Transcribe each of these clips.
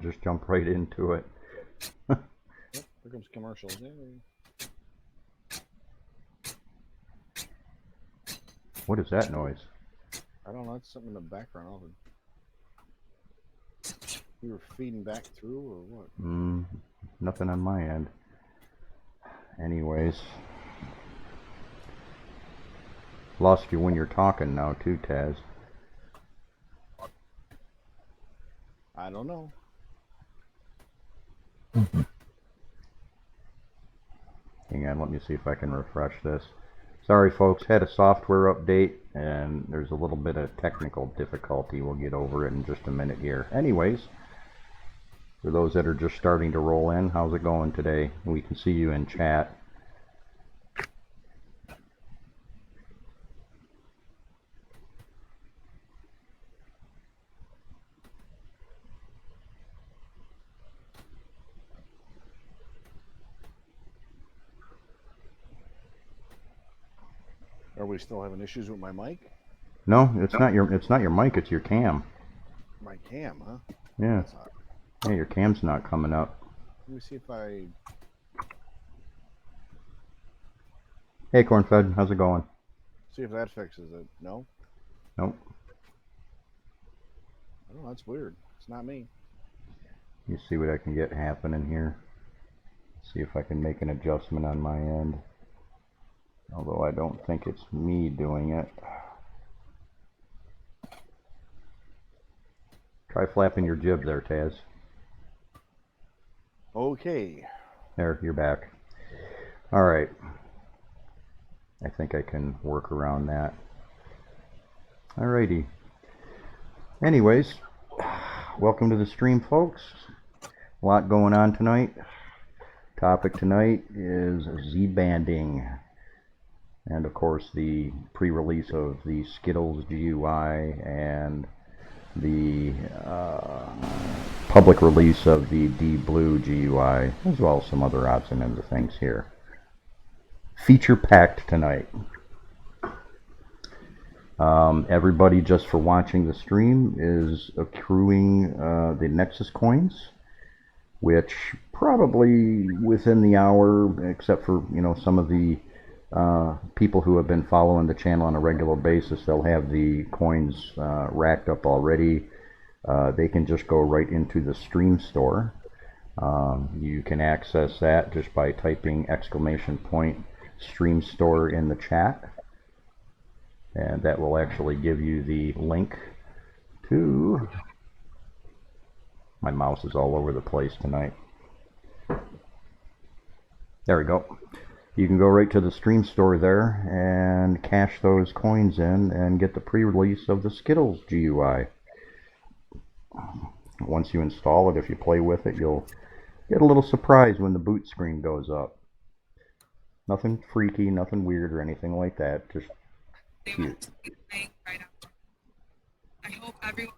Just jump right into it. Yep, here comes commercials. Yay. What is that noise? I don't know. It's something in the background. You were feeding back through or what? Nothing on my end. Anyways. Lost you when you're talking now too, Taz. I don't know. Hang on, let me see if I can refresh this. Sorry folks, had a software update and there's a little bit of technical difficulty. We'll get over it in just a minute here. Anyways, for those that are just starting to roll in, how's it going today? We can see you in chat. Are we still having issues with my mic? No, it's not your mic, it's your cam. My cam, huh? Yeah. Yeah, your cam's not coming up. Let me see if I... Hey Cornfed, how's it going? See if that fixes it. No? Nope. I don't know, that's weird. It's not me. Let me see what I can get happening here. See if I can make an adjustment on my end. Although I don't think it's me doing it. Try flapping your jib there, Taz. Okay. There, you're back. Alright. I think I can work around that. Alrighty. Anyways, welcome to the stream, folks. A lot going on tonight. Topic tonight is Z-banding. And of course the pre-release of the Skittles GUI and the public release of the DiBlue GUI, as well as some other odds and ends of things here. Feature packed tonight. Everybody just for watching the stream is accruing the Nexus coins, which probably within the hour, except for some of the people who have been following the channel on a regular basis, they'll have the coins racked up already. They can just go right into the stream store. You can access that just by typing !stream store in the chat, and that will actually give you the link to... My mouse is all over the place tonight. There we go. You can go right to the stream store there and cash those coins in and get the pre-release of the Skittles GUI. Once you install it, if you play with it, you'll get a little surprise when the boot screen goes up. Nothing freaky, nothing weird or anything like that, just cute. I hope everyone...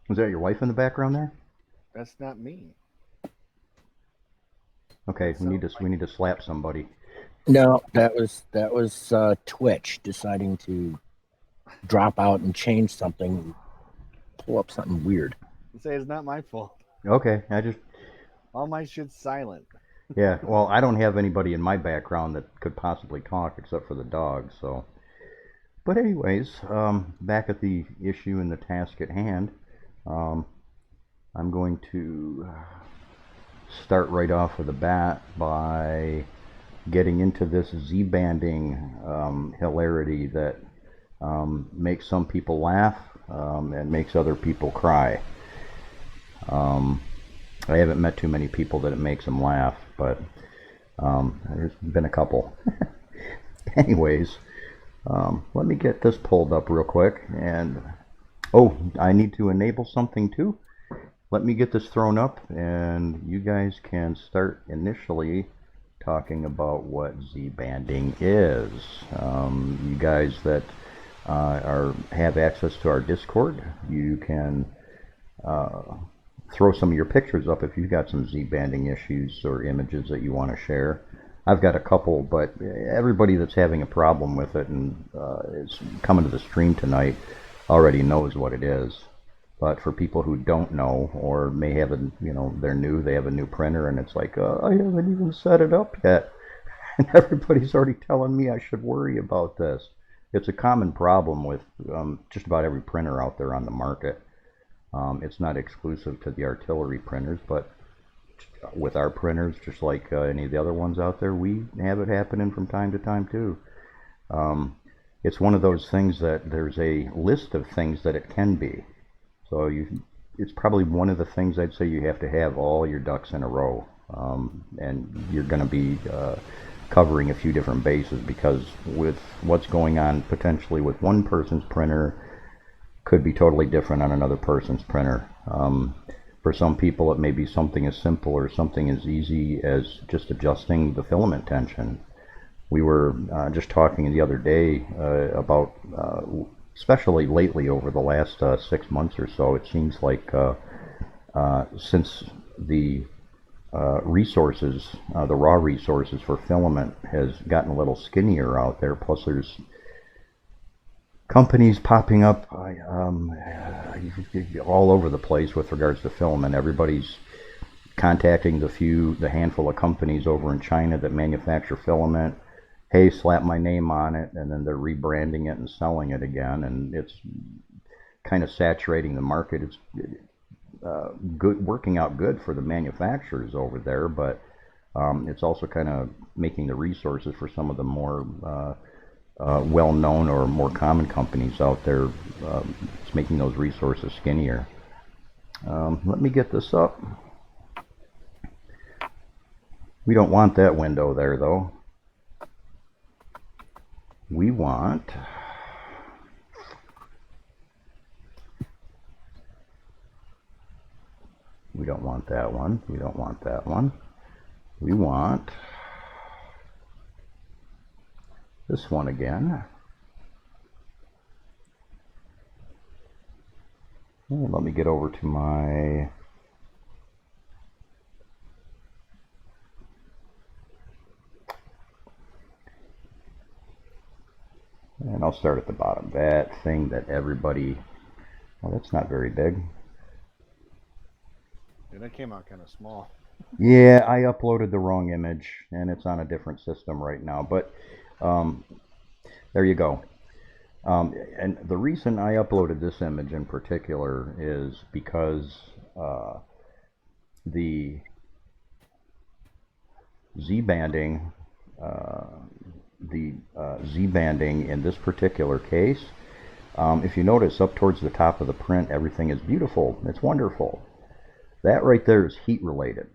Was that your wife in the background there? That's not me. Okay, we need to slap somebody. No, that was Twitch deciding to drop out and change something, pull up something weird. You say it's not my fault. Okay, All my shit's silent. Yeah, well, I don't have anybody in my background that could possibly talk except for the dog, so. But anyways, back at the issue and the task at hand, I'm going to start right off with the bat by getting into this Z-banding hilarity that makes some people laugh and makes other people cry. I haven't met too many people that it makes them laugh, but there's been a couple. Anyways, let me get this pulled up real quick, and oh, I need to enable something too. Let me get this thrown up, and you guys can start initially talking about what Z-banding is. You guys that have access to our Discord, you can throw some of your pictures up if you've got some Z-banding issues or images that you want to share. I've got a couple, but everybody that's having a problem with it and is coming to the stream tonight already knows what it is. But for people who don't know, or may have they're new, they have a new printer, and it's like, I haven't even set it up yet, and everybody's already telling me I should worry about this. It's a common problem with just about every printer out there on the market. It's not exclusive to the artillery printers, but with our printers, just like any of the other ones out there, we have it happening from time to time too. It's one of those things that there's a list of things that it can be. So it's probably one of the things I'd say you have to have all your ducks in a row, and you're going to be covering a few different bases, because with what's going on potentially with one person's printer could be totally different on another person's printer. For some people, it may be something as simple or something as easy as just adjusting the filament tension. We were just talking the other day about, especially lately over the last 6 months or so, it seems like since the resources, the raw resources for filament has gotten a little skinnier out there, plus there's companies popping up all over the place with regards to filament. Everybody's contacting the handful of companies over in China that manufacture filament. Hey, slap my name on it, and then they're rebranding it and selling it again, and it's kind of saturating the market. It's good, working out good for the manufacturers over there, but it's also kind of making the resources for some of the more well-known or more common companies out there, it's making those resources skinnier. Let me get this up. We don't want that window there, though. We want we don't want that one. We don't want that one. We want this one again. And let me get over to my and I'll start at the bottom. That thing that everybody, well, that's not very big. Yeah, that came out kind of small. Yeah, I uploaded the wrong image, and it's on a different system right now, but there you go. And the reason I uploaded this image in particular is because the Z-banding, Z-banding in this particular case, if you notice up towards the top of the print, everything is beautiful. It's wonderful. That right there is heat related.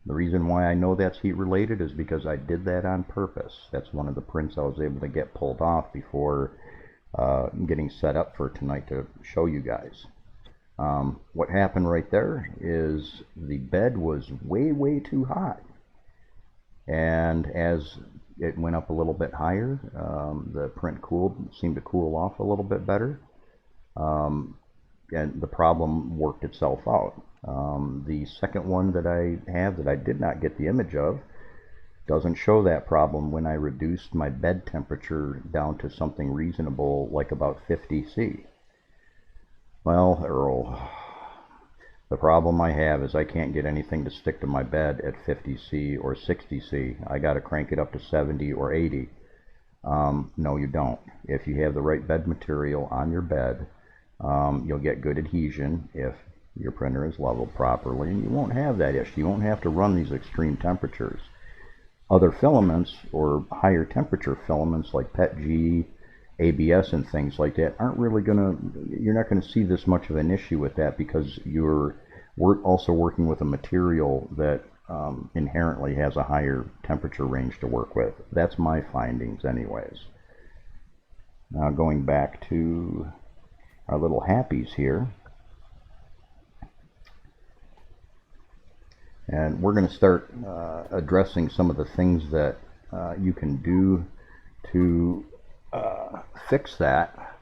The reason why I know that's heat related is because I did that on purpose. That's one of the prints I was able to get pulled off before getting set up for tonight to show you guys. What happened right there is the bed was way too hot, and as it went up a little bit higher, the print seemed to cool off a little bit better, and the problem worked itself out. The second one that I have that I did not get the image of doesn't show that problem when I reduced my bed temperature down to something reasonable, like about 50 C. Well, Earl, the problem I have is I can't get anything to stick to my bed at 50 C or 60 C. I got to crank it up to 70 or 80. No, you don't. If you have the right bed material on your bed, you'll get good adhesion if your printer is leveled properly, and you won't have that issue. You won't have to run these extreme temperatures. Other filaments or higher temperature filaments like PETG, ABS, and things like that aren't really you're not gonna see this much of an issue with that, because we're also working with a material that inherently has a higher temperature range to work with. That's my findings anyways. Now going back to our little happies here, and we're going to start addressing some of the things that you can do to fix that,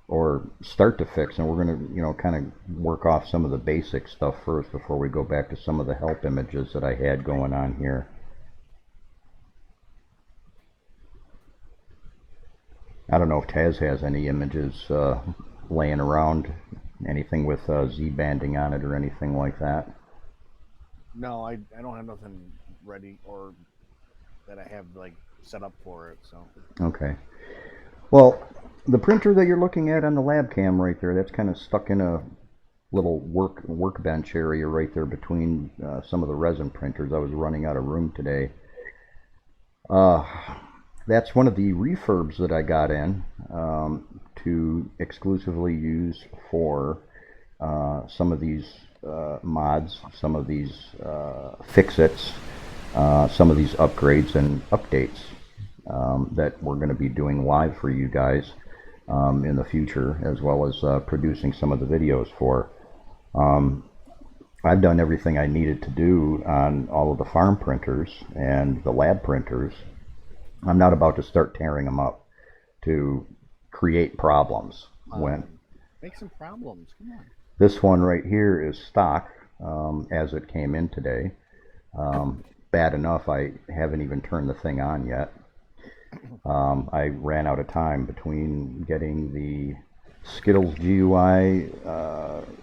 or start to fix. And we're going to, kind of work off some of the basic stuff first before we go back to some of the help images that I had going on here. I don't know if Taz has any images laying around? Anything with Z banding on it or anything like that? No, I don't have nothing ready or that I have like set up for it. So Okay. Well, the printer that you're looking at on the lab cam right there, that's kind of stuck in a little workbench area right there between some of the resin printers. I was running out of room today. That's one of the refurbs that I got in to exclusively use for some of these mods, some of these fix-its, some of these upgrades and updates that we're going to be doing live for you guys in the future, as well as producing some of the videos for. I've done everything I needed to do on all of the farm printers and the lab printers. I'm not about to start tearing them up to create problems. make some problems. Come on. This one right here is stock as it came in today. Bad enough I haven't even turned the thing on yet. I ran out of time between getting the Skittles GUI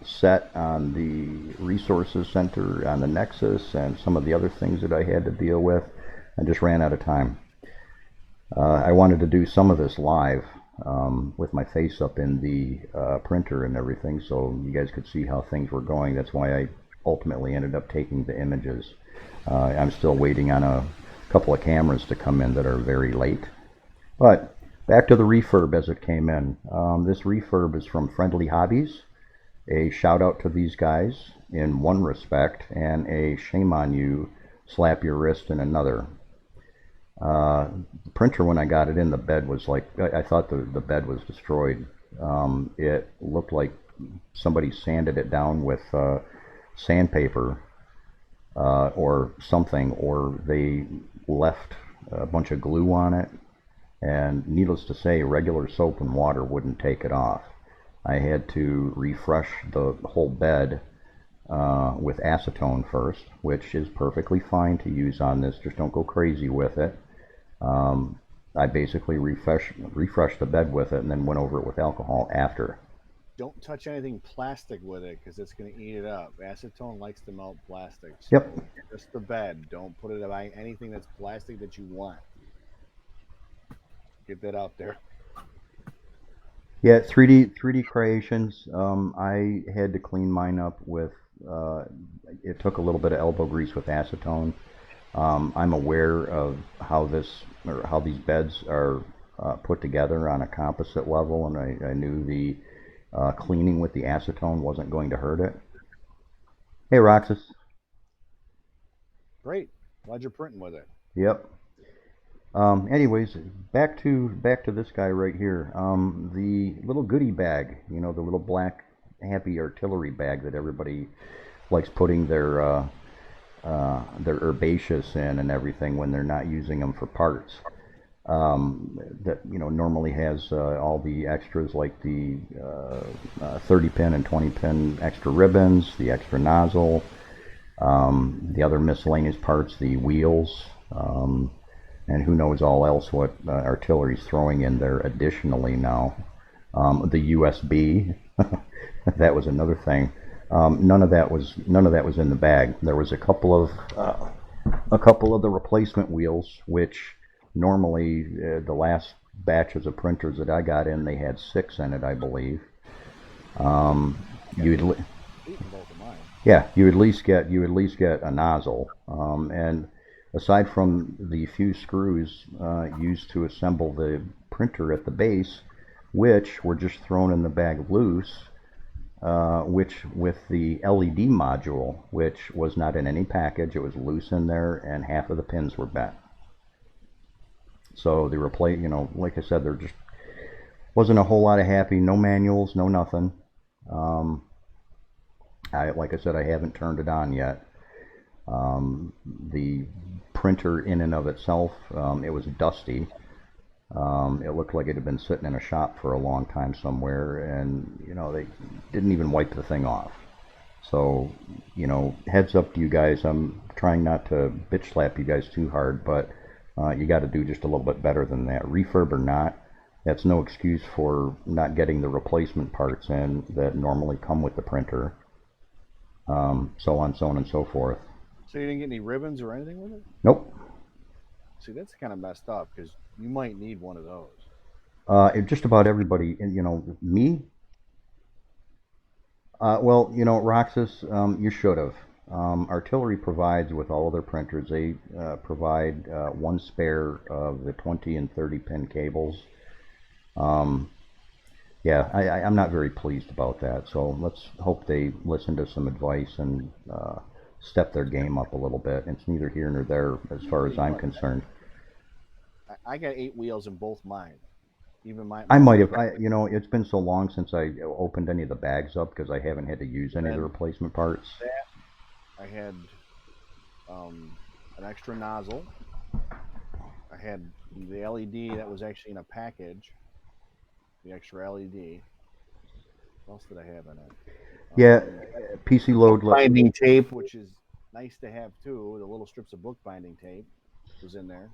set on the Resources Center on the Nexus and some of the other things that I had to deal with. I just ran out of time. I wanted to do some of this live with my face up in the printer and everything, so you guys could see how things were going. That's why I ultimately ended up taking the images. I'm still waiting on a couple of cameras to come in that are very late. But back to the refurb as it came in. This refurb is from Friendly Hobbies. A shout out to these guys in one respect, and a shame on you, slap your wrist in another. The printer, when I got it in, the bed was like, I thought the bed was destroyed. It looked like somebody sanded it down with sandpaper or something, or they left a bunch of glue on it, and needless to say, regular soap and water wouldn't take it off. I had to refresh the whole bed with acetone first, which is perfectly fine to use on this. Just don't go crazy with it. I basically refreshed the bed with it and then went over it with alcohol after. Don't touch anything plastic with it because it's going to eat it up. Acetone likes to melt plastic. So Yep. just the bed. Don't put it by anything that's plastic that you want. Get that out there. Yeah, 3D creations. I had to clean mine up with. It took a little bit of elbow grease with acetone. I'm aware of how these beds are put together on a composite level, and I knew the cleaning with the acetone wasn't going to hurt it. Hey, Roxas. Great. Glad you're printing with it. Yep. Anyways, back to this guy right here. The little goodie bag, the little black happy artillery bag that everybody likes putting their herbaceous in and everything when they're not using them for parts. That normally has all the extras like the 30 pin and 20 pin extra ribbons, the extra nozzle, the other miscellaneous parts, the wheels. And who knows all else what artillery's throwing in there additionally now. The USB, that was another thing. None of that was in the bag. There was a couple of the replacement wheels, which normally the last batches of printers that I got in, they had 6 in it, I believe. You at least get a nozzle, and aside from the few screws used to assemble the printer at the base, which were just thrown in the bag loose, which with the LED module, which was not in any package, it was loose in there, and half of the pins were bent. So the like I said, there just wasn't a whole lot of happy. No manuals, no nothing. Like I said, I haven't turned it on yet. The printer in and of itself, it was dusty. It looked like it had been sitting in a shop for a long time somewhere, and they didn't even wipe the thing off. So heads up to you guys. I'm trying not to bitch slap you guys too hard, but you got to do just a little bit better than that. Refurb or not, That's no excuse for not getting the replacement parts in that normally come with the printer. So on, so on and so forth. So you didn't get any ribbons or anything with it? Nope. See, that's kind of messed up because you might need one of those. Just about everybody, me. Well, Roxas, you should have. Artillery provides with all of their printers. They provide one spare of the 20 and 30 pin cables. Yeah, I'm not very pleased about that. So let's hope they listen to some advice and step their game up a little bit. It's neither here nor there as far as I'm concerned. I got 8 wheels in both mine. Even I might have, it's been so long since I opened any of the bags up because I haven't had to use any of the replacement parts. I had an extra nozzle. I had the LED that was actually in a package. The extra LED. What else did I have in it? Yeah, PC load. Binding tape, which is nice to have too. The little strips of book binding tape was in there.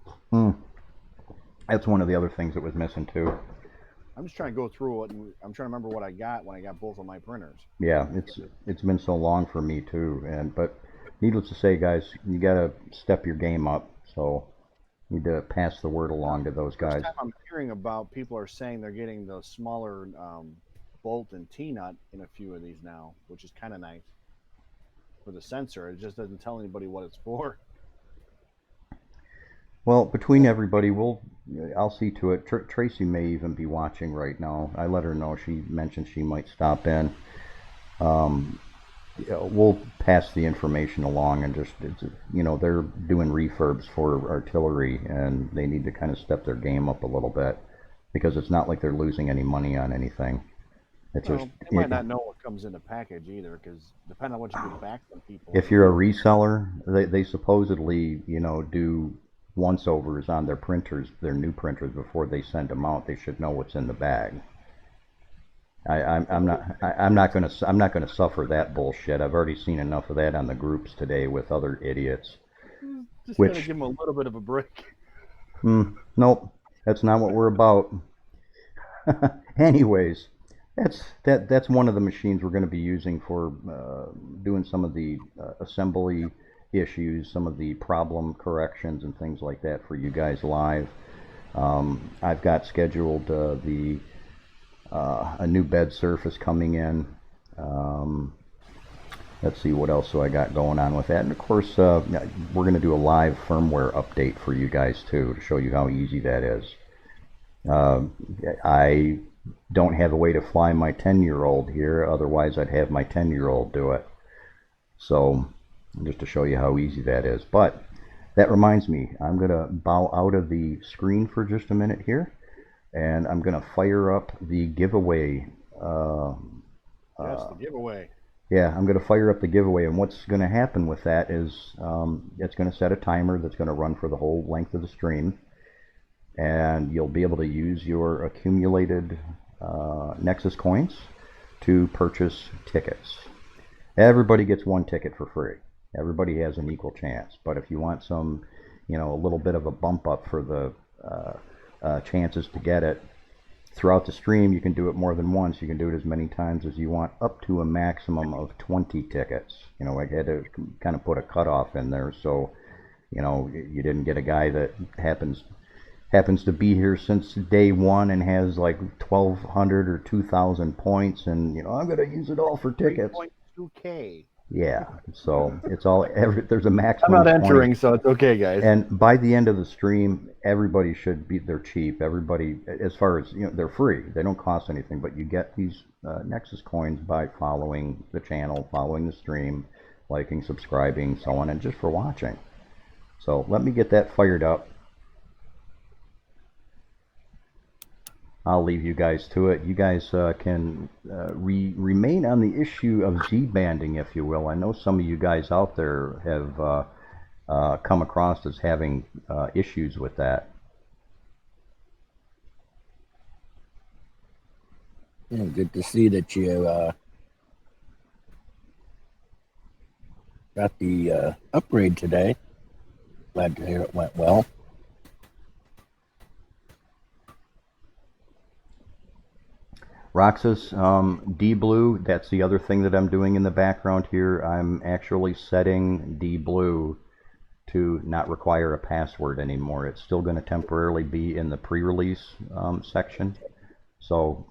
That's one of the other things that was missing too. I'm just trying to go through it, and I'm trying to remember what I got when I got both of my printers. Yeah, it's been so long for me too, but needless to say, guys, you got to step your game up. So you need to pass the word along to those guys. First time I'm hearing about people are saying they're getting the smaller bolt and T-nut in a few of these now, which is kind of nice for the sensor. It just doesn't tell anybody what it's for. Well, between everybody, I'll see to it. Tracy may even be watching right now. I let her know. She mentioned she might stop in. We'll pass the information along, and just they're doing refurbs for artillery, and they need to kind of step their game up a little bit because it's not like they're losing any money on anything. It's they might not know what comes in the package either, because depending on what you get back from people. If you're a reseller, they supposedly do once-overs on their printers, their new printers, before they send them out. They should know what's in the bag. I'm not gonna suffer that bullshit. I've already seen enough of that on the groups today with other idiots. Just gotta give them a little bit of a break. Nope, that's not what we're about. Anyways, that's one of the machines we're going to be using for doing some of the assembly issues, some of the problem corrections and things like that for you guys live. I've got scheduled a new bed surface coming in. Let's see what else do I got going on with that. And of course, we're going to do a live firmware update for you guys too, to show you how easy that is. I don't have a way to fly my 10-year-old here, otherwise I'd have my 10-year-old do it. So just to show you how easy that is. But that reminds me, I'm going to bow out of the screen for just a minute here, and I'm going to fire up the giveaway. Yes, the giveaway. Yeah, I'm going to fire up the giveaway, and what's going to happen with that is it's going to set a timer that's going to run for the whole length of the stream, and you'll be able to use your accumulated Nexus coins to purchase tickets. Everybody gets one ticket for free. Everybody has an equal chance, but if you want some, a little bit of a bump up for the chances to get it, throughout the stream, you can do it more than once. You can do it as many times as you want, up to a maximum of 20 tickets. I had to kind of put a cutoff in there, so you didn't get a guy that happens to be here since day one and has like 1,200 or 2,000 points, and I'm gonna use it all for tickets. 3.2K. Yeah, so it's all there's a maximum. I'm not entering, so it's okay, guys. And by the end of the stream, everybody should be. They're cheap. Everybody, as far as they're free. They don't cost anything, but you get these Nexus coins by following the channel, following the stream, liking, subscribing, so on, and just for watching. So let me get that fired up. I'll leave you guys to it. You guys can remain on the issue of Z-banding, if you will. I know some of you guys out there have come across as having issues with that. Yeah, good to see that you got the upgrade today. Glad to hear it went well. Roxas, DiBlue, that's the other thing that I'm doing in the background here. I'm actually setting DiBlue to not require a password anymore. It's still going to temporarily be in the pre-release section. So,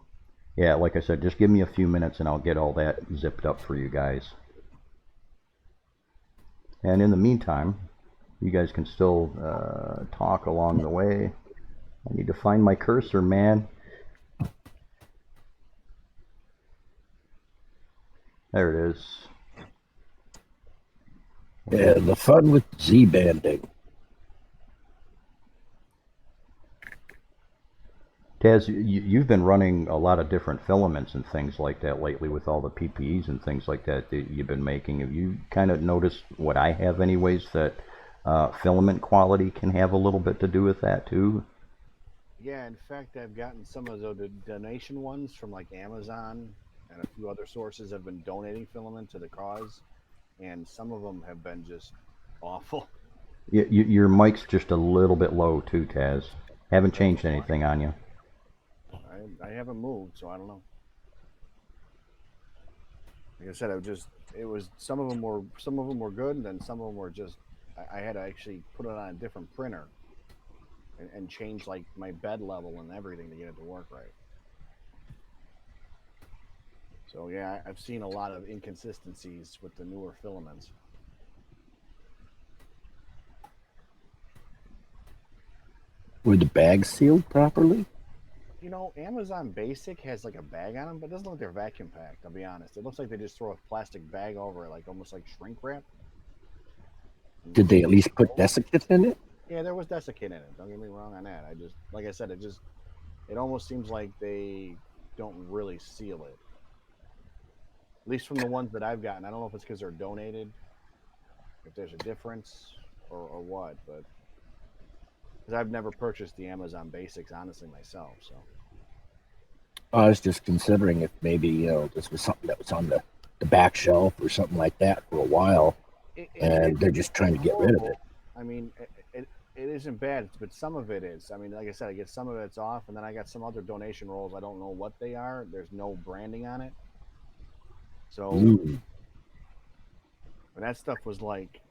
yeah, like I said, just give me a few minutes and I'll get all that zipped up for you guys. And in the meantime, you guys can still talk along the way. I need to find my cursor, man. There it is. Yeah, the fun with Z-banding. Taz, you've been running a lot of different filaments and things like that lately with all the PPEs and things like that that you've been making. Have you kind of noticed what I have anyways, that filament quality can have a little bit to do with that too? Yeah, in fact, I've gotten some of the donation ones from like Amazon and a few other sources have been donating filament to the cause, and some of them have been just awful. Your mic's just a little bit low too, Taz. Haven't That's changed anything on you. I haven't moved, so I don't know. Like I said, it was some of them were good, and then some of them were just I had to actually put it on a different printer and change like my bed level and everything to get it to work right. So yeah, I've seen a lot of inconsistencies with the newer filaments. Were the bags sealed properly? You know, Amazon Basic has like a bag on them, but it doesn't look like they're vacuum packed. I'll be honest. It looks like they just throw a plastic bag over it, like almost like shrink wrap. Did they at least put desiccant in it? Yeah, there was desiccant in it. Don't get me wrong on that. I just, like I said, it almost seems like they don't really seal it. At least from the ones that I've gotten. I don't know if it's because they're donated, if there's a difference, or what, but because I've never purchased the Amazon Basics honestly myself. So I was just considering if maybe this was something that was on the back shelf or something like that for a while, and they're just trying to get rid of it. I mean, it isn't bad, but some of it is. I mean, like I said, I get some of it's off, and then I got some other donation rolls. I don't know what they are. There's no branding on it. So when that stuff was like,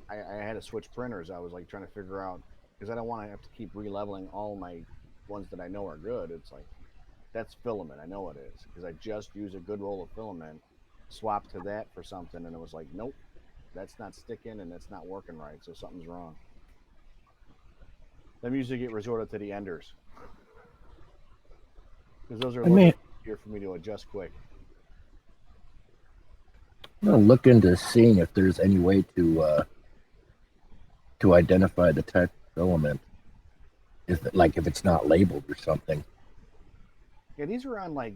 I had to switch printers. I was like trying to figure out, because I don't want to have to keep releveling all my ones that I know are good. It's like, that's filament. I know it is, because I just used a good roll of filament, swapped to that for something, and it was like, nope, that's not sticking and that's not working right. So something's wrong. Them usually get resorted to the enders, because those are a little bit easier for me to adjust quick. I'm gonna look into seeing if there's any way to identify the type of filament, if it's not labeled or something. Yeah, these were on like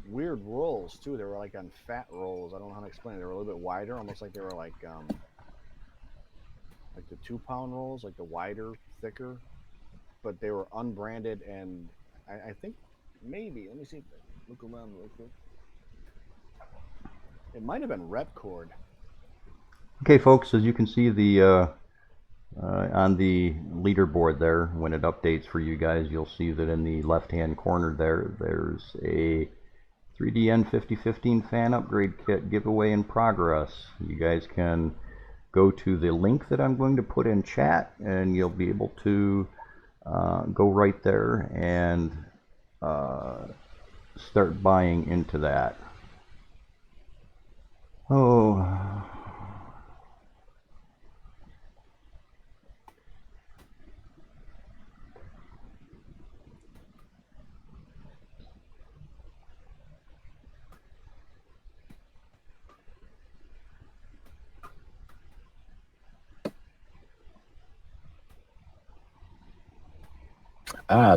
weird rolls too. They were like on fat rolls. I don't know how to explain it. They were a little bit wider, almost like they were like the 2-pound rolls, like the wider, thicker. But they were unbranded, and I think maybe, let me see, look around real quick. It might have been Repcord. Okay, folks, as you can see on the leaderboard there, when it updates for you guys, you'll see that in the left-hand corner there's a 3DN 5015 fan upgrade kit giveaway in progress. You guys can go to the link that I'm going to put in chat, and you'll be able to go right there and start buying into that. Oh.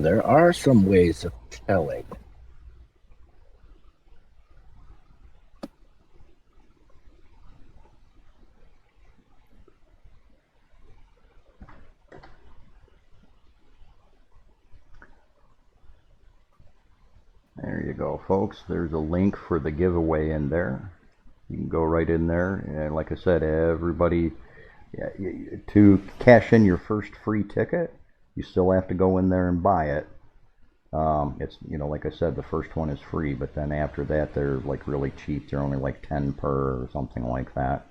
There are some ways of telling. There you go, folks. There's a link for the giveaway in there. You can go right in there, and like I said, everybody, to cash in your first free ticket, you still have to go in there and buy it. It's, like I said, the first one is free, but then after that they're like really cheap. They're only like 10 per or something like that.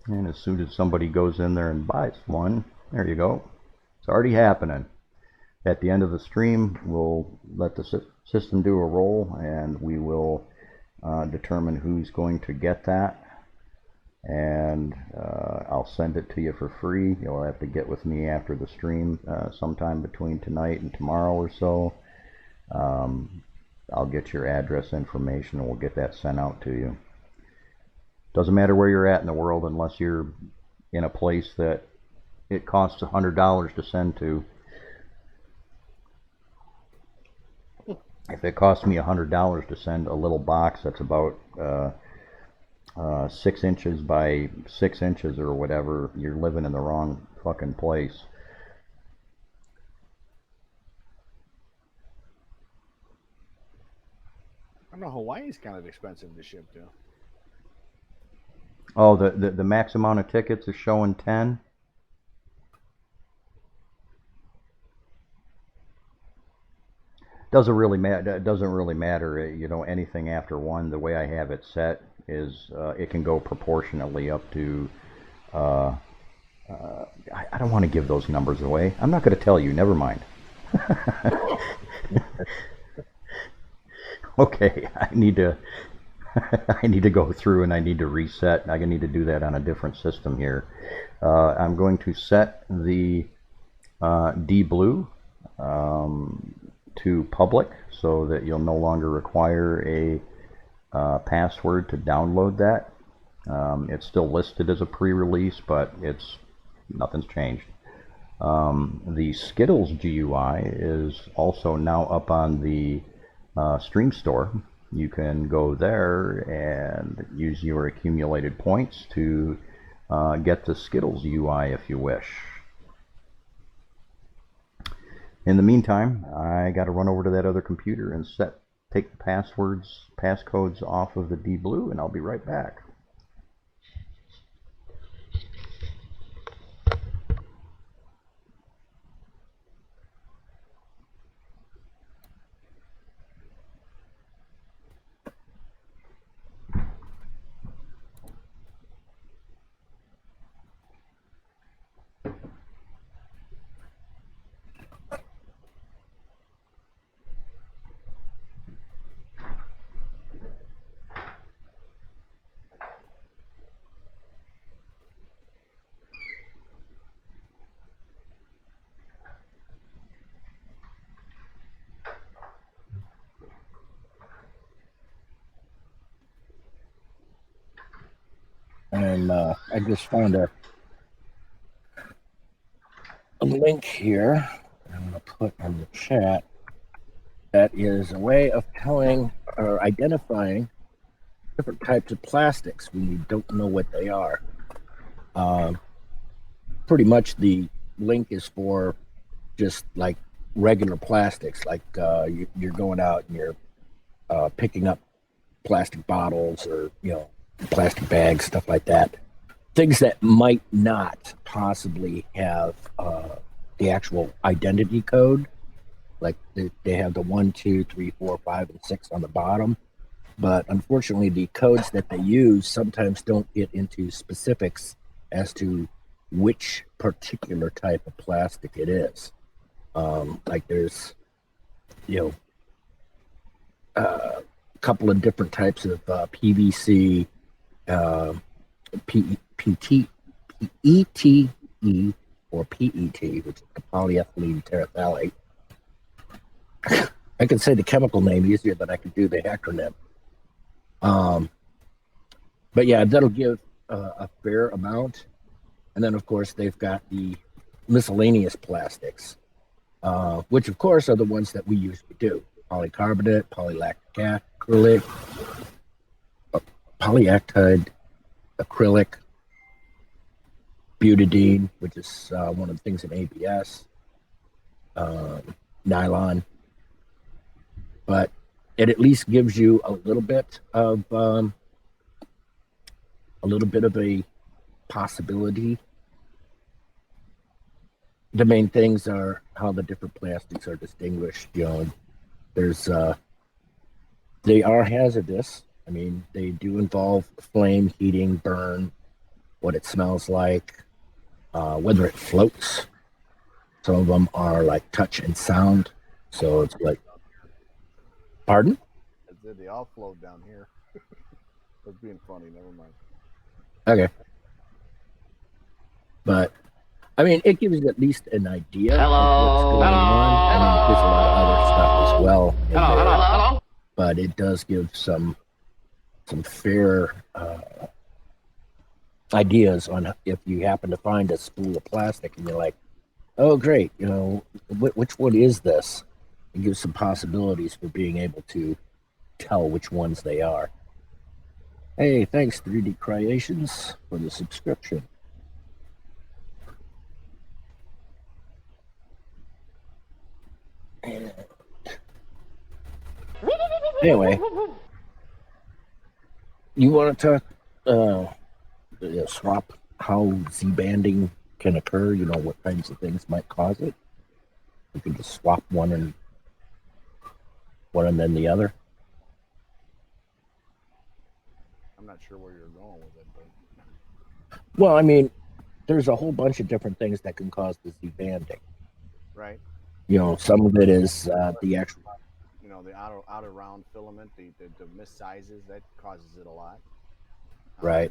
And as soon as somebody goes in there and buys one, there you go. It's already happening. At the end of the stream, we'll let the system do a roll, and we will determine who's going to get that. And I'll send it to you for free. You'll have to get with me after the stream sometime between tonight and tomorrow or so. I'll get your address information and we'll get that sent out to you. Doesn't matter where you're at in the world, unless you're in a place that it costs $100 to send to. If it costs me $100 to send a little box that's about 6 inches by 6 inches or whatever, you're living in the wrong fucking place. I know Hawaii's kind of expensive to ship to. Oh, the max amount of tickets is showing 10. Doesn't really matter. It doesn't really matter. Anything after 1, the way I have it set is it can go proportionately up to. I don't want to give those numbers away. I'm not going to tell you. Never mind. Okay, I need to go through and I need to reset. I need to do that on a different system here. I'm going to set the DiBlue to public so that you'll no longer require a password to download that. It's still listed as a pre-release, but nothing's changed. The Skittles GUI is also now up on the Stream Store. You can go there and use your accumulated points to get the Skittles UI if you wish. In the meantime, I got to run over to that other computer and take the passcodes off of the DiBlue, and I'll be right back. And I just found a link here I'm going to put in the chat that is a way of telling or identifying different types of plastics when you don't know what they are. Pretty much the link is for just like regular plastics, like you're going out and you're picking up plastic bottles or plastic bags, stuff like that. Things that might not possibly have the actual identity code, like they have the 1, 2, 3, 4, 5, and 6 on the bottom. But unfortunately, the codes that they use sometimes don't get into specifics as to which particular type of plastic it is. Like there's, a couple of different types of PVC, ETE or PET, which is the polyethylene terephthalate. I can say the chemical name easier than I can do the acronym. But yeah, that'll give a fair amount. And then, of course, they've got the miscellaneous plastics, which, of course, are the ones that we usually do. Polycarbonate, polylactic acrylic, polyactide acrylic, butadiene, which is one of the things in ABS, nylon. But it at least gives you a little bit of a possibility the main things are how the different plastics are distinguished. You know, there's they are hazardous. I mean, they do involve flame, heating, burn, what it smells like, whether it floats. Some of them are like touch and sound. So it's like, pardon? They all float down here. That's being funny. Never mind. Okay. But I mean, it gives you at least an idea of what's going on. I mean, there's a lot of other stuff as well in there, but it does give some fair ideas on if you happen to find a spool of plastic and you're like, oh, great, you know, which one is this? It gives some possibilities for being able to tell which ones they are. Hey, thanks 3D Creations for the subscription. Anyway, you want to talk swap how Z-banding can occur? You know, what kinds of things might cause it? You can just swap one and then the other. I'm not sure where you're going with it, but Well, I mean, there's a whole bunch of different things that can cause the Z-banding. right. You know, some of it is the actual. You know, the outer round filament, the missizes, that causes it a lot. Right.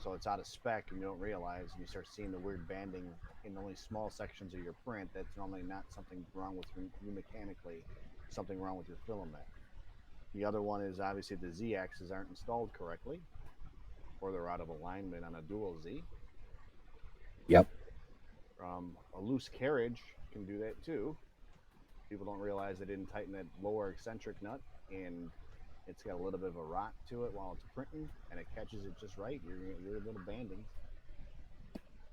So it's out of spec, and you don't realize, and you start seeing the weird banding in only small sections of your print. That's normally not something wrong with you mechanically, something wrong with your filament. The other one is obviously the Z axes aren't installed correctly, or they're out of alignment on a dual Z. Yep. A loose carriage can do that too. People don't realize they didn't tighten that lower eccentric nut, and it's got a little bit of a rot to it while it's printing, and it catches it just right. You're a little banding.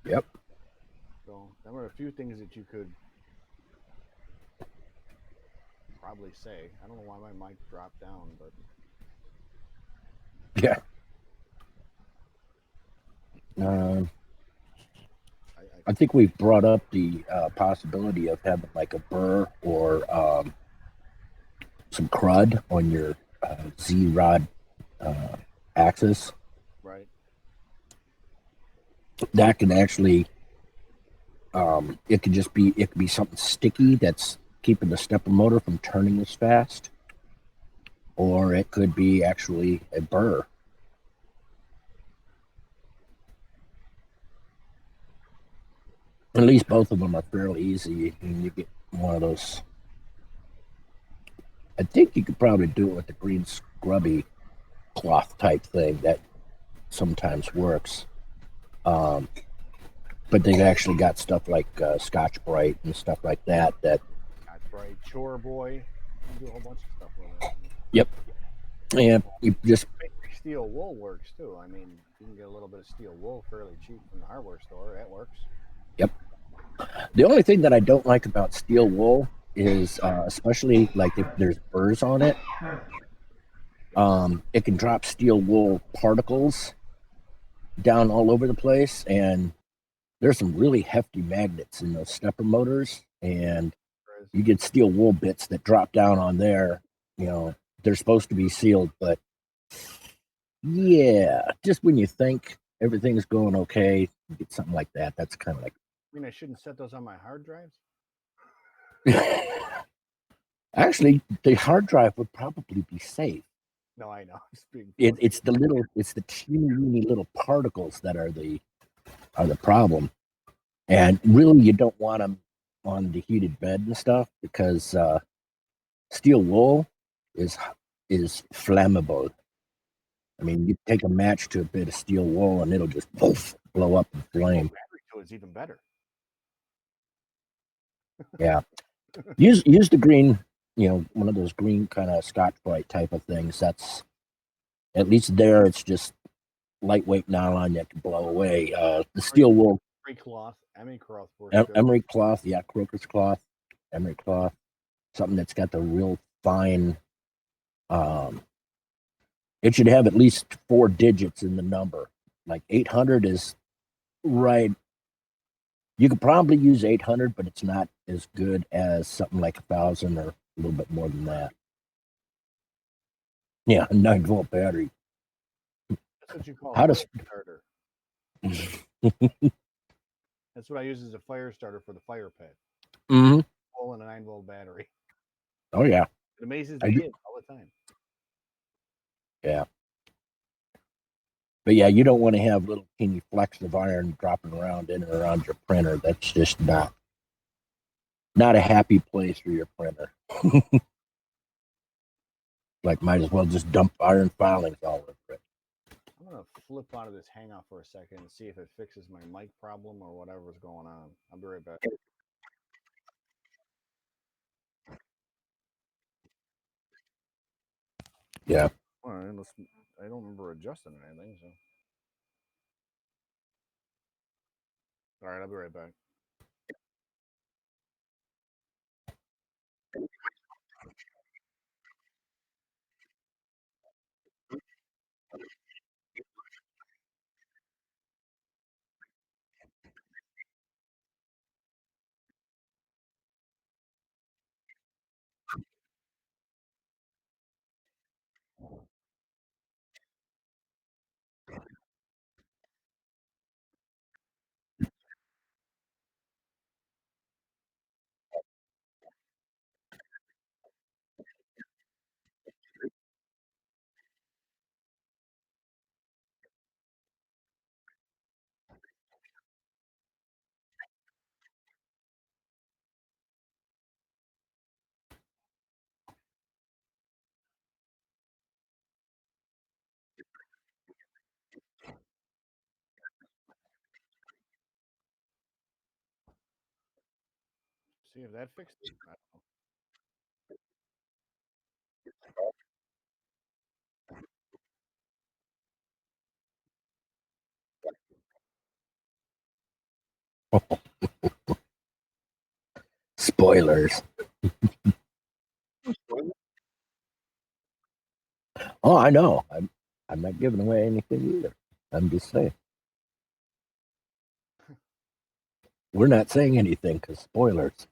Yep. So there were a few things that you could probably say. I don't know why my mic dropped down, but Yeah. I think we've brought up the possibility of having like a burr or some crud on your Z-rod axis. right. That can actually, it could be something sticky that's keeping the stepper motor from turning as fast, or it could be actually a burr. At least both of them are fairly easy, and you get one of those. I think you could probably do it with the green scrubby cloth type thing that sometimes works. But they've actually got stuff like Scotch Brite and stuff like that. Scotch Brite, Chore Boy, you do a whole bunch of stuff with it. Yep. And you just steel wool works too. I mean, you can get a little bit of steel wool fairly cheap from the hardware store. That works. Yep. The only thing that I don't like about steel wool is, especially like if there's burrs on it, it can drop steel wool particles down all over the place, and there's some really hefty magnets in those stepper motors, and you get steel wool bits that drop down on there. You know, they're supposed to be sealed, but yeah, just when you think everything's going okay, you get something like that. That's kind of like. I mean, I shouldn't set those on my hard drives. Actually, the hard drive would probably be safe. No, I know. It's the teeny little particles that are the problem, and really you don't want them on the heated bed and stuff because steel wool is flammable. I mean, you take a match to a bit of steel wool and it'll just poof, blow up in flame. Battery to it's even better. Yeah, use the green. You know, one of those green kind of Scotch Brite type of things. That's at least there. It's just lightweight nylon that can blow away. The steel wool. Emery cloth. Emery cloth, yeah, crocus cloth, emery cloth. Something that's got the real fine. It should have at least 4 digits in the number. Like 800 is right You could probably use 800, but it's not as good as something like 1,000 or a little bit more than that. Yeah, 9-volt battery. That's what you call How a does- fire starter. That's what I use as a fire starter for the fire pit. Mm-hmm. Full and a 9-volt battery. Oh, yeah. It amazes I the do- kids all the time. Yeah. But yeah, you don't want to have little teeny flecks of iron dropping around in and around your printer. That's just not a happy place for your printer. Like, might as well just dump iron filings all over it. I'm going to flip out of this hangout for a second and see if it fixes my mic problem or whatever's going on. I'll be right back. Yeah. All right, I don't remember adjusting anything, so. All right, I'll be right back. See if that fixed it. I don't know. Spoilers. Oh, I know. I'm not giving away anything either. I'm just saying. We're not saying anything because spoilers.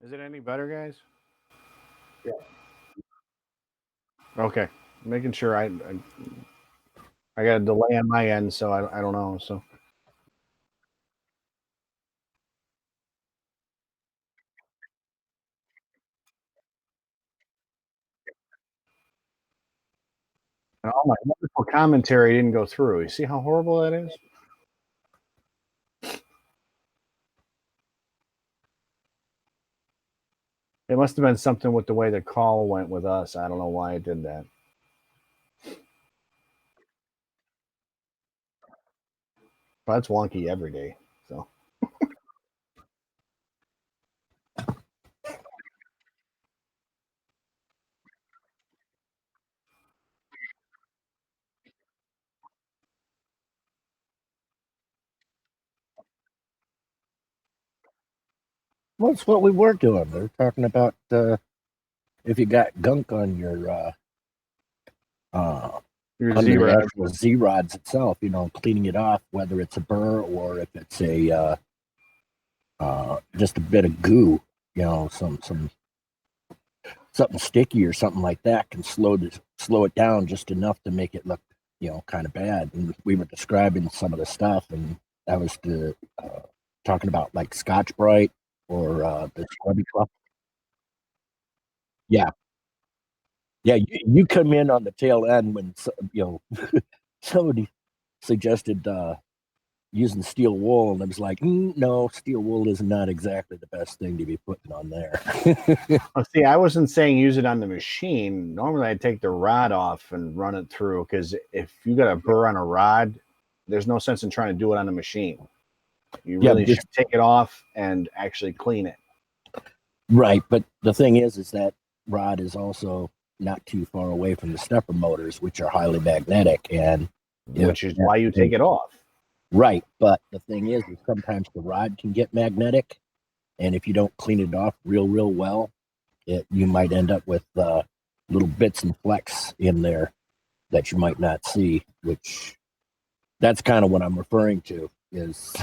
Is it any better, guys? Yeah. Okay, making sure I got a delay on my end, so I don't know. So and all my wonderful commentary didn't go through. You see how horrible that is? It must have been something with the way the call went with us. I don't know why it did that. But that's wonky every day. So Well, it's what we were doing. We were talking about if you got gunk on your your under the zero. actual Z-rods itself, cleaning it off, whether it's a burr or if it's a just a bit of goo, something sticky or something like that can slow it down just enough to make it look, kind of bad. And we were describing some of the stuff, and that was talking about like Scotch Brite or the Scrubby Club. Yeah, yeah. You come in on the tail end when somebody suggested using steel wool, and I was like, no, steel wool is not exactly the best thing to be putting on there. Oh, see, I wasn't saying use it on the machine. Normally, I'd take the rod off and run it through because if you got a burr on a rod, there's no sense in trying to do it on the machine. You really should take it off and actually clean it. Right, but the thing is that rod is also not too far away from the stepper motors, which are highly magnetic, and which is why you take it off. Right, but the thing is sometimes the rod can get magnetic, and if you don't clean it off real well, you might end up with little bits and flecks in there that you might not see, which that's kind of what I'm referring to is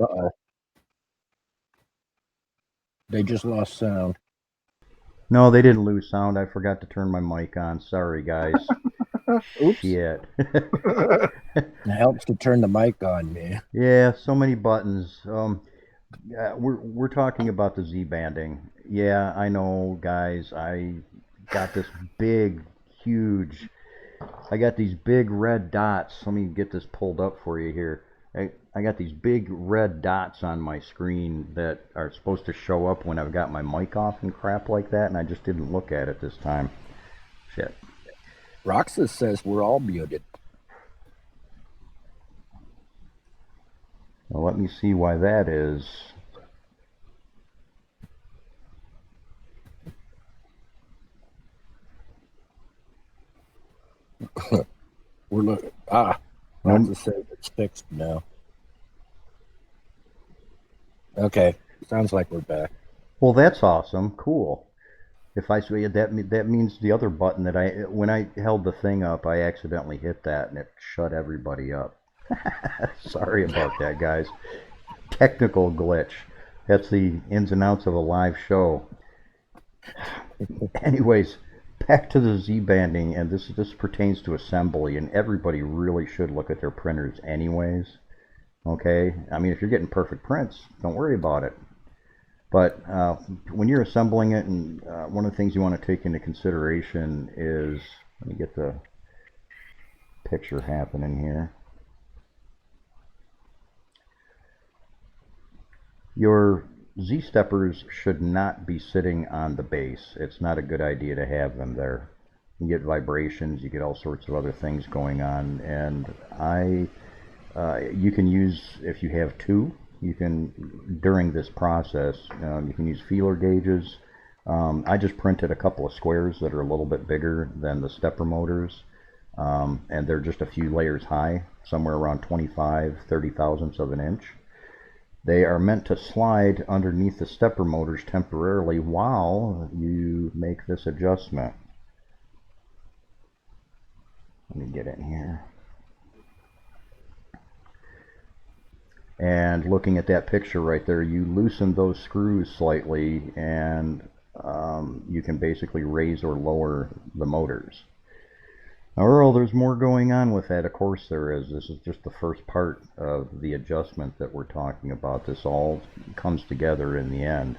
Uh-oh. They just lost sound. No, they didn't lose sound. I forgot to turn my mic on. Sorry, guys. Oops. Shit. It helps to turn the mic on, man. Yeah, so many buttons. We're talking about the Z banding. Yeah, I know, guys. I got this big, huge. I got these big red dots. Let me get this pulled up for you here. I got these big red dots on my screen that are supposed to show up when I've got my mic off and crap like that, and I just didn't look at it this time. Shit. Roxas says we're all muted. Well, let me see why that is. We're looking. Roxas says it's fixed now. Okay, sounds like we're back. Well, that's awesome. Cool. If I say that means the other button that when I held the thing up, I accidentally hit that and it shut everybody up. Sorry about that, guys. Technical glitch. That's the ins and outs of a live show. Anyways, back to the Z banding, and this pertains to assembly, and everybody really should look at their printers anyways. Okay, I mean, if you're getting perfect prints, don't worry about it. But when you're assembling it, and one of the things you want to take into consideration is, let me get the picture happening here. Your Z-steppers should not be sitting on the base. It's not a good idea to have them there. You get vibrations, you get all sorts of other things going on, and you can use, if you have two, you can, during this process, you can use feeler gauges. I just printed a couple of squares that are a little bit bigger than the stepper motors, and they're just a few layers high, somewhere around 30 thousandths of an inch. They are meant to slide underneath the stepper motors temporarily while you make this adjustment. Let me get in here. And looking at that picture right there, you loosen those screws slightly and you can basically raise or lower the motors. Now, Earl, there's more going on with that. Of course there is. This is just the first part of the adjustment that we're talking about. This all comes together in the end.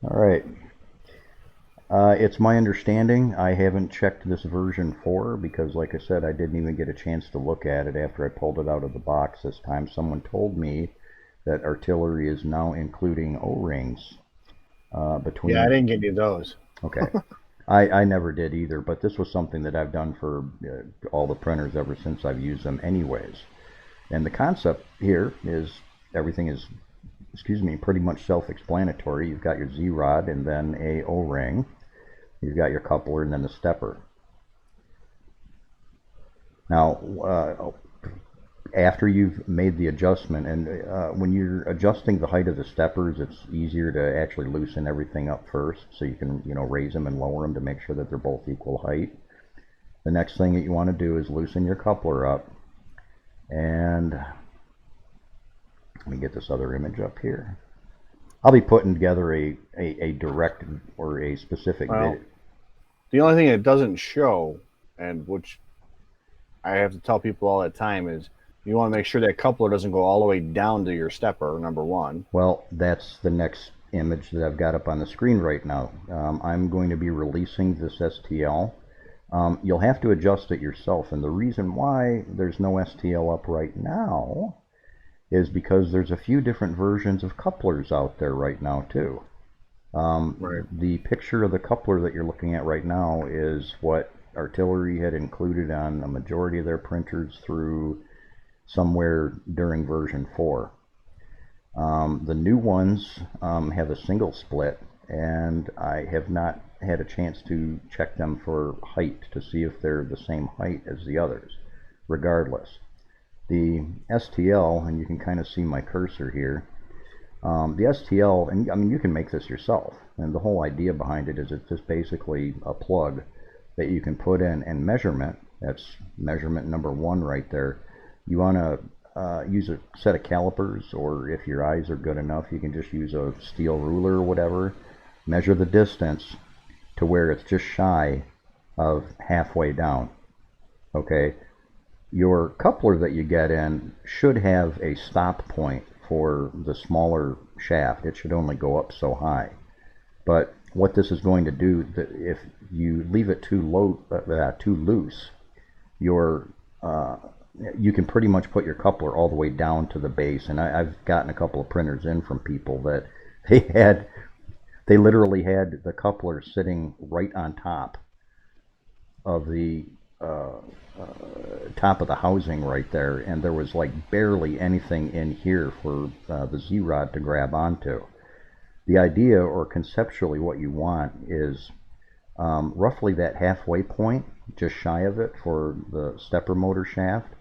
All right. It's my understanding, I haven't checked this version 4 because, like I said, I didn't even get a chance to look at it after I pulled it out of the box this time. Someone told me that Artillery is now including O-rings between... Yeah, I didn't get you those. Okay. I never did either, but this was something that I've done for all the printers ever since I've used them anyways. And the concept here is everything is, pretty much self-explanatory. You've got your Z-rod and then a O-ring. You've got your coupler and then the stepper. Now, after you've made the adjustment, and when you're adjusting the height of the steppers, it's easier to actually loosen everything up first, so you can, raise them and lower them to make sure that they're both equal height. The next thing that you want to do is loosen your coupler up, and let me get this other image up here. I'll be putting together a direct or a specific video. The only thing it doesn't show, and which I have to tell people all the time, is you want to make sure that coupler doesn't go all the way down to your stepper, number one. Well, that's the next image that I've got up on the screen right now. I'm going to be releasing this STL. You'll have to adjust it yourself, and the reason why there's no STL up right now is because there's a few different versions of couplers out there right now too. Right. The picture of the coupler that you're looking at right now is what Artillery had included on a majority of their printers through somewhere during version 4. The new ones have a single split, and I have not had a chance to check them for height to see if they're the same height as the others. Regardless, the STL, and you can kind of see my cursor here, the STL, and I mean, you can make this yourself, and the whole idea behind it is it's just basically a plug that you can put in, and measurement. That's measurement number 1 right there. You want to use a set of calipers, or if your eyes are good enough, you can just use a steel ruler or whatever. Measure the distance to where it's just shy of halfway down. Okay, your coupler that you get in should have a stop point for the smaller shaft. It should only go up so high. But what this is going to do, if you leave it too loose, you can pretty much put your coupler all the way down to the base. And I've gotten a couple of printers in from people that they literally had the coupler sitting right on top of the top of the housing right there, and there was like barely anything in here for the Z-rod to grab onto. The idea, or conceptually what you want, is roughly that halfway point, just shy of it, for the stepper motor shaft,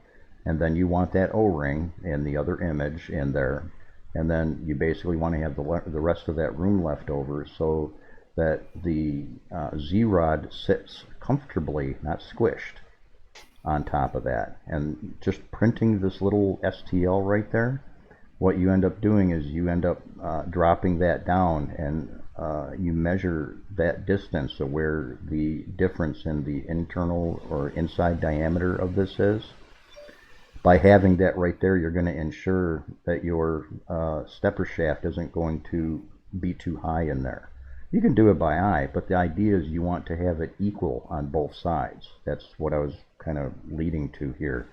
and then you want that O-ring in the other image in there, and then you basically want to have the rest of that room left over so that the Z-rod sits comfortably, not squished, on top of that. And just printing this little STL right there, what you end up doing is you end up dropping that down, and you measure that distance of where the difference in the internal or inside diameter of this is. By having that right there, you're going to ensure that your stepper shaft isn't going to be too high in there. You can do it by eye, but the idea is you want to have it equal on both sides. That's what I was kind of leading to here.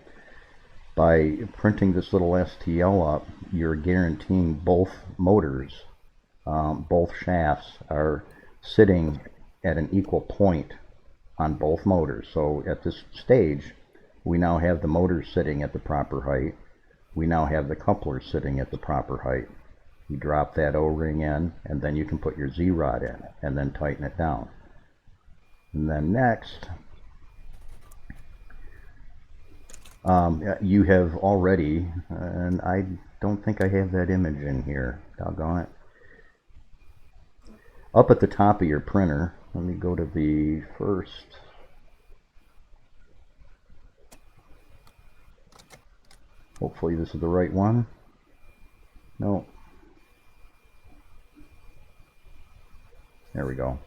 By printing this little STL up, you're guaranteeing both motors, both shafts, are sitting at an equal point on both motors. So at this stage, we now have the motors sitting at the proper height. We now have the coupler sitting at the proper height. You drop that O-ring in, and then you can put your Z-rod in, and then tighten it down. And then next, you have already, and I don't think I have that image in here, doggone it. Up at the top of your printer, let me go to the first. Hopefully this is the right one. No. There we go.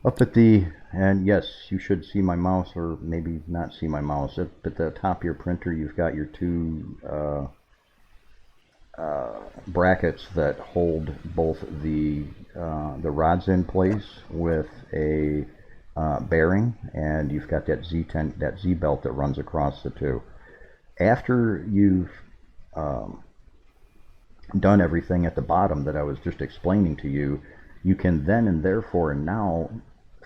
Up at the, and yes, you should see my mouse, or maybe not see my mouse. Up at the top of your printer, you've got your two brackets that hold both the rods in place with a bearing, and you've got that Z belt that runs across the two. After you've done everything at the bottom that I was just explaining to you, you can then and therefore now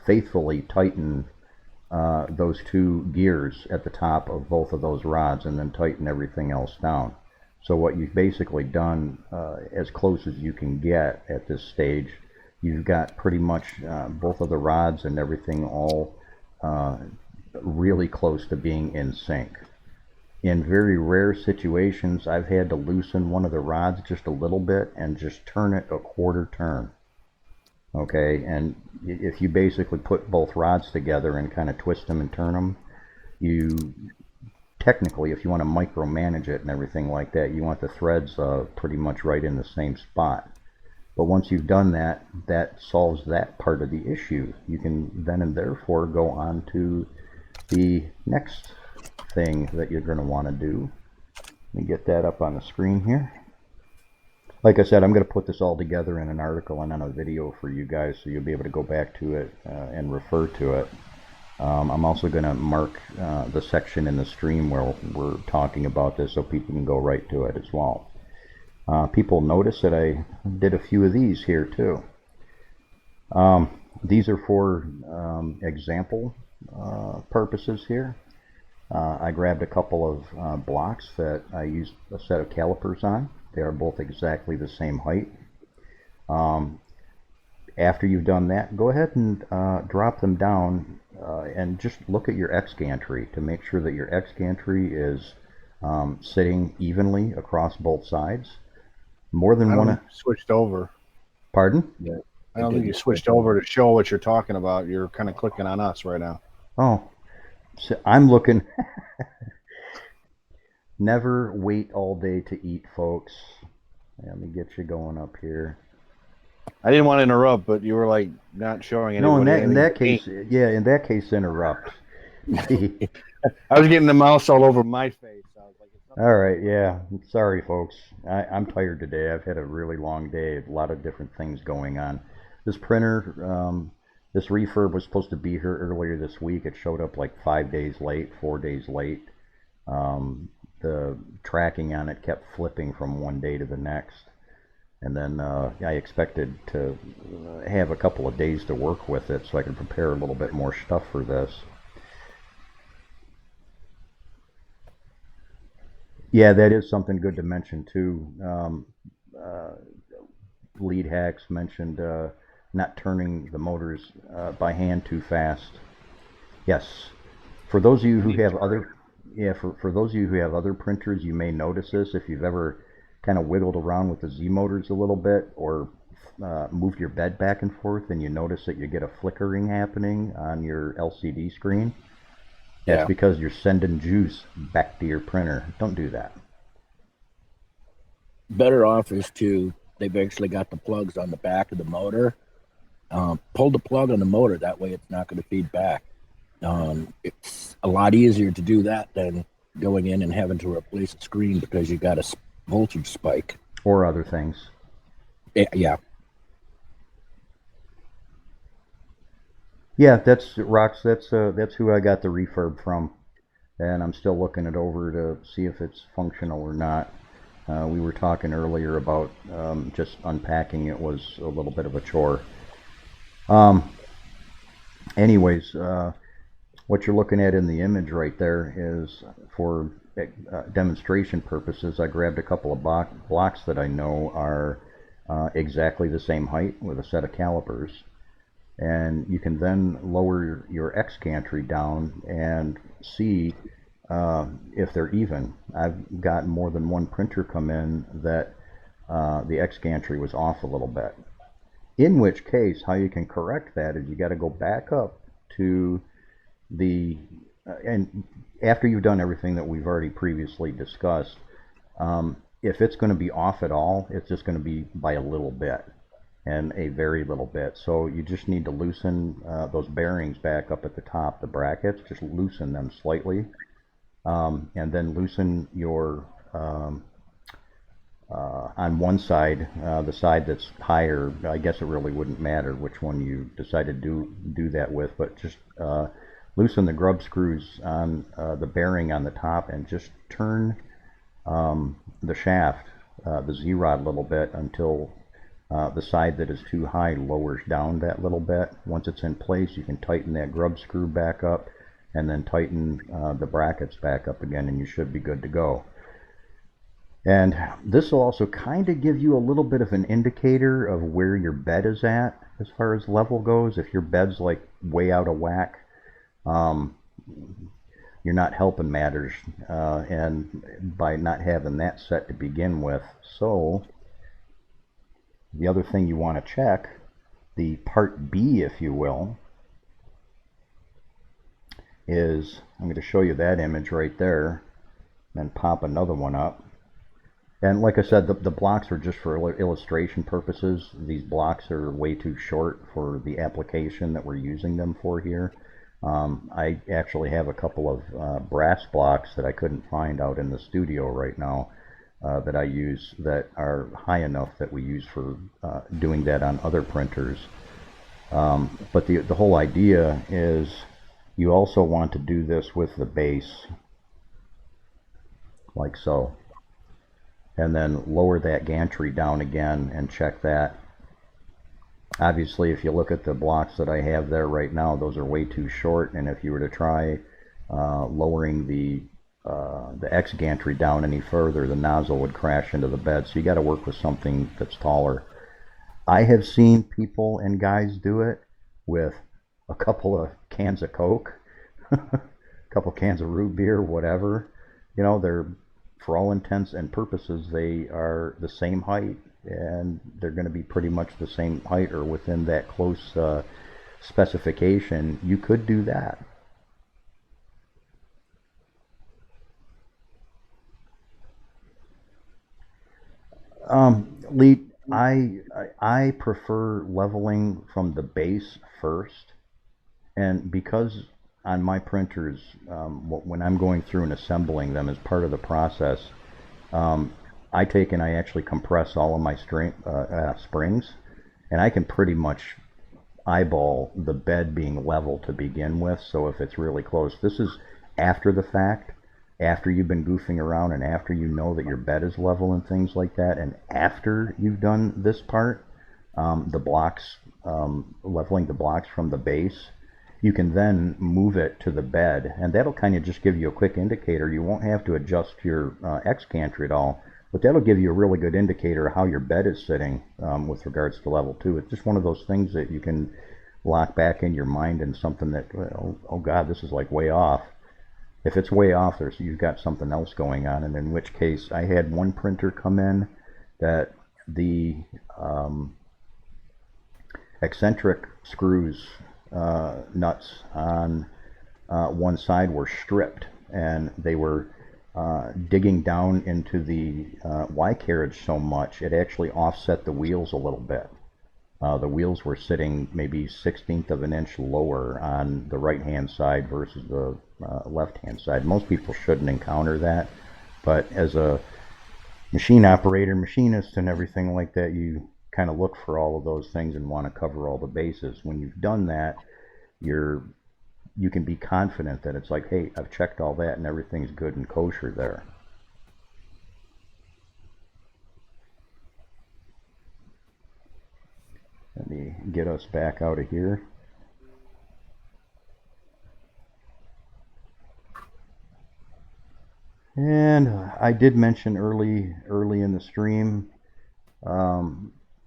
faithfully tighten those two gears at the top of both of those rods, and then tighten everything else down. So what you've basically done, as close as you can get at this stage, you've got pretty much both of the rods and everything all really close to being in sync. In very rare situations, I've had to loosen one of the rods just a little bit and just turn it a quarter turn. Okay, and if you basically put both rods together and kind of twist them and turn them, you technically, if you want to micromanage it and everything like that, you want the threads pretty much right in the same spot. But once you've done that, that solves that part of the issue. You can then and therefore go on to the next thing that you're going to want to do. Let me get that up on the screen here. Like I said, I'm going to put this all together in an article and on a video for you guys, so you'll be able to go back to it and refer to it. I'm also going to mark the section in the stream where we're talking about this, so people can go right to it as well. People notice that I did a few of these here too. These are for example purposes here. I grabbed a couple of blocks that I used a set of calipers on. They are both exactly the same height. After you've done that, go ahead and drop them down and just look at your X gantry to make sure that your X gantry is sitting evenly across both sides. More than one. Switched over. Pardon? Yeah, I don't think you switched over to show what you're talking about. You're kind of clicking on us right now. Oh, so I'm looking. Never wait all day to eat, folks. Let me get you going up here. I didn't want to interrupt, but you were like not showing No, anybody. in that case, yeah, in that case, interrupt. I was getting the mouse all over my face. I was like, it's All right, yeah. Sorry, folks. I'm tired today. I've had a really long day. A lot of different things going on. This printer, this refurb was supposed to be here earlier this week. It showed up like 5 days late, 4 days late. The tracking on it kept flipping from one day to the next. And then I expected to have a couple of days to work with it so I could prepare a little bit more stuff for this. Yeah, that is something good to mention too. Lead Hacks mentioned not turning the motors by hand too fast. Yes, for those of you who have other, yeah, for those of you who have other printers, you may notice this if you've ever kind of wiggled around with the Z motors a little bit, or moved your bed back and forth, and you notice that you get a flickering happening on your LCD screen. That's because you're sending juice back to your printer. Don't do that. Better off is they've actually got the plugs on the back of the motor. Pull the plug on the motor, that way it's not going to feed back. It's a lot easier to do that than going in and having to replace a screen because you got a voltage spike. Or other things. Yeah. Yeah, that's Rox. That's who I got the refurb from, and I'm still looking it over to see if it's functional or not. We were talking earlier about just unpacking it was a little bit of a chore. Anyways, what you're looking at in the image right there is for demonstration purposes. I grabbed a couple of blocks that I know are exactly the same height with a set of calipers. And you can then lower your X gantry down and see if they're even. I've got more than one printer come in that the X gantry was off a little bit. In which case, how you can correct that is you got to go back up to the, and after you've done everything that we've already previously discussed, if it's going to be off at all, it's just going to be by a little bit. And a very little bit. So you just need to loosen those bearings back up at the top, the brackets, just loosen them slightly. And then loosen your, on one side, the side that's higher. I guess it really wouldn't matter which one you decide to do that with, but just loosen the grub screws on the bearing on the top and just turn the shaft, the Z-rod a little bit until the side that is too high lowers down that little bit. Once it's in place, you can tighten that grub screw back up and then tighten the brackets back up again, and you should be good to go. And this will also kind of give you a little bit of an indicator of where your bed is at as far as level goes. If your bed's like way out of whack, you're not helping matters, and by not having that set to begin with. So the other thing you want to check, the part B, if you will, is, I'm going to show you that image right there, and pop another one up. And like I said, the blocks are just for illustration purposes. These blocks are way too short for the application that we're using them for here. I actually have a couple of brass blocks that I couldn't find out in the studio right now. That I use that are high enough that we use for doing that on other printers. But the whole idea is you also want to do this with the base, like so. And then lower that gantry down again and check that. Obviously, if you look at the blocks that I have there right now, those are way too short, and if you were to try lowering the X gantry down any further, the nozzle would crash into the bed. So you got to work with something that's taller. I have seen people and guys do it with a couple of cans of Coke, a couple cans of root beer, whatever. You know, they're, for all intents and purposes, they are the same height. and they're going to be pretty much the same height or within that close specification, you could do that. Lee, I prefer leveling from the base first, and because on my printers, when I'm going through and assembling them as part of the process, um, I take and I actually compress all of my springs, and I can pretty much eyeball the bed being level to begin with. So if it's really close, this is after the fact, after you've been goofing around and after you know that your bed is level and things like that, and after you've done this part, the blocks, leveling the blocks from the base, you can then move it to the bed, and that'll kind of just give you a quick indicator. You won't have to adjust your X gantry at all, but that'll give you a really good indicator of how your bed is sitting with regards to level 2. It's just one of those things that you can lock back in your mind, and something that, well, oh God, this is like way off. If it's way off, you've got something else going on, and in which case I had one printer come in that the eccentric screws nuts on one side were stripped, and they were digging down into the Y carriage so much it actually offset the wheels a little bit. The wheels were sitting maybe 1/16 of an inch lower on the right hand side versus the left hand side. Most people shouldn't encounter that, but as a machine operator, machinist, and everything like that, you kind of look for all of those things and want to cover all the bases. When you've done that, you can be confident that it's like, hey, I've checked all that and everything's good and kosher there. Let me get us back out of here. And I did mention early in the stream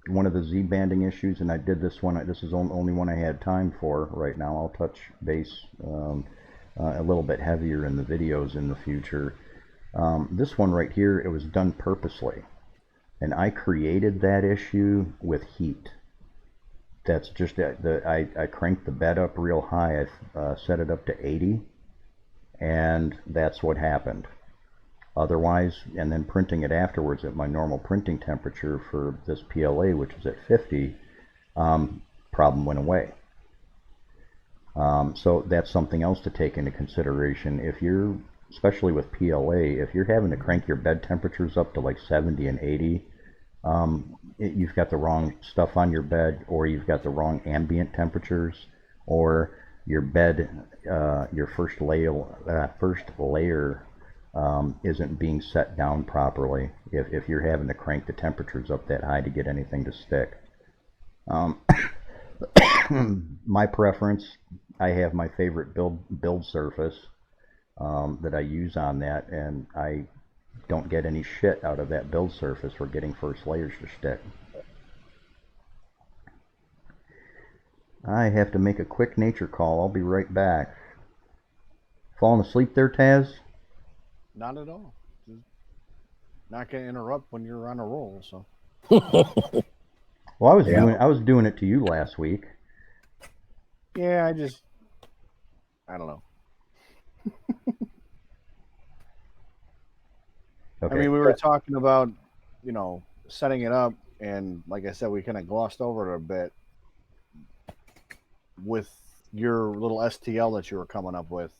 one of the Z banding issues, and I did this one. This is the only one I had time for right now. I'll touch base a little bit heavier in the videos in the future. This one right here, it was done purposely, and I created that issue with heat. That's just I cranked the bed up real high. I set it up to 80, and that's what happened. Otherwise, and then printing it afterwards at my normal printing temperature for this PLA, which is at 50, problem went away. So that's something else to take into consideration. If you're, especially with PLA, if you're having to crank your bed temperatures up to like 70 and 80, you've got the wrong stuff on your bed, or you've got the wrong ambient temperatures, or your bed, your first layer isn't being set down properly if you're having to crank the temperatures up that high to get anything to stick. My preference, I have my favorite build surface that I use on that, and I don't get any shit out of that build surface for getting first layers to stick. I have to make a quick nature call. I'll be right back. Falling asleep there, Taz? Not at all. Just not gonna interrupt when you're on a roll. So. Well, I was doing it to you last week. Yeah, I don't know. Okay. I mean, we were talking about, setting it up, and like I said, we kind of glossed over it a bit with your little STL that you were coming up with.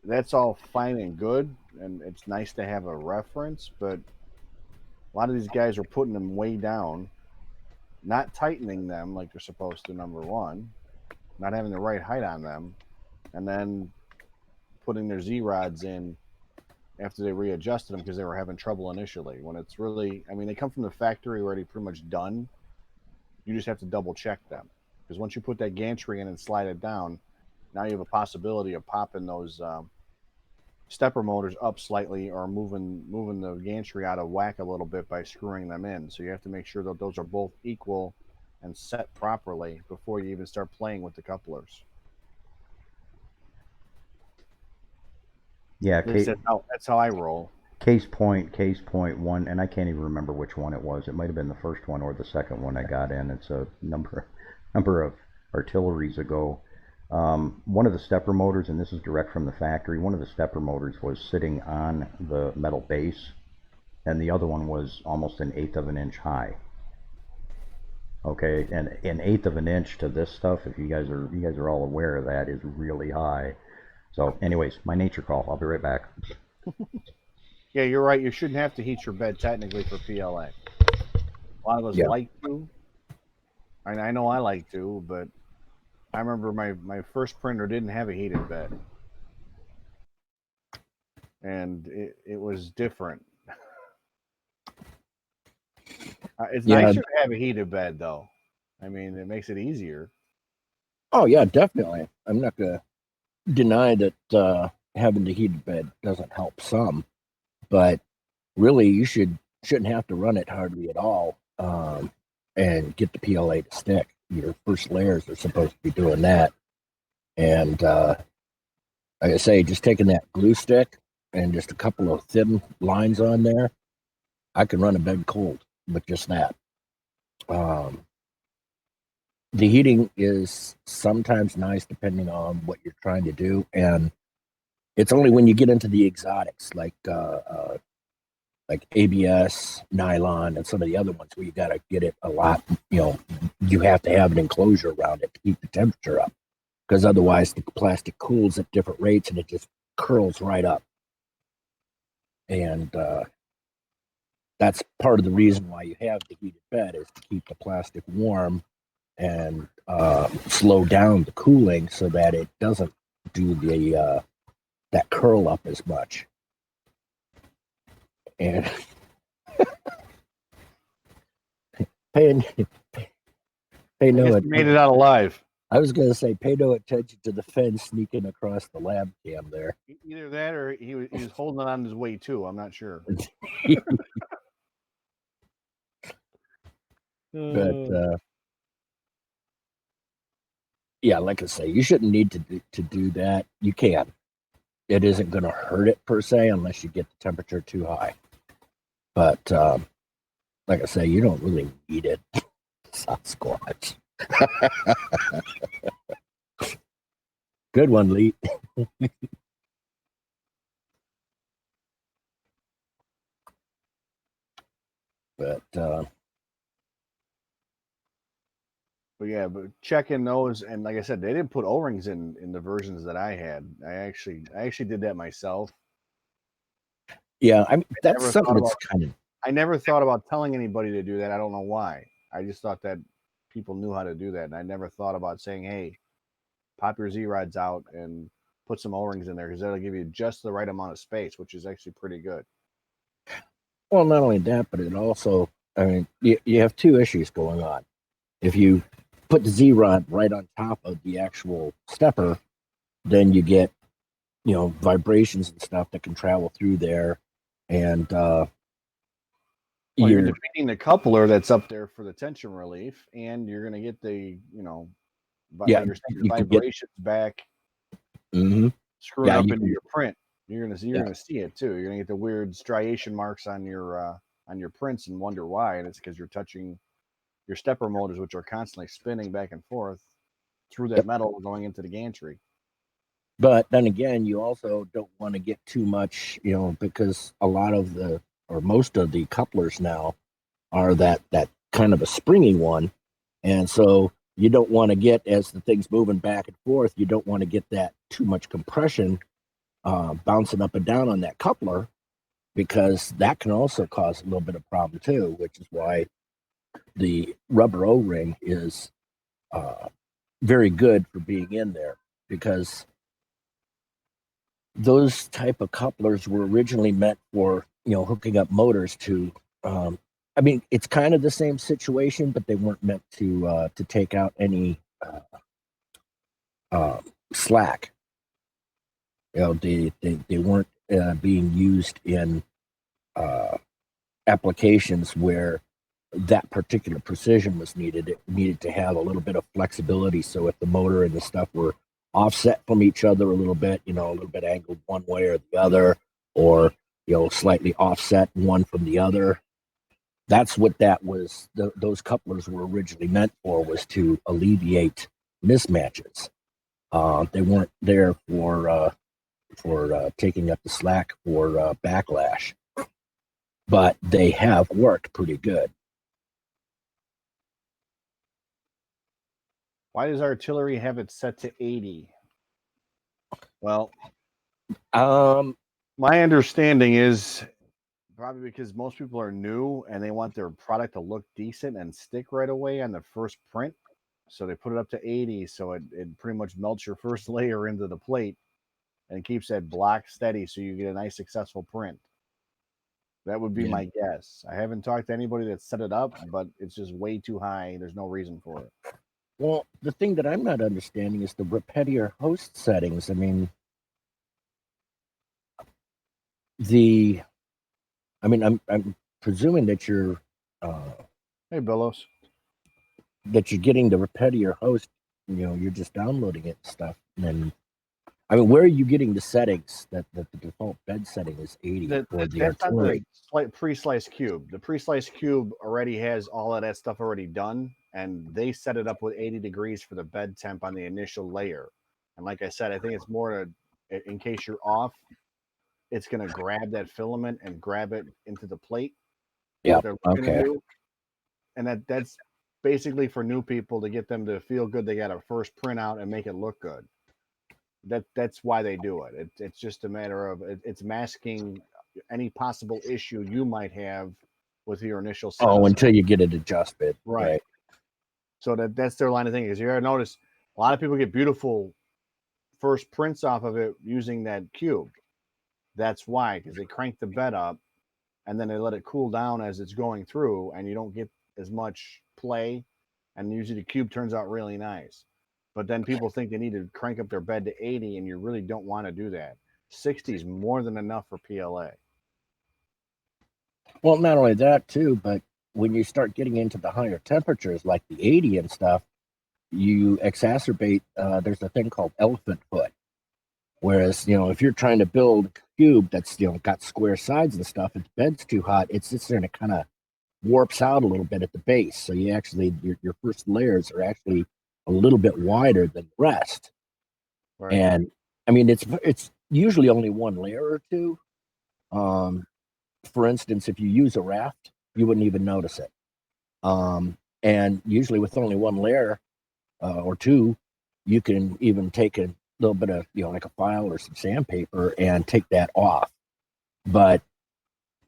That's all fine and good, and it's nice to have a reference, but a lot of these guys are putting them way down, not tightening them like they're supposed to, number one, not having the right height on them, and then putting their Z-rods in after they readjusted them because they were having trouble initially. When it's really, I mean, they come from the factory already pretty much done. You just have to double check them, because once you put that gantry in and slide it down, now you have a possibility of popping those stepper motors up slightly, or moving the gantry out of whack a little bit by screwing them in. So you have to make sure that those are both equal and set properly before you even start playing with the couplers. Yeah, That's how I roll. case point one, and I can't even remember which one it was. It might have been the first one or the second one I got in. It's a number of artilleries ago. One of the stepper motors, and this is direct from the factory, one of the stepper motors was sitting on the metal base, and the other one was almost 1/8 of an inch high. Okay, and 1/8 of an inch to this stuff, if you guys are all aware of that, is really high. So, anyways, my nature call. I'll be right back. Yeah, you're right. You shouldn't have to heat your bed technically for PLA. A lot of us like to. I know I like to, but I remember my first printer didn't have a heated bed, and it was different. It's nicer to have a heated bed, though. I mean, it makes it easier. Oh yeah, definitely. I'm not gonna deny that having the heated bed doesn't help some, but really you shouldn't have to run it hardly at all, and get the PLA to stick. Your first layers are supposed to be doing that, and like I say, just taking that glue stick and just a couple of thin lines on there, I can run a bed cold with just that. The heating is sometimes nice depending on what you're trying to do, and it's only when you get into the exotics like ABS, nylon, and some of the other ones where you got to get it a lot. You have to have an enclosure around it to keep the temperature up, because otherwise the plastic cools at different rates and it just curls right up. And that's part of the reason why you have the heated bed, is to keep the plastic warm and slow down the cooling so that it doesn't do the that curl up as much. And pay no attention. Made it out alive. I was going to say, pay no attention to the fence sneaking across the lab cam there. Either that, or he was holding it on his way too. I'm not sure. But yeah, like I say, you shouldn't need to do that. You can. It isn't going to hurt it per se unless you get the temperature too high. But like I say, you don't really need it. Sasquatch. Good one, Lee. But yeah, but checking those, and like I said, they didn't put O-rings in the versions that I had. I actually did that myself. Yeah, I mean, that's something that's kind of. I never thought about telling anybody to do that. I don't know why. I just thought that people knew how to do that, and I never thought about saying, "Hey, pop your Z-rods out and put some O-rings in there," because that'll give you just the right amount of space, which is actually pretty good. Well, not only that, but it also, I mean, you have two issues going on. If you put the Z-rod right on top of the actual stepper, then you get, vibrations and stuff that can travel through there, and you're defeating the coupler that's up there for the tension relief, and you're going to get the, your vibrations back, screwed up into your print. You're going to see it too. You're going to get the weird striation marks on your prints and wonder why, and it's because you're touching your stepper motors, which are constantly spinning back and forth through that metal going into the gantry. But then again, you also don't want to get too much, because a lot of most of the couplers now are that kind of a springy one. And so you don't want to get, as the thing's moving back and forth, you don't want to get that too much compression bouncing up and down on that coupler, because that can also cause a little bit of problem too, which is why the rubber O-ring is very good for being in there, because those type of couplers were originally meant for, hooking up motors to, I mean, it's kind of the same situation, but they weren't meant to take out any slack. They weren't being used in applications where that particular precision was needed. It needed to have a little bit of flexibility, so if the motor and the stuff were offset from each other a little bit, a little bit angled one way or the other, or slightly offset one from the other. That's what that was. Those couplers were originally meant for, was to alleviate mismatches. They weren't there for taking up the slack for backlash, but they have worked pretty good. Why does artillery have it set to 80? Well, my understanding is probably because most people are new and they want their product to look decent and stick right away on the first print. So they put it up to 80, so it pretty much melts your first layer into the plate and keeps that block steady so you get a nice successful print. That would be my guess. I haven't talked to anybody that set it up, but it's just way too high. There's no reason for it. Well, the thing that I'm not understanding is the repetier host settings. I mean, I'm presuming that you're Hey, Billows. that you're getting the repetier host. You're just downloading it and stuff. And I mean, where are you getting the settings that the default bed setting is 80 for the That's on artillery? the pre-sliced cube. The pre-sliced cube already has all of that stuff already done, and they set it up with 80 degrees for the bed temp on the initial layer. And like I said, I think it's more to, in case you're off, it's going to grab that filament and grab it into the plate. Yeah. What they're looking Okay. to do. And that's basically for new people to get them to feel good. They got a first print out and make it look good. That's why they do it. It's just a matter of it's masking any possible issue you might have with your initial setup. Oh, until you get it adjusted. Right. So that's their line of thinking. Because you ever notice a lot of people get beautiful first prints off of it using that cube. That's why, because they crank the bed up and then they let it cool down as it's going through, and you don't get as much play. And usually the cube turns out really nice. But then people think they need to crank up their bed to 80, and you really don't want to do that. 60 is more than enough for PLA. Well, not only that too, but when you start getting into the higher temperatures, like the 80 and stuff, you exacerbate. There's a thing called elephant foot. Whereas, if you're trying to build a cube that's got square sides and stuff, if the bed's too hot, it sits there and it kind of warps out a little bit at the base. So you actually your first layers are actually a little bit wider than the rest. Right. And I mean, it's usually only one layer or two. For instance, if you use a raft, you wouldn't even notice it. And usually with only one layer or two, you can even take a little bit of, like a file or some sandpaper and take that off. But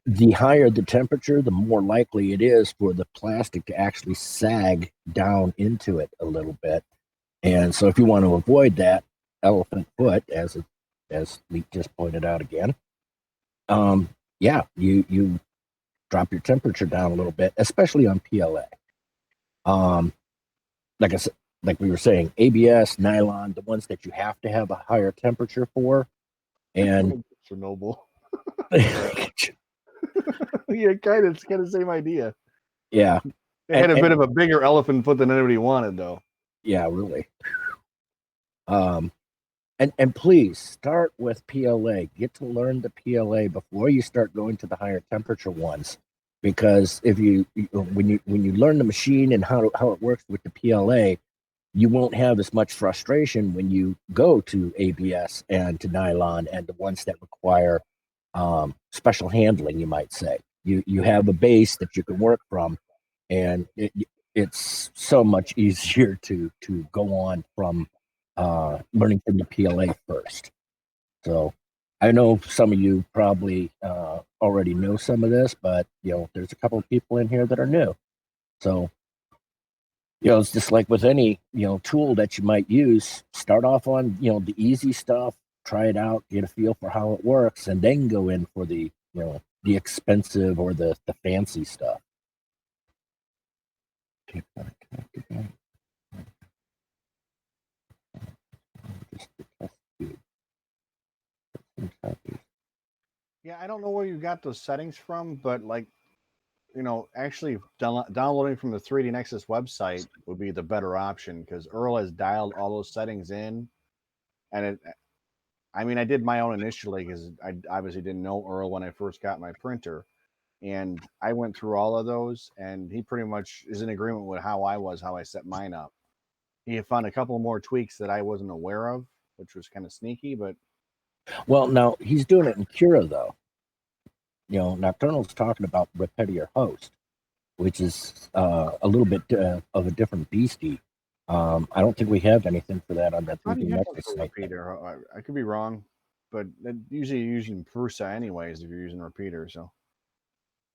the higher the temperature, the more likely it is for the plastic to actually sag down into it a little bit. And so if you want to avoid that elephant foot, as Lee just pointed out again, you drop your temperature down a little bit, especially on PLA. Like I said, like we were saying, ABS, nylon, the ones that you have to have a higher temperature for, and Chernobyl. Yeah, it's kind of the same idea. Yeah, it had a bit of a bigger elephant foot than anybody wanted, though. Yeah, really. And please start with PLA. Get to learn the PLA before you start going to the higher temperature ones, because when you learn the machine and how it works with the PLA, you won't have as much frustration when you go to ABS and to nylon and the ones that require special handling, you might say. You have a base that you can work from, and it's so much easier to go on from learning from the PLA first. So I know some of you probably already know some of this, but there's a couple of people in here that are new. So it's just like with any tool that you might use. Start off on the easy stuff, try it out, get a feel for how it works, and then go in for the the expensive or the fancy stuff. Yeah, I don't know where you got those settings from, but actually downloading from the 3D Nexus website would be the better option, because Earl has dialed all those settings in, and I mean, I did my own initially because I obviously didn't know Earl when I first got my printer. And I went through all of those, and he pretty much is in agreement with how I set mine up. He found a couple more tweaks that I wasn't aware of, which was kind of sneaky, but Well, now he's doing it in Cura, though. You know, Nocturnal's talking about Repetier Host, which is a little bit of a different beastie. I don't think we have anything for that on that 3D Nexus site. repeater. I could be wrong, but usually you're using Prusa anyways if you're using repeater. So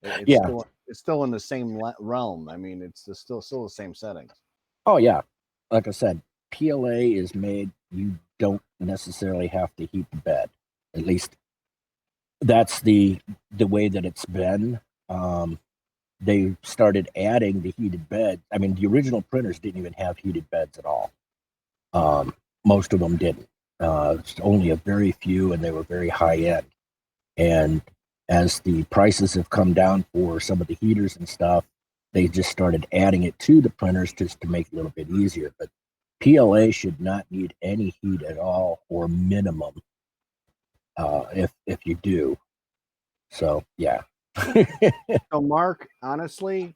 it's still in the same realm. I mean, it's still the same settings. Oh yeah, like I said, PLA is made. You don't necessarily have to heat the bed. At least that's the way that it's been. They started adding the heated bed. I mean, the original printers didn't even have heated beds at all. Most of them didn't. Only a very few, and they were very high end. And as the prices have come down for some of the heaters and stuff, they just started adding it to the printers just to make it a little bit easier. But PLA should not need any heat at all, or minimum, if you do. So yeah. So Mark, honestly,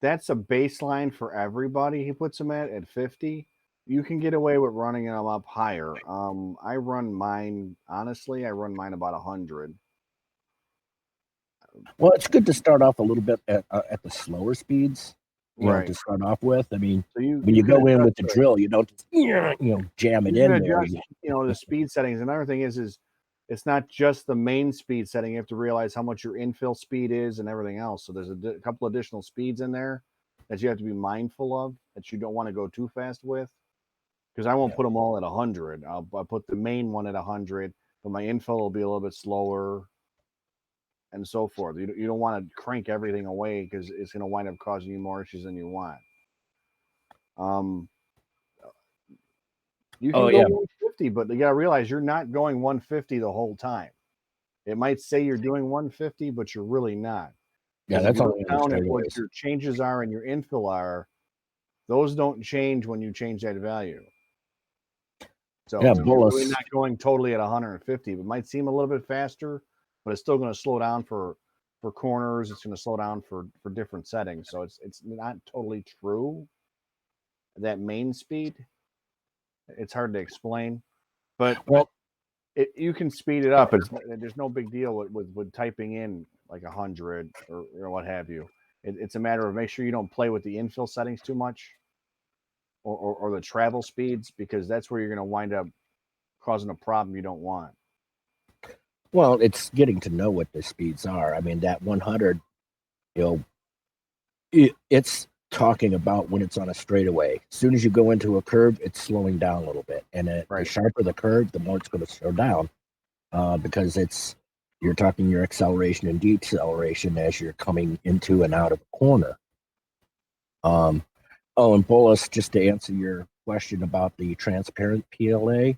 that's a baseline for everybody. He puts them at 50. You can get away with running them up higher. I run mine about 100. Well, it's good to start off a little bit at the slower speeds, right? To start off with. I mean, so when you go in with the drill, you don't just, jam it in there. Adjust, the speed settings. Another thing is it's not just the main speed setting. You have to realize how much your infill speed is and everything else. So there's a couple additional speeds in there that you have to be mindful of, that you don't want to go too fast with. Because I won't put them all at 100. I'll put the main one at 100, but my infill will be a little bit slower, and so forth. You don't want to crank everything away because it's going to wind up causing you more issues than you want. You can go 150, but you got to realize you're not going 150 the whole time. It might say you're doing 150, but you're really not. Yeah, that's all. Down at what your changes are and your infill are, those don't change when you change that value. So you're really not going totally at 150. It might seem a little bit faster, but it's still going to slow down for corners. It's going to slow down for different settings. So it's not totally true. That main speed, it's hard to explain, but you can speed it up. There's no big deal with typing in like 100 or what have you. It's a matter of make sure you don't play with the infill settings too much. Or the travel speeds, because that's where you're going to wind up causing a problem you don't want. Well, it's getting to know what the speeds are. I mean, that 100, it's talking about when it's on a straightaway. As soon as you go into a curve, it's slowing down a little bit. And the sharper the curve, the more it's going to slow down, because you're talking your acceleration and deceleration as you're coming into and out of a corner. Oh, and Bolus, just to answer your question about the transparent PLA,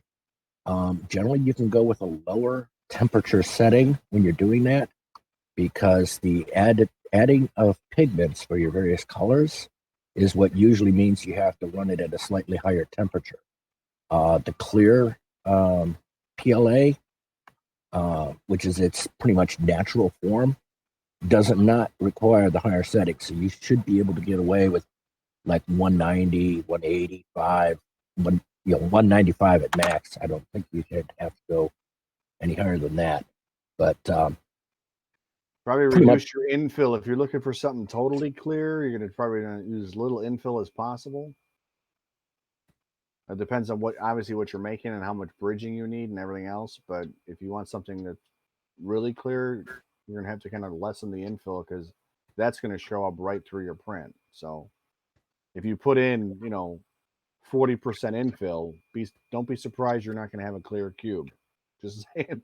generally you can go with a lower temperature setting when you're doing that, because the adding of pigments for your various colors is what usually means you have to run it at a slightly higher temperature. The clear PLA, which is its pretty much natural form, does not require the higher setting, so you should be able to get away with like 190, 185, 195 at max. I don't think you should have to go any higher than that. But probably reduce your infill. If you're looking for something totally clear, you're going to probably use as little infill as possible. It depends on what you're making and how much bridging you need and everything else. But if you want something that's really clear, you're going to have to kind of lessen the infill, because that's going to show up right through your print. So if you put in, 40% infill, don't be surprised you're not going to have a clear cube. Just saying.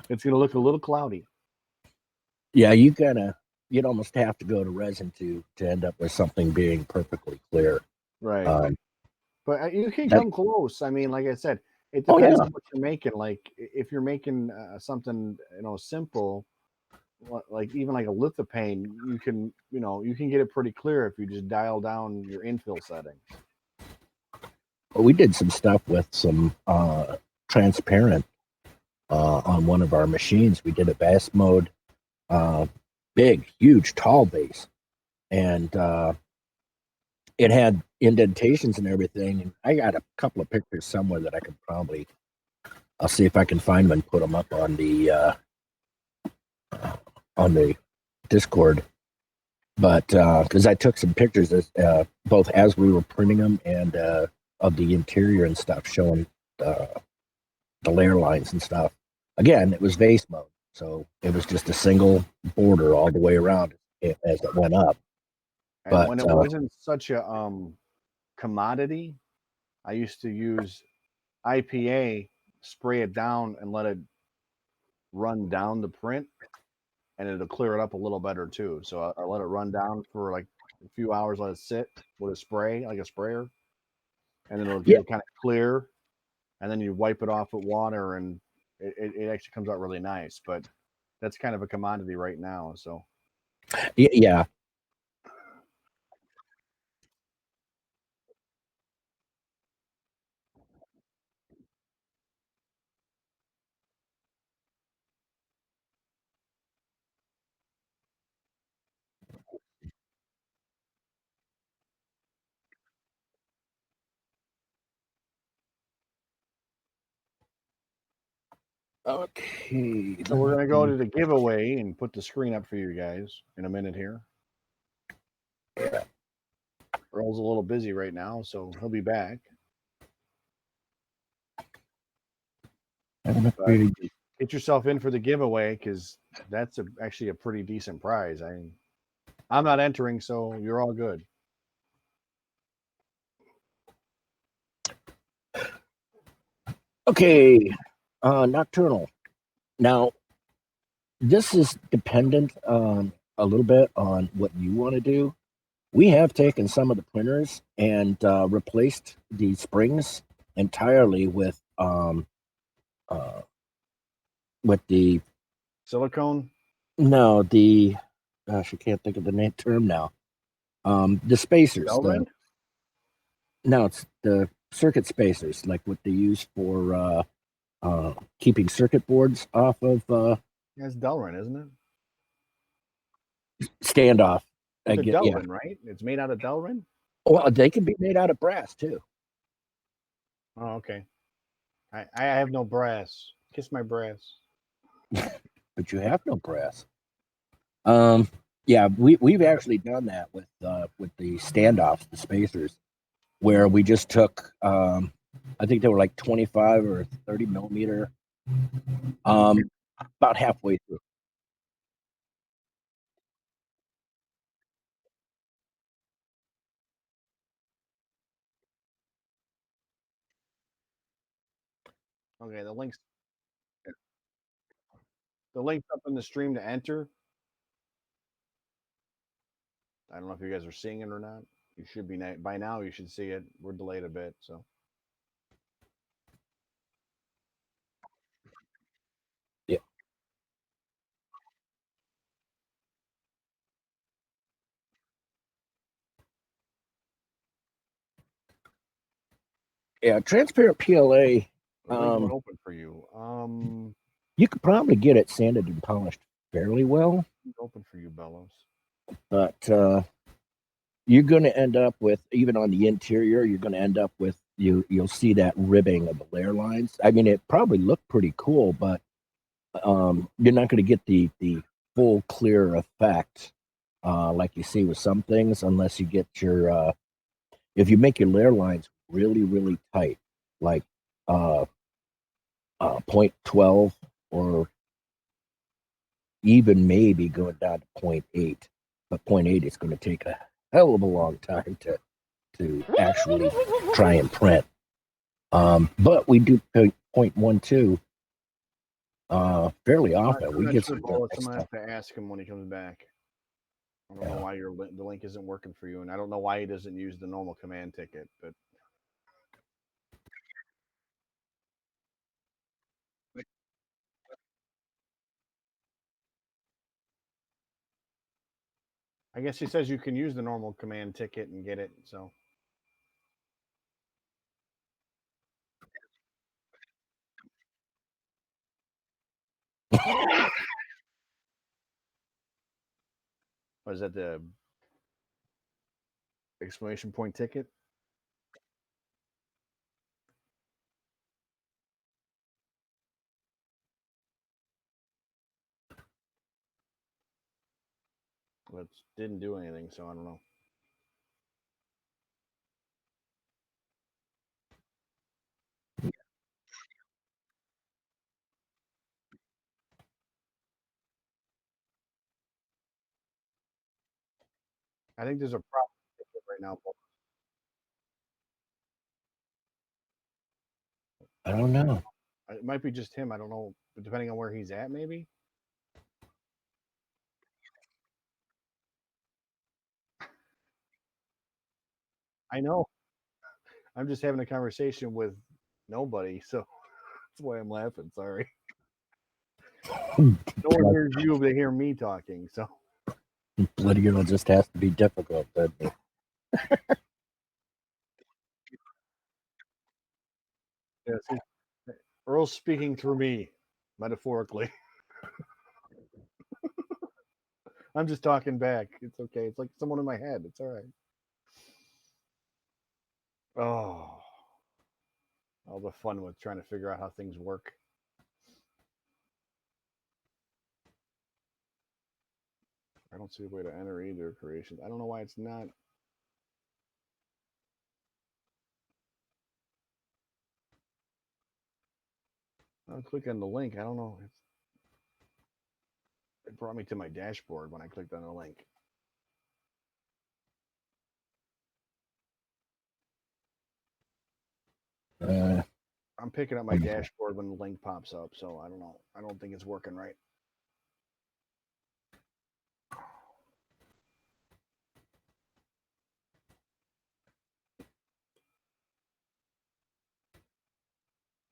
It's going to look a little cloudy. Yeah, you'd almost have to go to resin to end up with something being perfectly clear. Right. But you can come close. I mean, like I said, it depends on what you're making. Like if you're making something, simple, like even like a lithopane, you can get it pretty clear if you just dial down your infill settings. Well, we did some stuff with some transparent on one of our machines. We did a base mode, big, huge, tall base, and it had indentations and everything. And I got a couple of pictures somewhere that I could probably, I'll see if I can find them and put them up on the Discord. But because I took some pictures both as we were printing them and of the interior and stuff, showing the layer lines and stuff. Again, it was vase mode, so it was just a single border all the way around as it went up. And But when it wasn't such a commodity, I used to use IPA, spray it down, and let it run down the print, and it'll clear it up a little better too. So I let it run down for like a few hours, let it sit with a spray, like a sprayer, and then it'll get kind of clear, and then you wipe it off with water, and it actually comes out really nice. But that's kind of a commodity right now. So yeah. Okay. So we're gonna go to the giveaway and put the screen up for you guys in a minute here. Yeah. Earl's a little busy right now, so he'll be back. Get yourself in for the giveaway because that's actually a pretty decent prize. I'm not entering, so you're all good. Okay, Nocturnal. Now, this is dependent a little bit on what you want to do. We have taken some of the printers and replaced the springs entirely with the silicone. No, gosh, I can't think of the term now. The spacers. No, it's the circuit spacers, like what they use for keeping circuit boards off of. That's Delrin, isn't it? Standoff. It's Delrin, right? It's made out of Delrin. Well, they can be made out of brass too. Oh, okay. I have no brass. Kiss my brass. But you have no brass. Yeah, we've actually done that with the standoffs, the spacers, where we just took I think they were like 25 or 30 millimeter, about halfway through. Okay, the link's up in the stream to enter. I don't know if you guys are seeing it or not. You should be by now. You should see it. We're delayed a bit, so. Yeah. Yeah, transparent PLA. Open for you. You could probably get it sanded and polished fairly well. Open for you, Bellows. But you're going to end up with, even on the interior, you're going to end up with you'll see that ribbing of the layer lines. I mean, it probably looked pretty cool, but you're not going to get the full clear effect like you see with some things, unless you get your if you make your layer lines really, really tight, like 0.12 or even maybe going down to 0.8. But 0.8 is going to take a hell of a long time to actually try and print. But we do 0.12 fairly often. We get some I'm gonna have to ask him when he comes back. I don't know why the link isn't working for you, and I don't know why he doesn't use the normal command ticket, but. I guess he says you can use the normal command ticket and get it, so. Was that the exclamation point ticket? But didn't do anything, so I don't know. I think there's a problem right now. I don't know. It might be just him. I don't know. But depending on where he's at, maybe. I know. I'm just having a conversation with nobody, so that's why I'm laughing. Sorry. No one hears you, they hear me talking. So Political just has to be difficult, doesn't it? yeah, see, Earl's speaking through me, metaphorically. I'm just talking back. It's okay. It's like someone in my head. It's all right. Oh, all the fun with trying to figure out how things work. I don't see a way to enter either creations. I don't know why it's not. I'll click on the link. I don't know. It brought me to my dashboard when I clicked on the link. I'm picking up my dashboard when the link pops up, so I don't know. I don't think it's working right.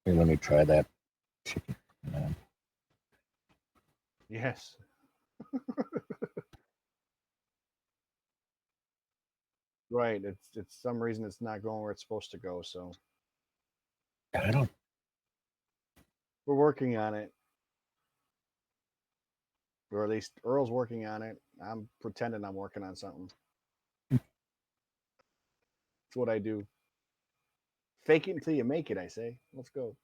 Here, let me try that. Yes. Right. It's some reason it's not going where it's supposed to go, so I don't. we're working on it. Or at least Earl's working on it. I'm pretending I'm working on something. That's what I do. Fake it until you make it, I say. Let's go.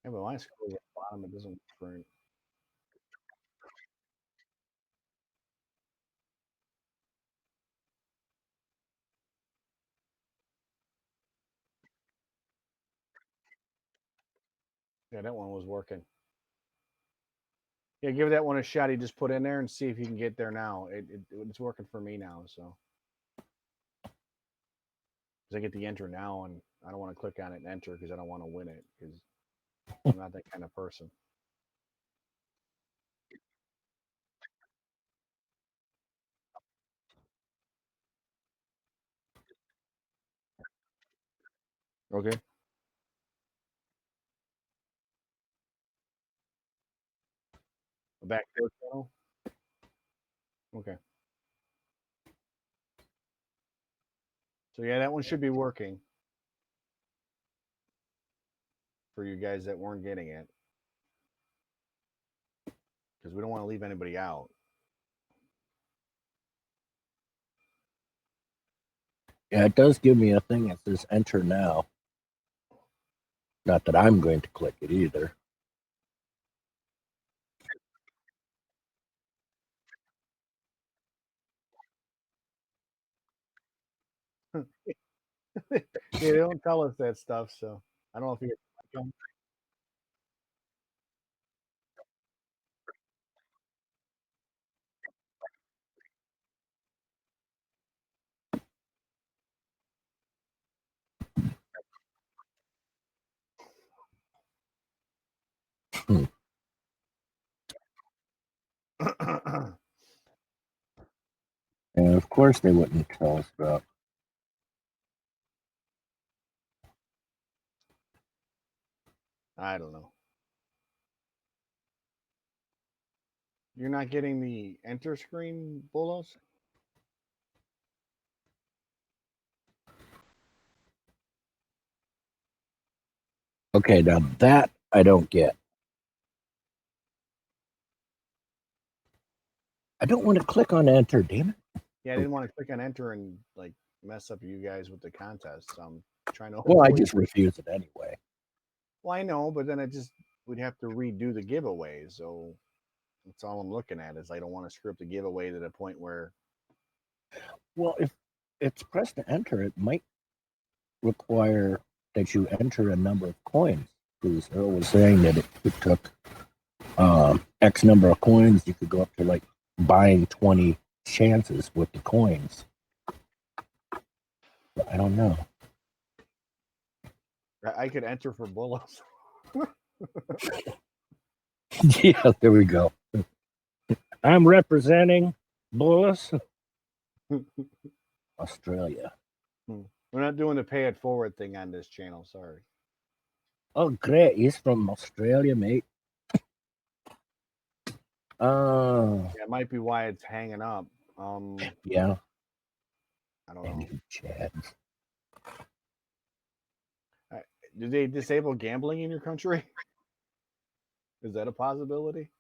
Yeah, but when I scroll to the bottom, it doesn't print. Yeah, that one was working. Yeah, give that one a shot. You just put in there and see if you can get there now. It's working for me now, so. Because I get the enter now, and I don't want to click on it and enter because I don't want to win it because I'm not that kind of person. Okay. A backdoor channel. Okay. So yeah, that one should be working for you guys that weren't getting it because we don't want to leave anybody out. Yeah, it does give me a thing that says enter now. Not that I'm going to click it either. Yeah, they don't tell us that stuff, so I don't know if you. And of course, they wouldn't tell us about. I don't know. You're not getting the enter screen, Bolos? Okay, now that I don't get. I don't want to click on enter, damn it. Yeah, I didn't want to click on enter and like mess up you guys with the contest. So I'm trying to. Well, I avoid- just refuse it anyway. Well, I know, but then we'd have to redo the giveaway. So that's all I'm looking at is I don't want to screw up the giveaway to the point where. Well, if it's pressed to enter, it might require that you enter a number of coins. Because Earl was saying that it took X number of coins. You could go up to like buying 20 chances with the coins. But I don't know. I could enter for bullets. Yeah, there we go. I'm representing Bullis, Australia. We're not doing the pay it forward thing on this channel. Sorry. Oh, great. He's from Australia, mate. Oh, Yeah, it might be why it's hanging up. yeah. I don't know. And Chads. Do they disable gambling in your country? Is that a possibility?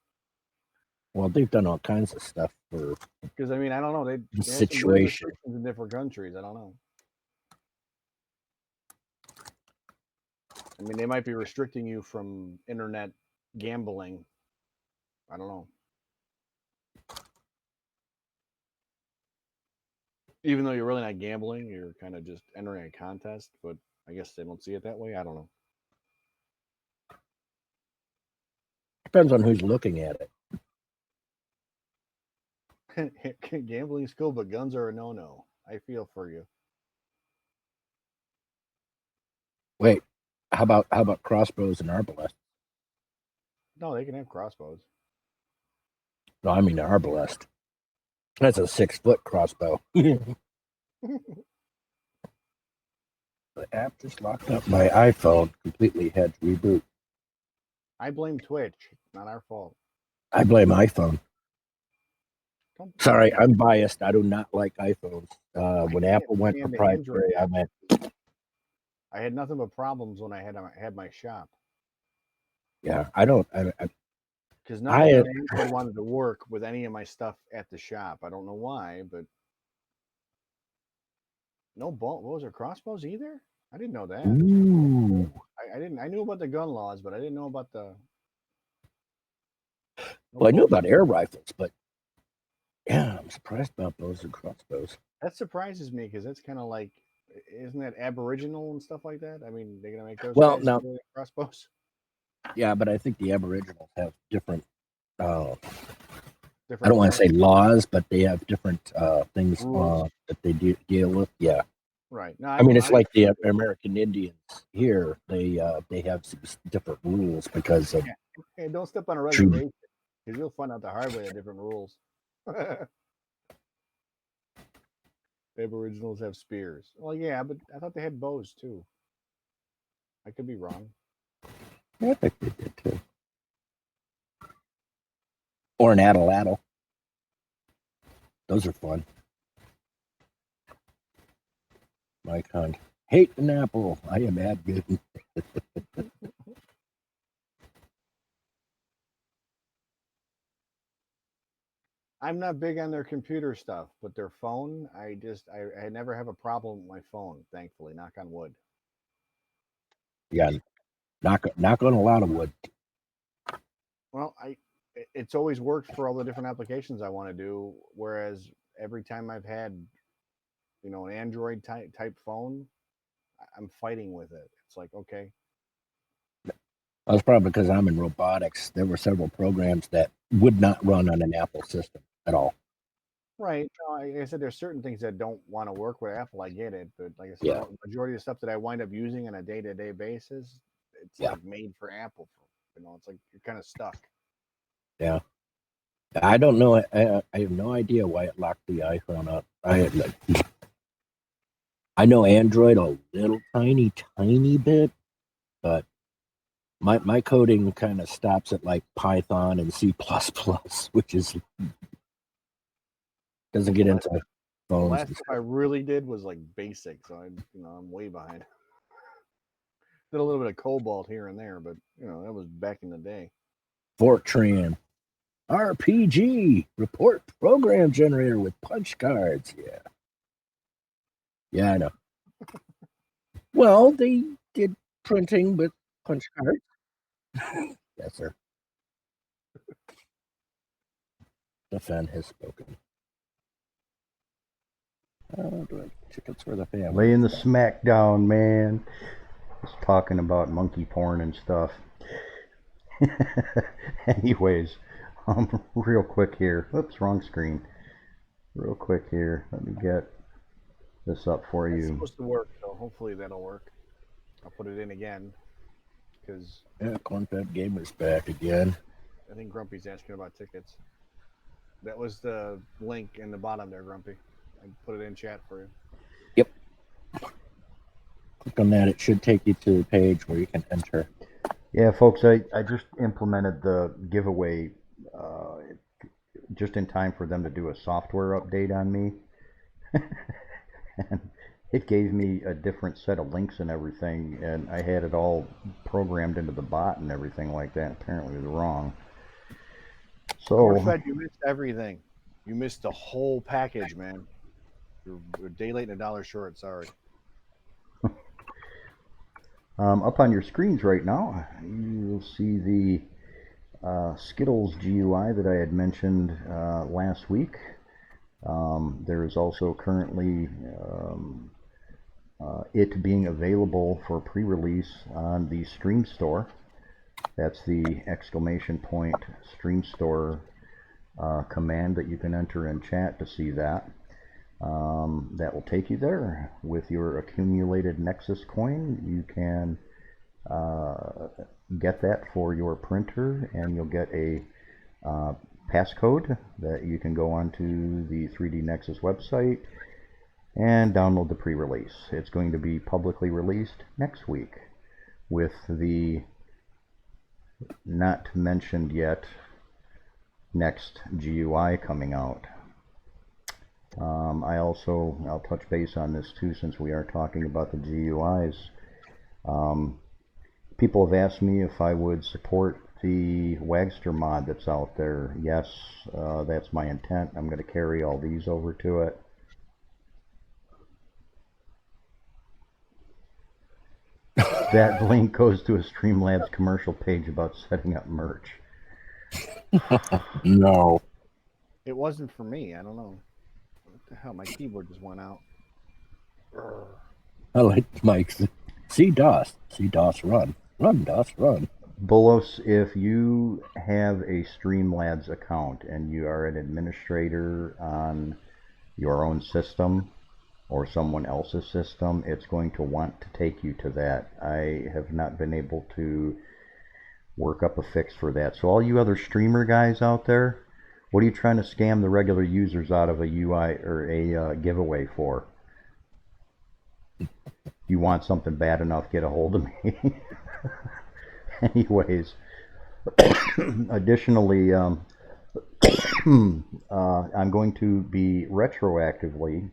Well, they've done all kinds of stuff for Because I mean, I don't know. They have some weird situation. restrictions in different countries. I don't know. I mean, they might be restricting you from internet gambling. I don't know. Even though you're really not gambling, you're kind of just entering a contest. But I guess they don't see it that way. I don't know. Depends on who's looking at it. Gambling's cool, but guns are a no-no. I feel for you. Wait, how about crossbows and arbalest? No, they can have crossbows. No, I mean arbalest. That's a 6-foot crossbow. The app just locked up my iPhone. Completely had to reboot. I blame Twitch. Not our fault. I blame iPhone. Don't- Sorry, I'm biased. I do not like iPhones. When can't Apple went stand the proprietary, I Android. went, I had nothing but problems when I had my shop yeah, I don't. because I- nothing on Android wanted to work with any of my stuff at the shop. I don't know why, but no bow. What was there, crossbows either? I didn't know that. Ooh. I didn't. I knew about the gun laws, but I didn't know about the. No Well, I knew bows. about air rifles, but yeah, I'm surprised about bows and crossbows. That surprises me because that's kind of like, isn't that Aboriginal and stuff like that? I mean, they're gonna make those Well, guys now- do crossbows. Yeah, but I think the Aboriginals have different. I Different don't want to laws? say laws, but they have different things Rules. that they deal with. Yeah, Right. No, I mean it's like the American Indians here. They have some different rules because of Hey, don't step on a True. reservation because you'll find out the hard way the different rules. Aboriginals have spears. Well, yeah, but I thought they had bows too. I could be wrong. Yeah, I think they did too. Or an atlatl. Those are fun. Mike Hunt. Hate an apple. I am at good. I'm not big on their computer stuff, but their phone, I never have a problem with my phone, thankfully. Knock on wood. Yeah. Knock on a lot of wood. Well, it's always worked for all the different applications I want to do. Whereas every time I've had, an Android type phone, I'm fighting with it. It's like, okay, That's probably because I'm in robotics. There were several programs that would not run on an Apple system at all. right. No, like I said, there's certain things that don't want to work with Apple. I get it, but like I said, Yeah. the majority of stuff that I wind up using on a day-to-day basis, it's Yeah. like made for Apple. It's like you're kind of stuck. Yeah. I don't know. I have no idea why it locked the iPhone up. I know Android a little tiny bit, but my coding kind of stops at like Python and C++, which is doesn't get into The phones. last stuff I really did was like basic, so I'm way behind. Did a little bit of Cobalt here and there, but you know that was back in the day. Fortran. RPG. Report program generator with punch cards. Yeah. Yeah, I know. Well, they did printing with punch cards. Yes, sir. The fan has spoken. Chickens for the family. Laying the smack down, man. Just talking about monkey porn and stuff. Anyways, real quick here. Oops, wrong screen. Real quick here. Let me get this up for It's you. supposed to work, so hopefully that'll work. I'll put it in again because Yeah, Cornfed Gamer's back again. I think Grumpy's asking about tickets. That was the link in the bottom there, Grumpy. I put it in chat for you. Yep. Click on that. It should take you to the page where you can enter. Yeah, folks, I just implemented the giveaway just in time for them to do a software update on me. And it gave me a different set of links and everything, and I had it all programmed into the bot and everything like that. Apparently it was wrong. So, Fred, you missed everything. You missed the whole package, man. You're a day late and $1 short. Sorry. up on your screens right now, you'll see the Skittles GUI that I had mentioned last week. There is also currently it being available for pre-release on the Stream Store. That's the exclamation point Stream Store command that you can enter in chat to see that. That will take you there. With your accumulated Nexus coin, you can get that for your printer, and you'll get a passcode that you can go onto the 3D Nexus website and download the pre-release. It's going to be publicly released next week with the not mentioned yet next GUI coming out. I'll touch base on this too, since we are talking about the GUIs. People have asked me if I would support the Wagster mod that's out there. Yes, that's my intent. I'm going to carry all these over to it. That link goes to a Streamlabs commercial page about setting up merch. No. It wasn't for me. I don't know. What the hell? My keyboard just went out. I like Mike's. See DOS. See DOS run. Run, DOS, run. Bullos, if you have a Streamlabs account and you are an administrator on your own system or someone else's system, it's going to want to take you to that. I have not been able to work up a fix for that. So all you other streamer guys out there, what are you trying to scam the regular users out of a UI or a giveaway for? You want something bad enough, get a hold of me. Anyways, additionally, I'm going to be retroactively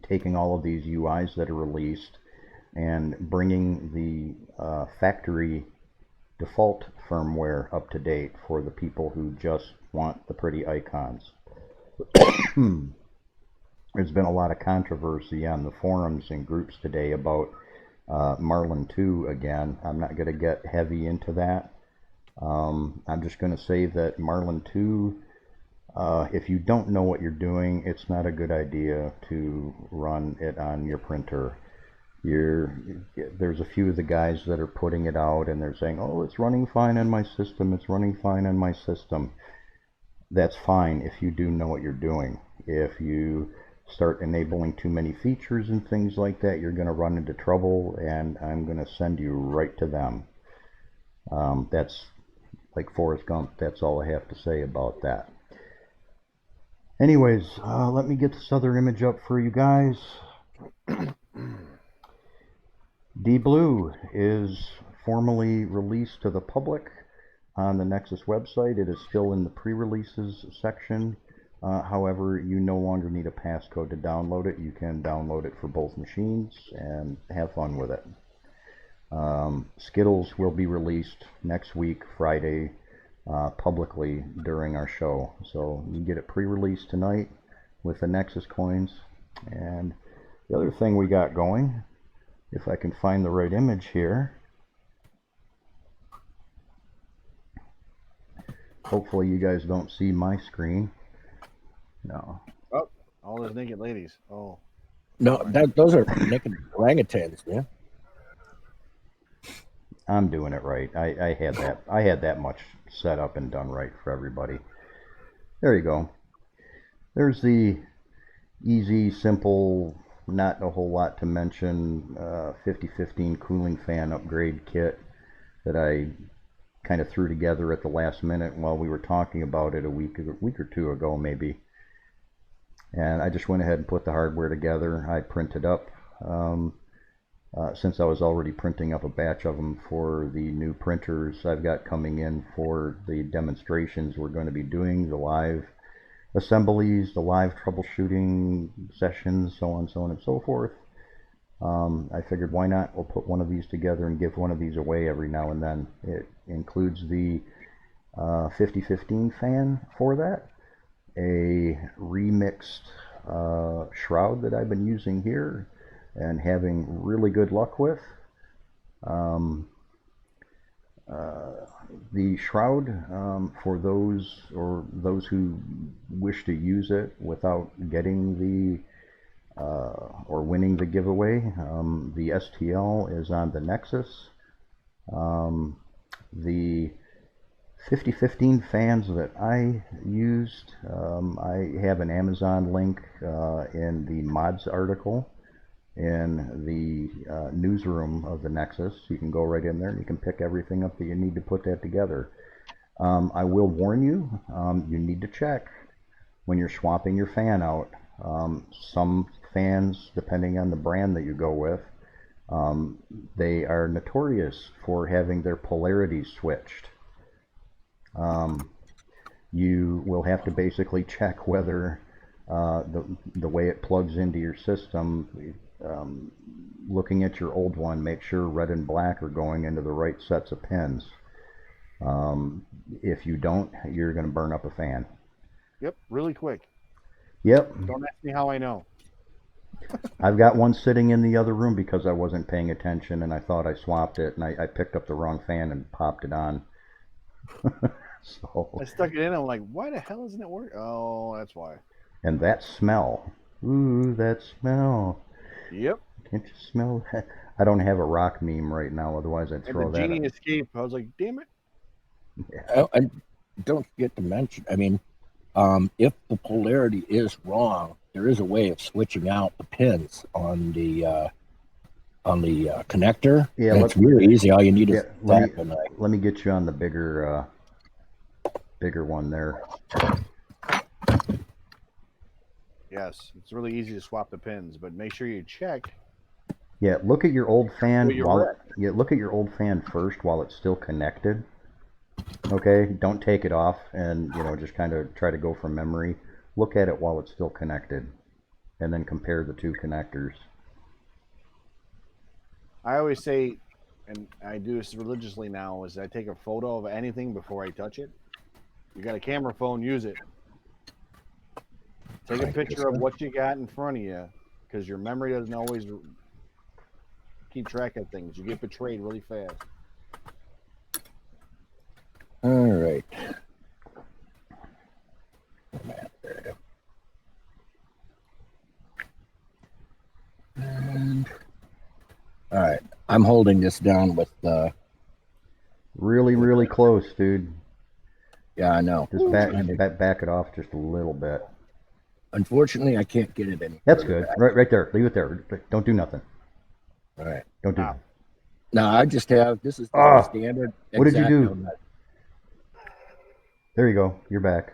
taking all of these UIs that are released and bringing the factory default firmware up to date for the people who just want the pretty icons. There's been a lot of controversy on the forums and groups today about Marlin 2 again. I'm not going to get heavy into that. I'm just going to say that Marlin 2, if you don't know what you're doing, it's not a good idea to run it on your printer. There's a few of the guys that are putting it out and they're saying, oh, it's running fine on my system, it's running fine on my system. That's fine if you do know what you're doing. If you start enabling too many features and things like that, you're going to run into trouble, and I'm going to send you right to them. That's like Forrest Gump. That's all I have to say about that. Anyways, let me get this other image up for you guys. DiBlue is formally released to the public on the Nexus website. It is still in the pre-releases section. However, you no longer need a passcode to download it. You can download it for both machines and have fun with it. Skittles will be released next week, Friday, publicly during our show. So you get it pre-released tonight with the Nexus coins. And the other thing we got going, if I can find the right image here, hopefully you guys don't see my screen. No. Oh, all those naked ladies. Oh. No, those are naked orangutans, man. I'm doing it right. I had that much set up and done right for everybody. There you go. There's the easy, simple, not a whole lot to mention 5015 cooling fan upgrade kit that I kind of threw together at the last minute while we were talking about it a week or two ago maybe. And I just went ahead and put the hardware together. I printed up, since I was already printing up a batch of them for the new printers I've got coming in for the demonstrations we're going to be doing, the live assemblies, the live troubleshooting sessions, so on and so forth. I figured why not? We'll put one of these together and give one of these away every now and then. It includes the 5015 fan for that, a remixed shroud that I've been using here and having really good luck with. The shroud, for those who wish to use it without getting the or winning the giveaway, the STL is on the Nexus. The 5015 fans that I used, I have an Amazon link in the mods article in the newsroom of the Nexus. You can go right in there and you can pick everything up that you need to put that together. I will warn you, you need to check when you're swapping your fan out. Some fans, depending on the brand that you go with, they are notorious for having their polarities switched. You will have to basically check whether the way it plugs into your system, looking at your old one, make sure red and black are going into the right sets of pins. If you don't, you're going to burn up a fan. Yep, really quick. Yep. Don't ask me how I know. I've got one sitting in the other room because I wasn't paying attention and I thought I swapped it and I picked up the wrong fan and popped it on. So I stuck it in. I'm like, why the hell isn't it working? Oh, that's why. And that smell. Ooh, that smell. Yep. Can't you smell that? I don't have a rock meme right now, otherwise I'd throw and the that. genie escaped. I was like, damn it. Yeah. I don't forget to mention, I mean, if the polarity is wrong, there is a way of switching out the pins on the connector. Yeah, it's really easy. All you need is let me get you on the bigger one there. Yes, it's really easy to swap the pins, but make sure you check. Yeah, look at your old fan look at your old fan first while it's still connected. Okay, don't take it off and just kind of try to go from memory. Look at it while it's still connected, and then compare the two connectors. I always say, and I do this religiously now, is I take a photo of anything before I touch it. You got a camera phone, use it. Take a picture of what you got in front of you, because your memory doesn't always keep track of things. You get betrayed really fast. All right. And, all right. I'm holding this down with really close, dude. Yeah, I know. Just back it off just a little bit. Unfortunately, I can't get it in. That's good. Right there. Leave it there. Don't do nothing. All right. Don't do nothing. No, I just have, this is the standard. What did you do? Nut. There you go. You're back.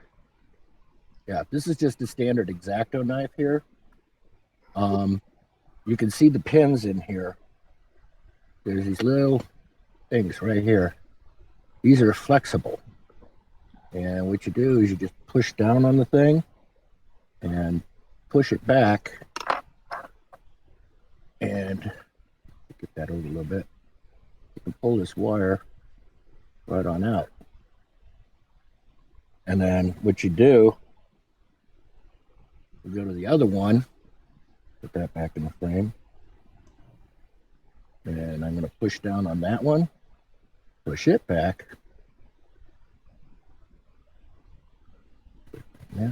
Yeah, this is just a standard X-Acto knife here. You can see the pins in here. There's these little things right here. These are flexible. And what you do is you just push down on the thing and push it back. And get that over a little bit. to pull this wire right on out. And then what you do, you go to the other one, put that back in the frame. And I'm going to push down on that one, push it back. Yeah.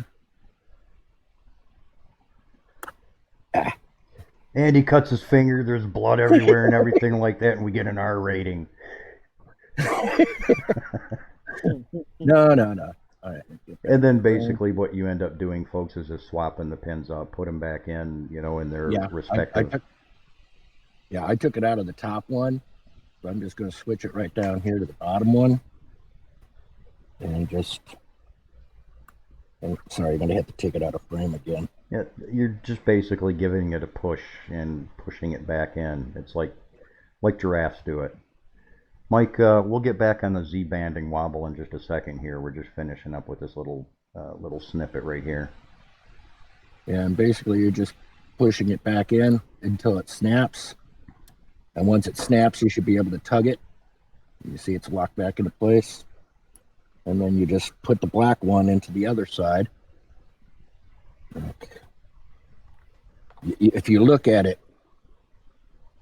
And he cuts his finger, there's blood everywhere and everything like that, and we get an R rating. No. All right. And then basically what you end up doing, folks, is just swapping the pins up, put them back in, in their respective... I took it out of the top one, so I'm just going to switch it right down here to the bottom one. And just... Oh, sorry, I'm going to have to take it out of frame again. Yeah, you're just basically giving it a push and pushing it back in. It's like giraffes do it. Mike, we'll get back on the Z-banding wobble in just a second here. We're just finishing up with this little snippet right here. Yeah, and basically you're just pushing it back in until it snaps. And once it snaps, you should be able to tug it. You see it's locked back into place. And then you just put the black one into the other side. Okay. If you look at it,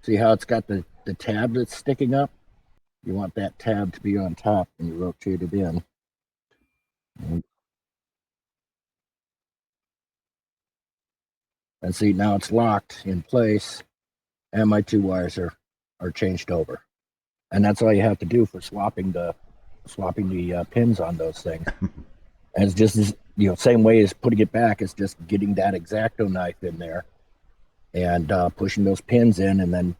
see how it's got the tab that's sticking up? You want that tab to be on top and you rotate it in. And see, now it's locked in place and my two wires are changed over. And that's all you have to do for swapping the pins on those things. And it's just, same way as putting it back, it's just getting that X-Acto knife in there and pushing those pins in, and then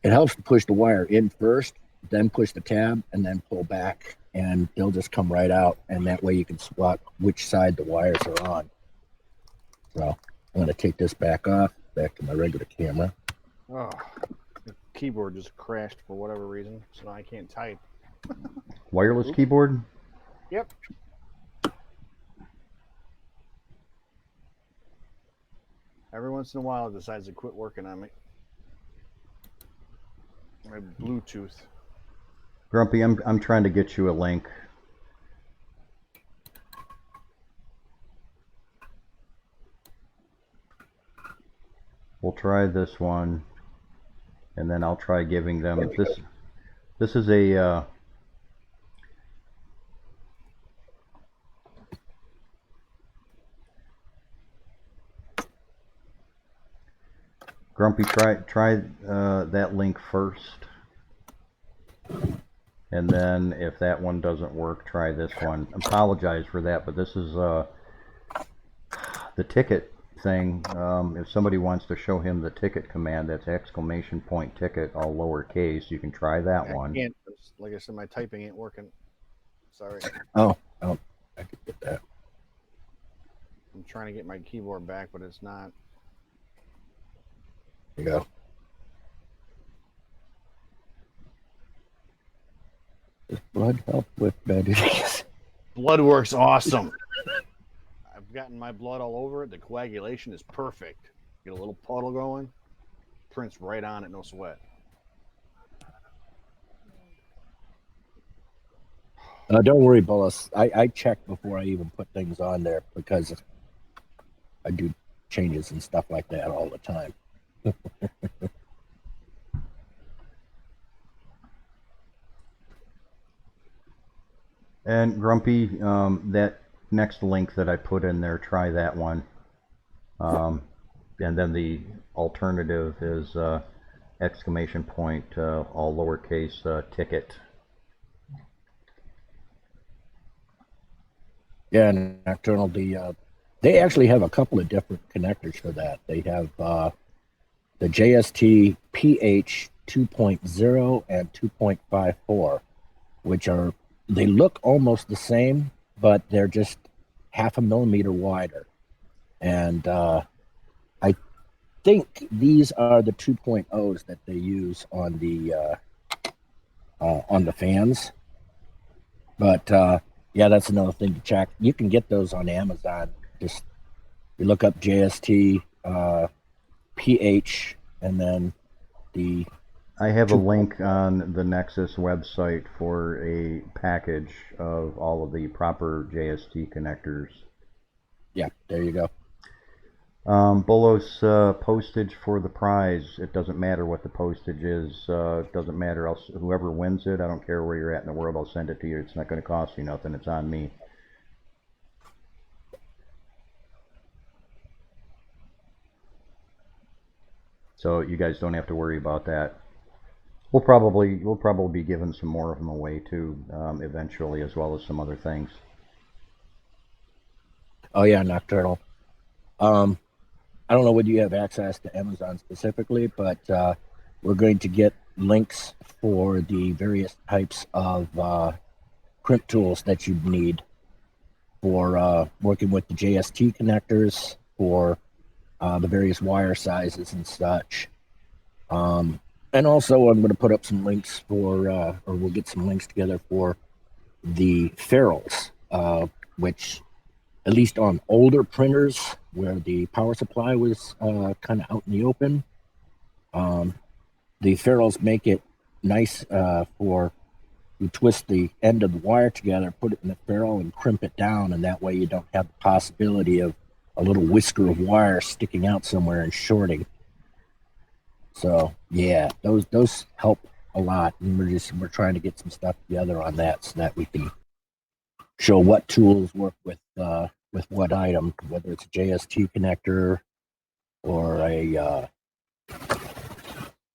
it helps to push the wire in first, then push the tab, and then pull back, and they'll just come right out, and that way you can swap which side the wires are on. So I'm going to take this back off, back to my regular camera. Oh, the keyboard just crashed for whatever reason, so I can't type. Wireless keyboard? Yep. Every once in a while it decides to quit working on me. My Bluetooth. Grumpy, I'm trying to get you a link. We'll try this one, and then I'll try giving them this. This is a Grumpy, try that link first, and then if that one doesn't work, try this one. Apologize for that, but this is the ticket thing. If somebody wants to show him the ticket command, that's !ticket, all lowercase. You can try that one. I can't, like I said, my typing ain't working. Sorry. Oh, I could get that. I'm trying to get my keyboard back, but it's not. There you go. Does blood help with bad disease? Blood works awesome. I've gotten my blood all over it. The coagulation is perfect. Get a little puddle going, prints right on it, no sweat. Don't worry, Bullis. I check before I even put things on there because I do changes and stuff like that all the time. And Grumpy, that next link that I put in there, try that one. And then the alternative is ! all lowercase ticket. Yeah, and Nocturnal, they actually have a couple of different connectors for that. They have the JST PH 2.0 and 2.54, which they look almost the same, but they're just 0.5 millimeter wider. And I think these are the 2.0s that they use on the fans. But yeah, that's another thing to check. You can get those on Amazon. Just you look up JST PH and then the I have a link on the Nexus website for a package of all of the proper JST connectors. Yeah, there you go. Bolos, postage for the prize. It doesn't matter what the postage is. It doesn't matter. Whoever wins it, I don't care where you're at in the world, I'll send it to you. It's not going to cost you nothing. It's on me. So you guys don't have to worry about that. We'll probably be giving some more of them away too, eventually, as well as some other things. Oh yeah, Nocturnal. I don't know whether you have access to Amazon specifically, but we're going to get links for the various types of crimp tools that you need for working with the JST connectors, for the various wire sizes and such. And also, I'm going to put up some links for, or we'll get some links together for the ferrules, which, at least on older printers where the power supply was kind of out in the open, the ferrules make it nice for you twist the end of the wire together, put it in the ferrule, and crimp it down, and that way you don't have the possibility of a little whisker of wire sticking out somewhere and shorting. So yeah, those help a lot, and we're trying to get some stuff together on that so that we can show what tools work with what item, whether it's a JST connector or a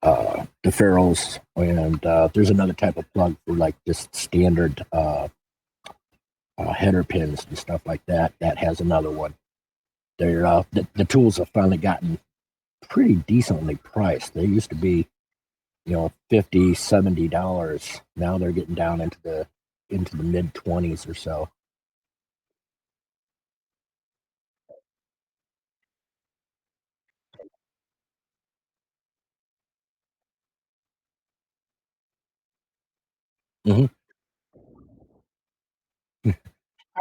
the ferrules, and there's another type of plug for like just standard header pins and stuff like that. That has another one. They're the tools have finally gotten pretty decently priced. They used to be, $50-$70. Now they're getting down into the mid 20s or so. Mm-hmm.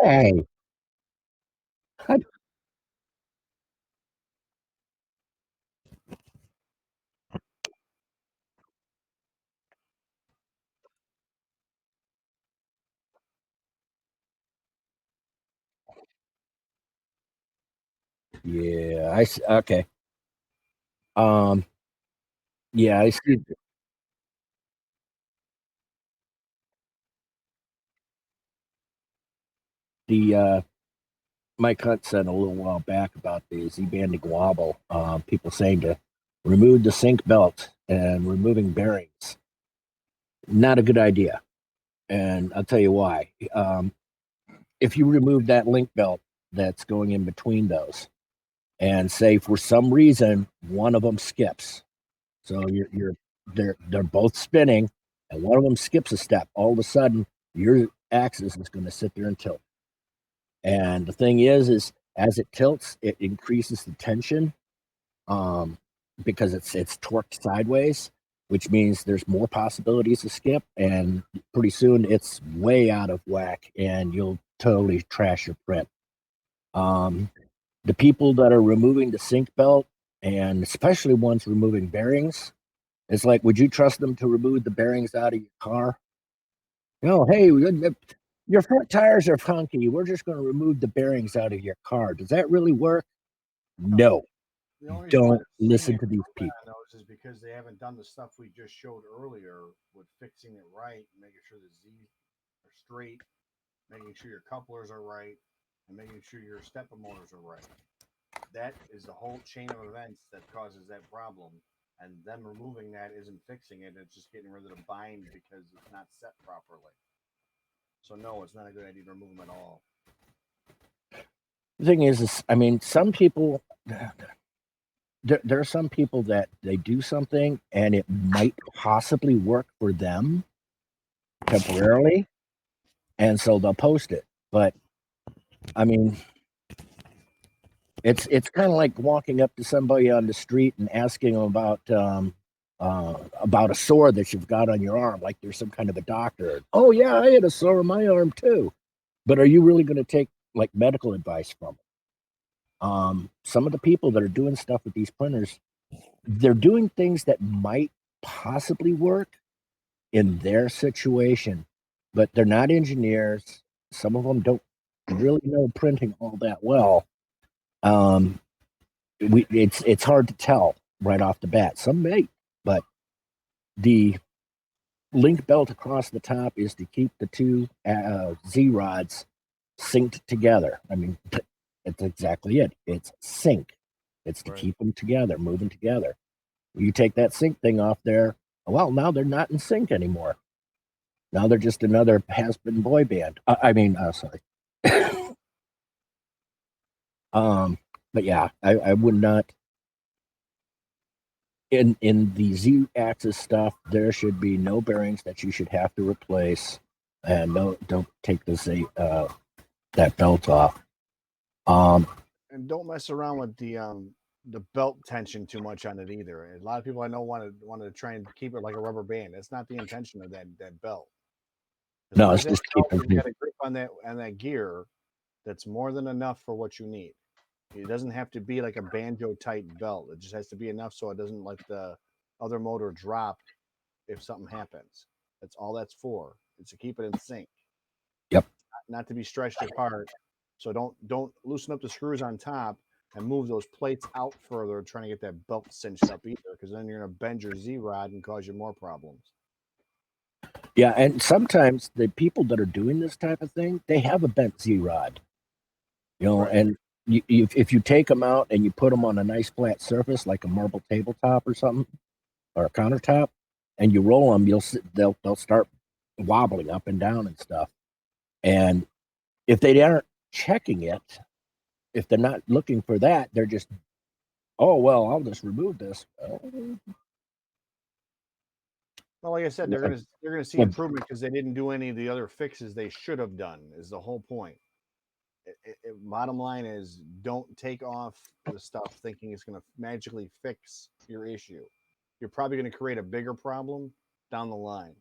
Hey, yeah, I see. Okay. Um, yeah, I see the Mike Hunt said a little while back about the Z-banding wobble. People saying to remove the sync belt and removing bearings. Not a good idea, and I'll tell you why. If you remove that link belt that's going in between those, and say for some reason one of them skips, so they're both spinning, and one of them skips a step, all of a sudden your axis is going to sit there and tilt. And the thing is as it tilts, it increases the tension, um, because it's torqued sideways, which means there's more possibilities to skip, and pretty soon it's way out of whack, and you'll totally trash your print. Um, the people that are removing the sync belt, and especially ones removing bearings, it's like, would you trust them to remove the bearings out of your car? No, hey, your front tires are funky. We're just going to remove the bearings out of your car. Does that really work? No. The only reason why Don't they're listen seeing to these people. improvement on those is because they haven't done the stuff we just showed earlier with fixing it right, making sure the Z's are straight, making sure your couplers are right, and making sure your stepper motors are right. That is the whole chain of events that causes that problem. And them removing that isn't fixing it. It's just getting rid of the bind because it's not set properly. So no, it's not a good idea to remove them at all. The thing is I mean, some people, there are some people that they do something and it might possibly work for them temporarily, and so they'll post it. But I mean, it's kind of like walking up to somebody on the street and asking them about a sore that you've got on your arm, like there's some kind of a doctor. Oh yeah, I had a sore on my arm too. But are you really going to take like medical advice from them? Some of the people that are doing stuff with these printers, they're doing things that might possibly work in their situation, but they're not engineers. Some of them don't really know printing all that well. It's hard to tell right off the bat. Some may, but the link belt across the top is to keep the two Z rods synced together. I mean, that's exactly it. It's sync. It's to keep them together, moving together. You take that sync thing off there, well, now they're not in sync anymore. Now they're just another has-been boy band. Sorry. But yeah, I would not. In the Z-axis stuff, there should be no bearings that you should have to replace, and don't take that belt off. And don't mess around with the belt tension too much on it either. A lot of people I know want to try and keep it like a rubber band. That's not the intention of that belt. As No, long it's as that just belt keeping. has got a grip on that gear, that's more than enough for what you need. It doesn't have to be like a banjo tight belt. It just has to be enough so it doesn't let the other motor drop if something happens. That's all that's for. It's to keep it in sync. Yep. Not to be stretched apart. So don't loosen up the screws on top and move those plates out further trying to get that belt cinched up either, because then you're gonna bend your Z rod and cause you more problems. Yeah, and sometimes the people that are doing this type of thing, they have a bent Z rod. And if you take them out and you put them on a nice flat surface like a marble tabletop or something, or a countertop, and you roll them, they'll start wobbling up and down and stuff. And if they aren't checking it, if they're not looking for that, they're just, oh well, I'll just remove this. Well, like I said, they're gonna see improvement because they didn't do any of the other fixes they should have done. Is the whole point. Bottom line is, don't take off the stuff thinking it's gonna magically fix your issue. You're probably gonna create a bigger problem down the line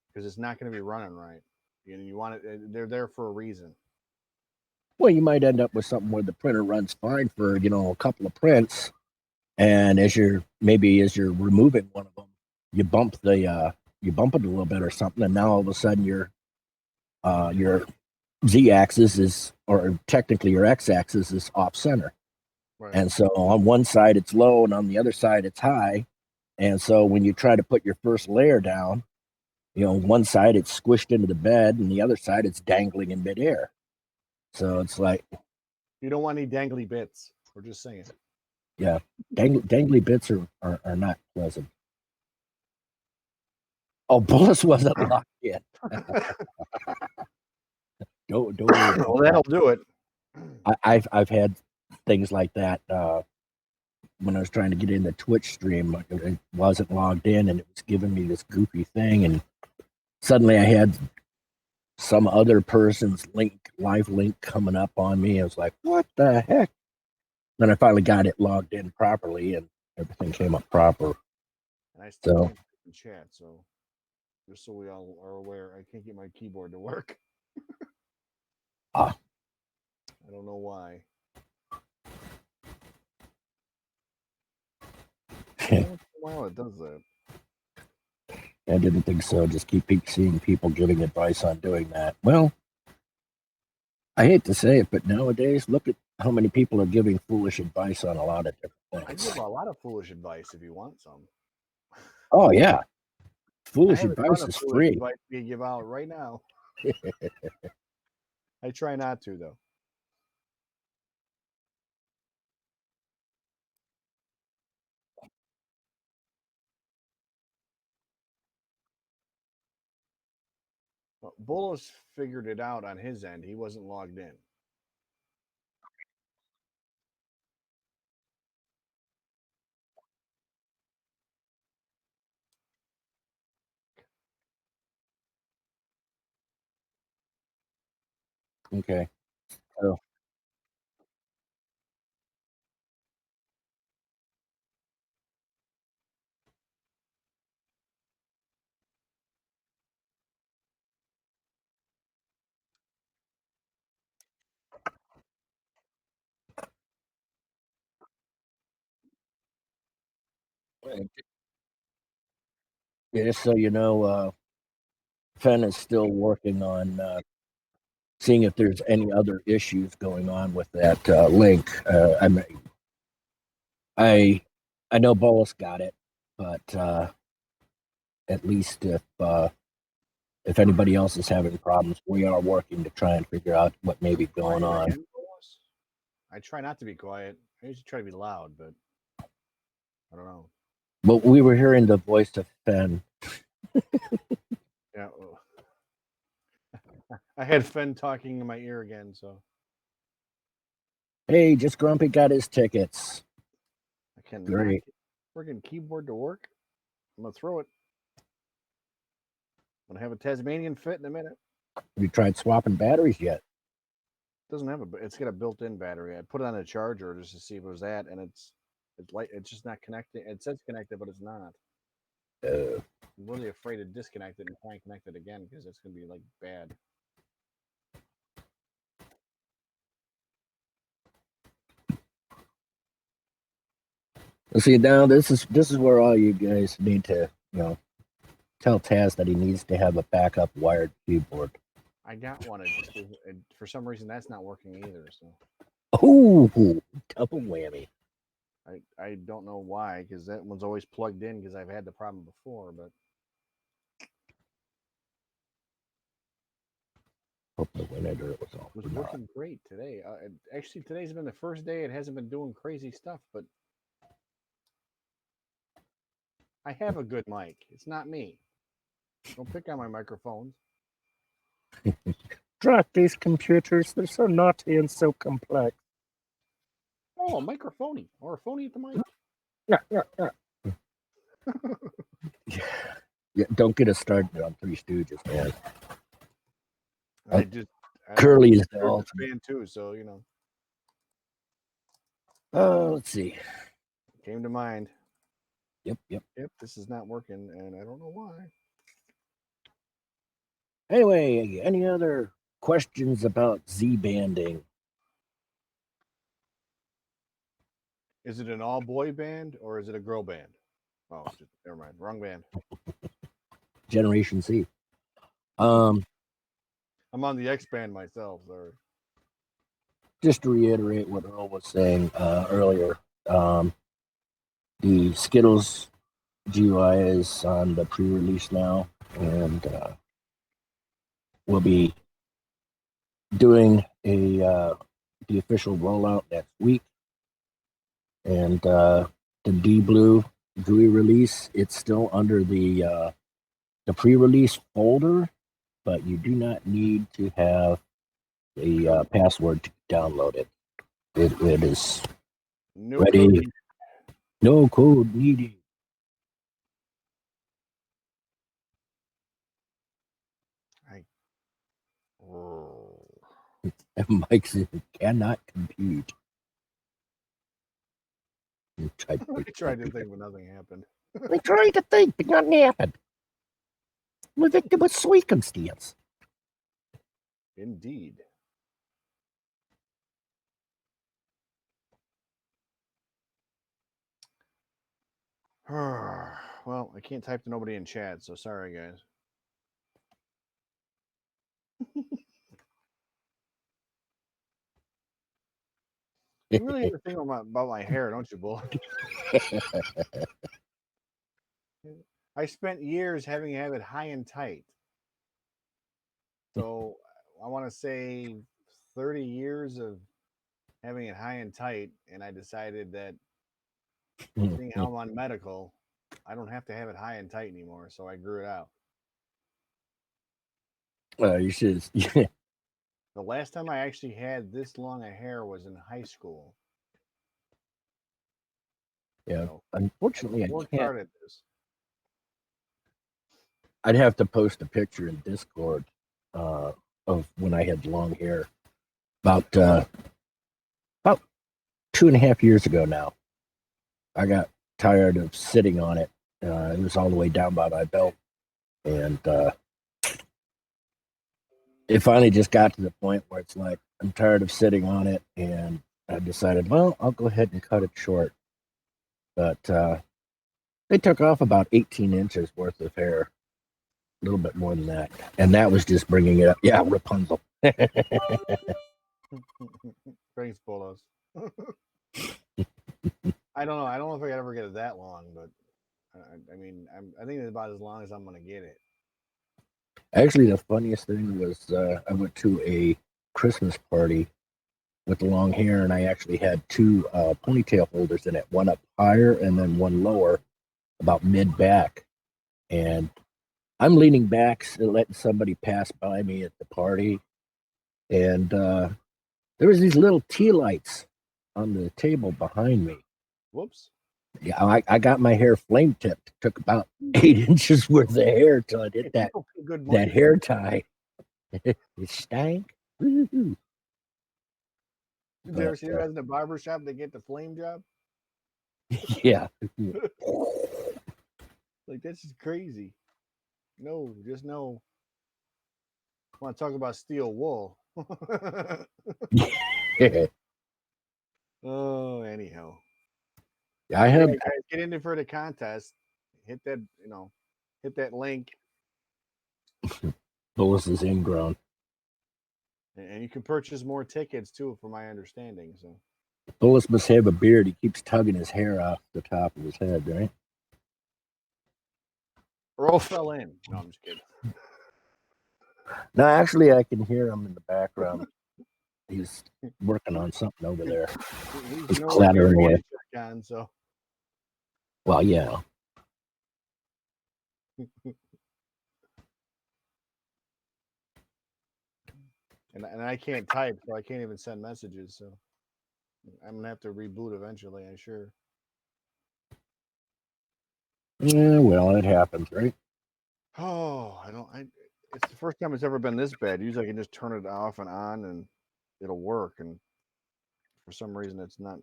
because it's not gonna be running right. You want it. They're there for a reason. Well, you might end up with something where the printer runs fine for a couple of prints, and as you're removing one of them, you bump it a little bit or something, and now all of a sudden your Z-axis is, or technically your X-axis is off center. Right. And so on one side it's low and on the other side it's high. And so when you try to put your first layer down, one side it's squished into the bed and the other side it's dangling in midair. So it's like, you don't want any dangly bits. We're just saying. Yeah, dangly bits are not pleasant. Oh, Bullis wasn't locked in. Don't worry. Well, that'll do it. I've had things like that when I was trying to get in the Twitch stream. It wasn't logged in, and it was giving me this goofy thing, and suddenly I had some other person's live link coming up on me. I was like, what the heck? Then I finally got it logged in properly, and everything came up proper. And I still can't in chat, so just so we all are aware, I can't get my keyboard to work. I don't know why. Wow, it does that. I didn't think so. Just keep seeing people giving advice on doing that. Well, I hate to say it, but nowadays, look at how many people are giving foolish advice on a lot of different things. I give a lot of foolish advice if you want some. Oh, yeah. Foolish advice is free. Advice you give out right now. I try not to, though. Well, Bullis figured it out on his end. He wasn't logged in. Okay. So Yeah, just so you know, Fen is still working on seeing if there's any other issues going on with that link. I know Bolus got it, but at least if anybody else is having problems, we are working to try and figure out what may be going on. Again, Bolas? I try not to be quiet. I usually try to be loud, but I don't know. But we were hearing the voice of Fen. Yeah. Well, I had Fen talking in my ear again, so Hey, just Grumpy got his tickets. I can Great. friggin' keyboard to work. I'm gonna throw it. I'm gonna have a Tasmanian fit in a minute. Have you tried swapping batteries yet? Doesn't have it's got a built-in battery. I put it on a charger just to see if it was that, and it's it's just not connecting. It says connected, but it's not. I'm really afraid to disconnect it and try and connect it again because it's gonna be like bad. See, now this is where all you guys need to, tell Taz that he needs to have a backup wired keyboard. I got one. For some reason that's not working either. So. Oh, double whammy. I don't know why, because that one's always plugged in because I've had the problem before, but Hope the winner was all. it was working great today. Actually, today's been the first day it hasn't been doing crazy stuff, but I have a good mic. It's not me. Don't pick on my microphones. Drat these computers, they're so naughty and so complex. Oh, a microphony or a phony at the mic. Yeah, don't get us started on Three Stooges, man. Curly is the ultimate fan too, so you know. Let's see. Came to mind. Yep. This is not working, and I don't know why. Anyway, any other questions about Z banding? Is it an all boy band or is it a girl band? Oh, never mind. Wrong band. Generation Z. I'm on the X band myself. Sorry. Just to reiterate what Earl was saying earlier, the Skittles GUI is on the pre-release now, and we'll be doing the official rollout next week. And the DiBlue GUI release, it's still under the pre-release folder, but you do not need to have the password to download it. It is ready. Code. No code needed. Mike says it cannot compute. I tried to think, but nothing happened. I tried to think, but nothing happened. We're victim of circumstance. Indeed. Well, I can't type to nobody in chat, so sorry, guys. You really have to think about my hair, don't you, Bull? I spent years having to have it high and tight. So I want to say 30 years of having it high and tight, and I decided that seeing how I'm on medical, I don't have to have it high and tight anymore, so I grew it out. You should. The last time I actually had this long a hair was in high school. Yeah, so, unfortunately, I can't. At this. I'd have to post a picture in Discord of when I had long hair, about 2.5 years ago now. I got tired of sitting on it. It was all the way down by my belt, and it finally just got to the point where it's like I'm tired of sitting on it, and I decided, well, I'll go ahead and cut it short. But They took off about 18 inches worth of hair, a little bit more than that, and that was just bringing it up. Yeah, Rapunzel. Thanks, Polos. I don't know. I don't know if I could ever get it that long, but I mean, I think it's about as long as I'm gonna get it. Actually, the funniest thing was I went to a Christmas party with the long hair, and I actually had two ponytail holders in it, one up higher and then one lower, about mid back. And I'm leaning back, letting somebody pass by me at the party, and there was these little tea lights on the table behind me. Whoops. Yeah, I got my hair flame tipped. Took about 8 inches worth of hair till I did that hair tie. It stank. Woo-hoo. Did you ever see guys in the barber shop that get the flame job? Yeah. Like, that's just crazy. No, just no. I want to talk about steel wool. Oh, anyhow. I have. Hey, guys, get in there for the contest. Hit that, hit that link. Bullis is ingrown. And you can purchase more tickets too, from my understanding. So Bullis must have a beard. He keeps tugging his hair off the top of his head, right? Earl fell in. No, I'm just kidding. No, actually, I can hear him in the background. He's working on something over there. He's clattering away. So. Well, yeah. And I can't type, so I can't even send messages. So I'm gonna have to reboot eventually. I'm sure. Yeah, well, it happens, right? Oh, it's the first time it's ever been this bad. Usually I can just turn it off and on and it'll work. And for some reason it's not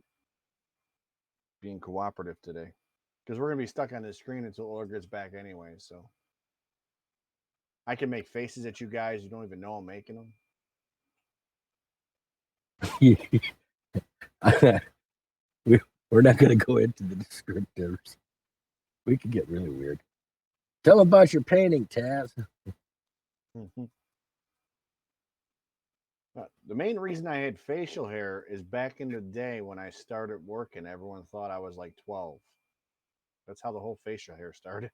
being cooperative today. Because we're gonna be stuck on this screen until Oler gets back anyway. So I can make faces at you guys. You don't even know I'm making them. We're not going to go into the descriptors. We could get really weird. Tell them about your painting, Taz. The main reason I had facial hair is back in the day when I started working, everyone thought I was like 12. That's how the whole facial hair started.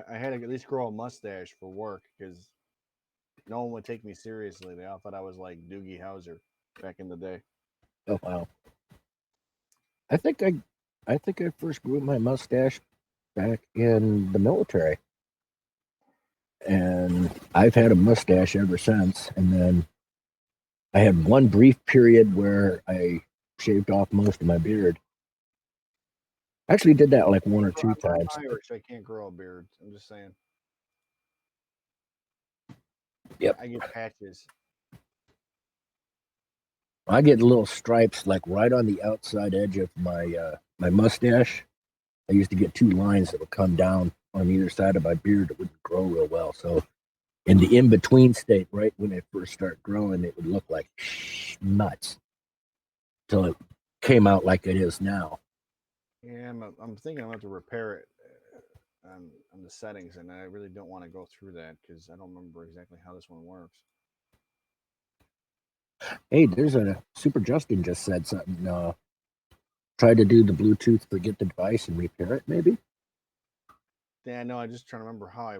I had to at least grow a mustache for work because no one would take me seriously. They all thought I was like Doogie Howser back in the day. Oh wow! I think I first grew my mustache back in the military, and I've had a mustache ever since. And then I had one brief period where I shaved off most of my beard. I actually did that like one or two times. I'm Irish. I can't grow a beard. I'm just saying. Yep. I get patches. I get little stripes like right on the outside edge of my my mustache. I used to get two lines that would come down on either side of my beard. It wouldn't grow real well. So in the in-between state, right when it first started growing, it would look like nuts till it came out like it is now. Yeah, I'm thinking I'm going to have to repair it on the settings, and I really don't want to go through that because I don't remember exactly how this one works. Hey, there's a Super Justin just said something. Try to do the Bluetooth, forget the device, and repair it, maybe? Yeah, no, I'm just trying to remember how I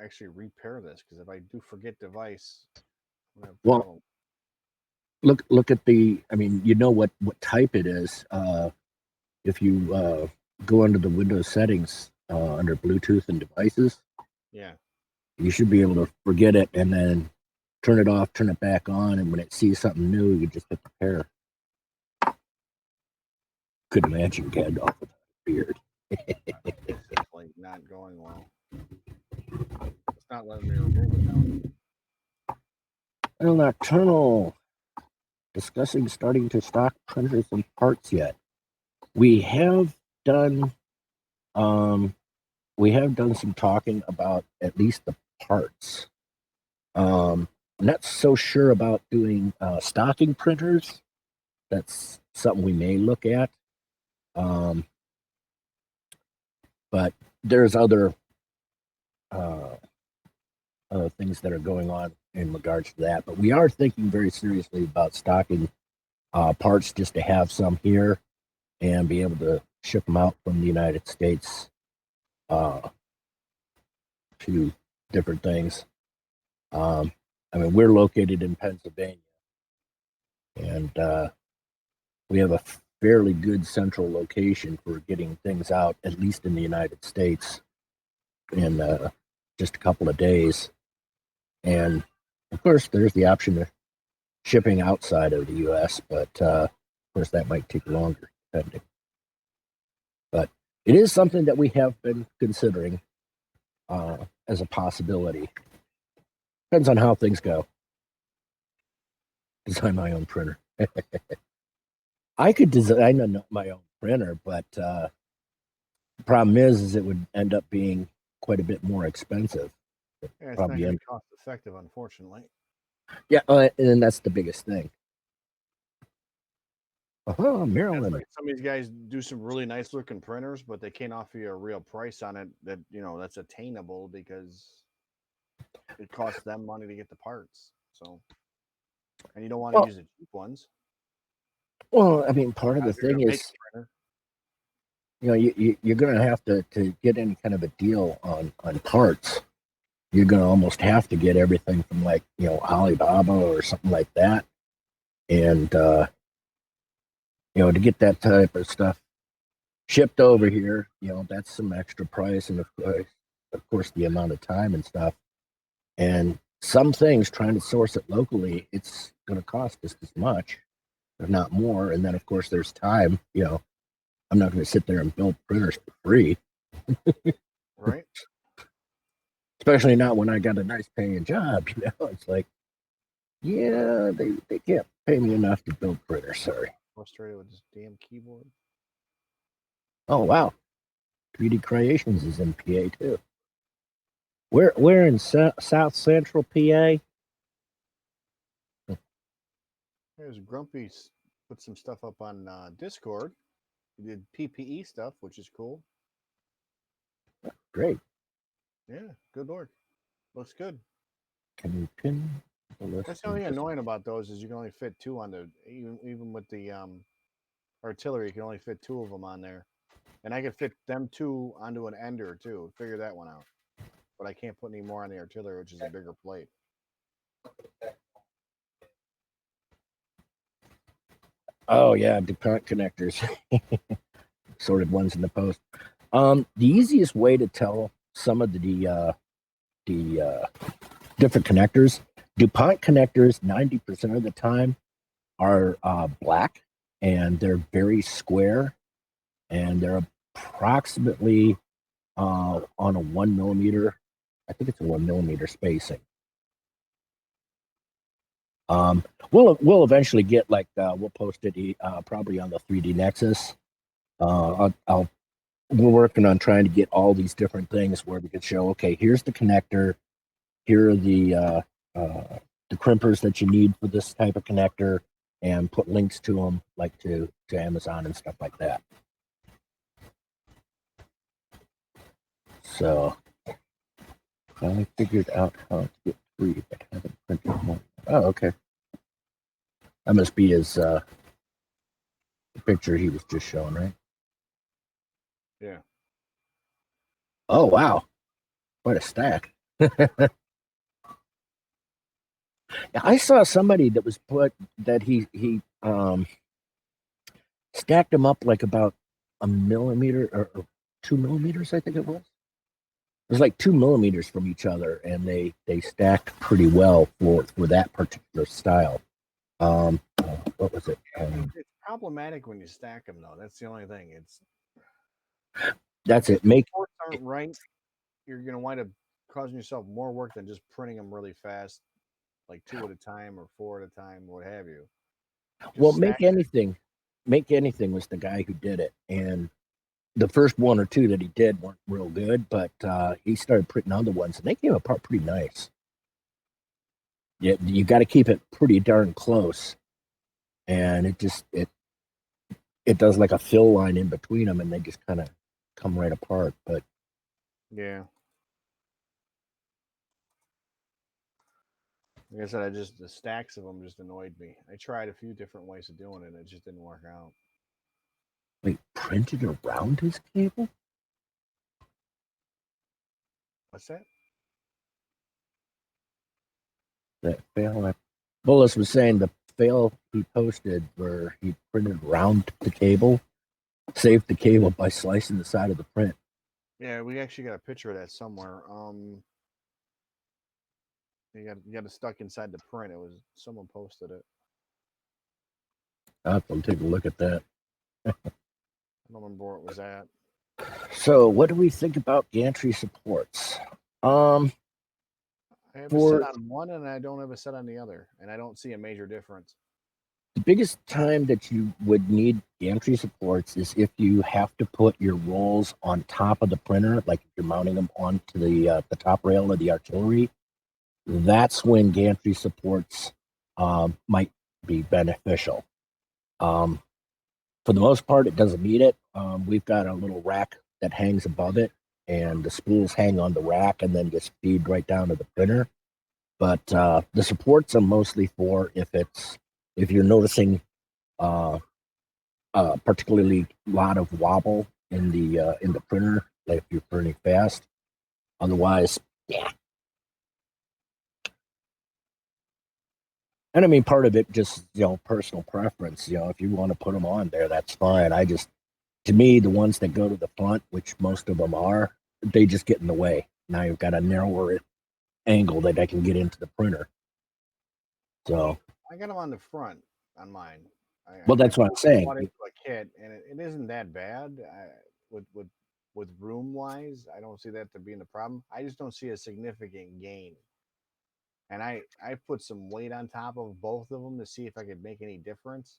actually repair this, because if I do forget device, well, look at the. I mean, you know what type it is. If you go under the Windows settings under Bluetooth and devices, yeah, you should be able to forget it and then turn it off, turn it back on, and when it sees something new, you just hit repair. Couldn't imagine Gandalf with a beard. It's just like not going well. It's not letting me remove it now. Well, Nocturnal discussing starting to stock printers and parts yet. We have done some talking about at least the parts. I'm not so sure about doing stocking printers. That's something we may look at. but there's other things that are going on in regards to that. But we are thinking very seriously about stocking parts just to have some here and be able to ship them out from the United States to different things. I mean, we're located in Pennsylvania, and we have a fairly good central location for getting things out, at least in the United States, in just a couple of days. And of course, there's the option of shipping outside of the U.S., but of course, that might take longer, depending. But it is something that we have been considering as a possibility. Depends on how things go. Design my own printer. I could design my own printer, but the problem is it would end up being quite a bit more expensive. Yeah, it's Probably not going to be cost effective, unfortunately. Yeah, and that's the biggest thing. Maryland. Like some of these guys do some really nice looking printers, but they can't offer you a real price on it that that's attainable because it costs them money to get the parts. So, and you don't want to use the cheap ones. Well, I mean, part of the thing is, you're going to have to get any kind of a deal on parts. You're going to almost have to get everything from like, Alibaba or something like that. And, to get that type of stuff shipped over here, that's some extra price. And of course, the amount of time and stuff. And some things, trying to source it locally, it's going to cost just as much, if not more. And then, of course, there's time. I'm not going to sit there and build printers for free. Right. Especially not when I got a nice paying job. It's like, yeah, they can't pay me enough to build printers. Sorry. Frustrated with this damn keyboard. Oh, wow. 3D Creations is in PA, too. We're in South Central PA. There's Grumpy put some stuff up on Discord. He did PPE stuff, which is cool. Great. Yeah, good work. Looks good. Can you pin the list? That's the only thing annoying about those is you can only fit two on the even with the artillery, you can only fit two of them on there. And I could fit them two onto an ender too. Figure that one out. But I can't put any more on the artillery, which is a bigger plate. Oh yeah, DuPont connectors. Sorted ones in the post. The easiest way to tell some of the different connectors, DuPont connectors 90% of the time are black, and they're very square, and they're approximately on a 1 millimeter. I think it's a 1 millimeter spacing. We'll eventually get we'll post it probably on the 3D Nexus. We're working on trying to get all these different things where we can show, okay, here's the connector, here are the crimpers that you need for this type of connector, and put links to them, like to Amazon and stuff like that. So I figured out how to get free, but haven't printed more. Oh, okay. That must be his the picture he was just showing, right? Yeah. Oh wow, what a stack! I saw somebody that was he stacked them up like about a millimeter or 2 millimeters, I think it was. It was like 2 millimeters from each other, and they stacked pretty well for that particular style. What was it? It's problematic when you stack them, though. That's the only thing. That's it. Ports aren't right. You're going to wind up causing yourself more work than just printing them really fast, like 2 at a time or 4 at a time, what have you. Well, Make Anything was the guy who did it, and the first 1 or 2 that he did weren't real good, but he started printing other ones, and they came apart pretty nice. Yeah, you got to keep it pretty darn close, and it does like a fill line in between them, and they just kind of come right apart. But Yeah. Like I said, the stacks of them just annoyed me. I tried a few different ways of doing it, and it just didn't work out. wait, printed around his cable? What's that? That fail. Bullis was saying the fail he posted where he printed around the cable, saved the cable by slicing the side of the print. Yeah, we actually got a picture of that somewhere. You got it stuck inside the print. It was someone posted it. I'll have to take a look at that. I don't remember where it was at. So, what do we think about Gantry Supports? I have a set on one, and I don't have a set on the other, and I don't see a major difference. The biggest time that you would need Gantry Supports is if you have to put your rolls on top of the printer, like if you're mounting them onto the top rail of the artillery. That's when Gantry Supports might be beneficial. For the most part, it doesn't need it. We've got a little rack that hangs above it, and the spools hang on the rack and then just feed right down to the printer. But the supports are mostly for if you're noticing particularly a lot of wobble in the printer, like if you're printing fast. Otherwise, yeah. And I mean, part of it just, personal preference. If you want to put them on there, that's fine. To me, the ones that go to the front, which most of them are, they just get in the way. Now you've got a narrower angle that I can get into the printer. So I got them on the front on mine. Well, that's what I'm saying. I bought it for a kit, and it isn't that bad. With room wise, I don't see that to being the problem. I just don't see a significant gain. And I put some weight on top of both of them to see if I could make any difference,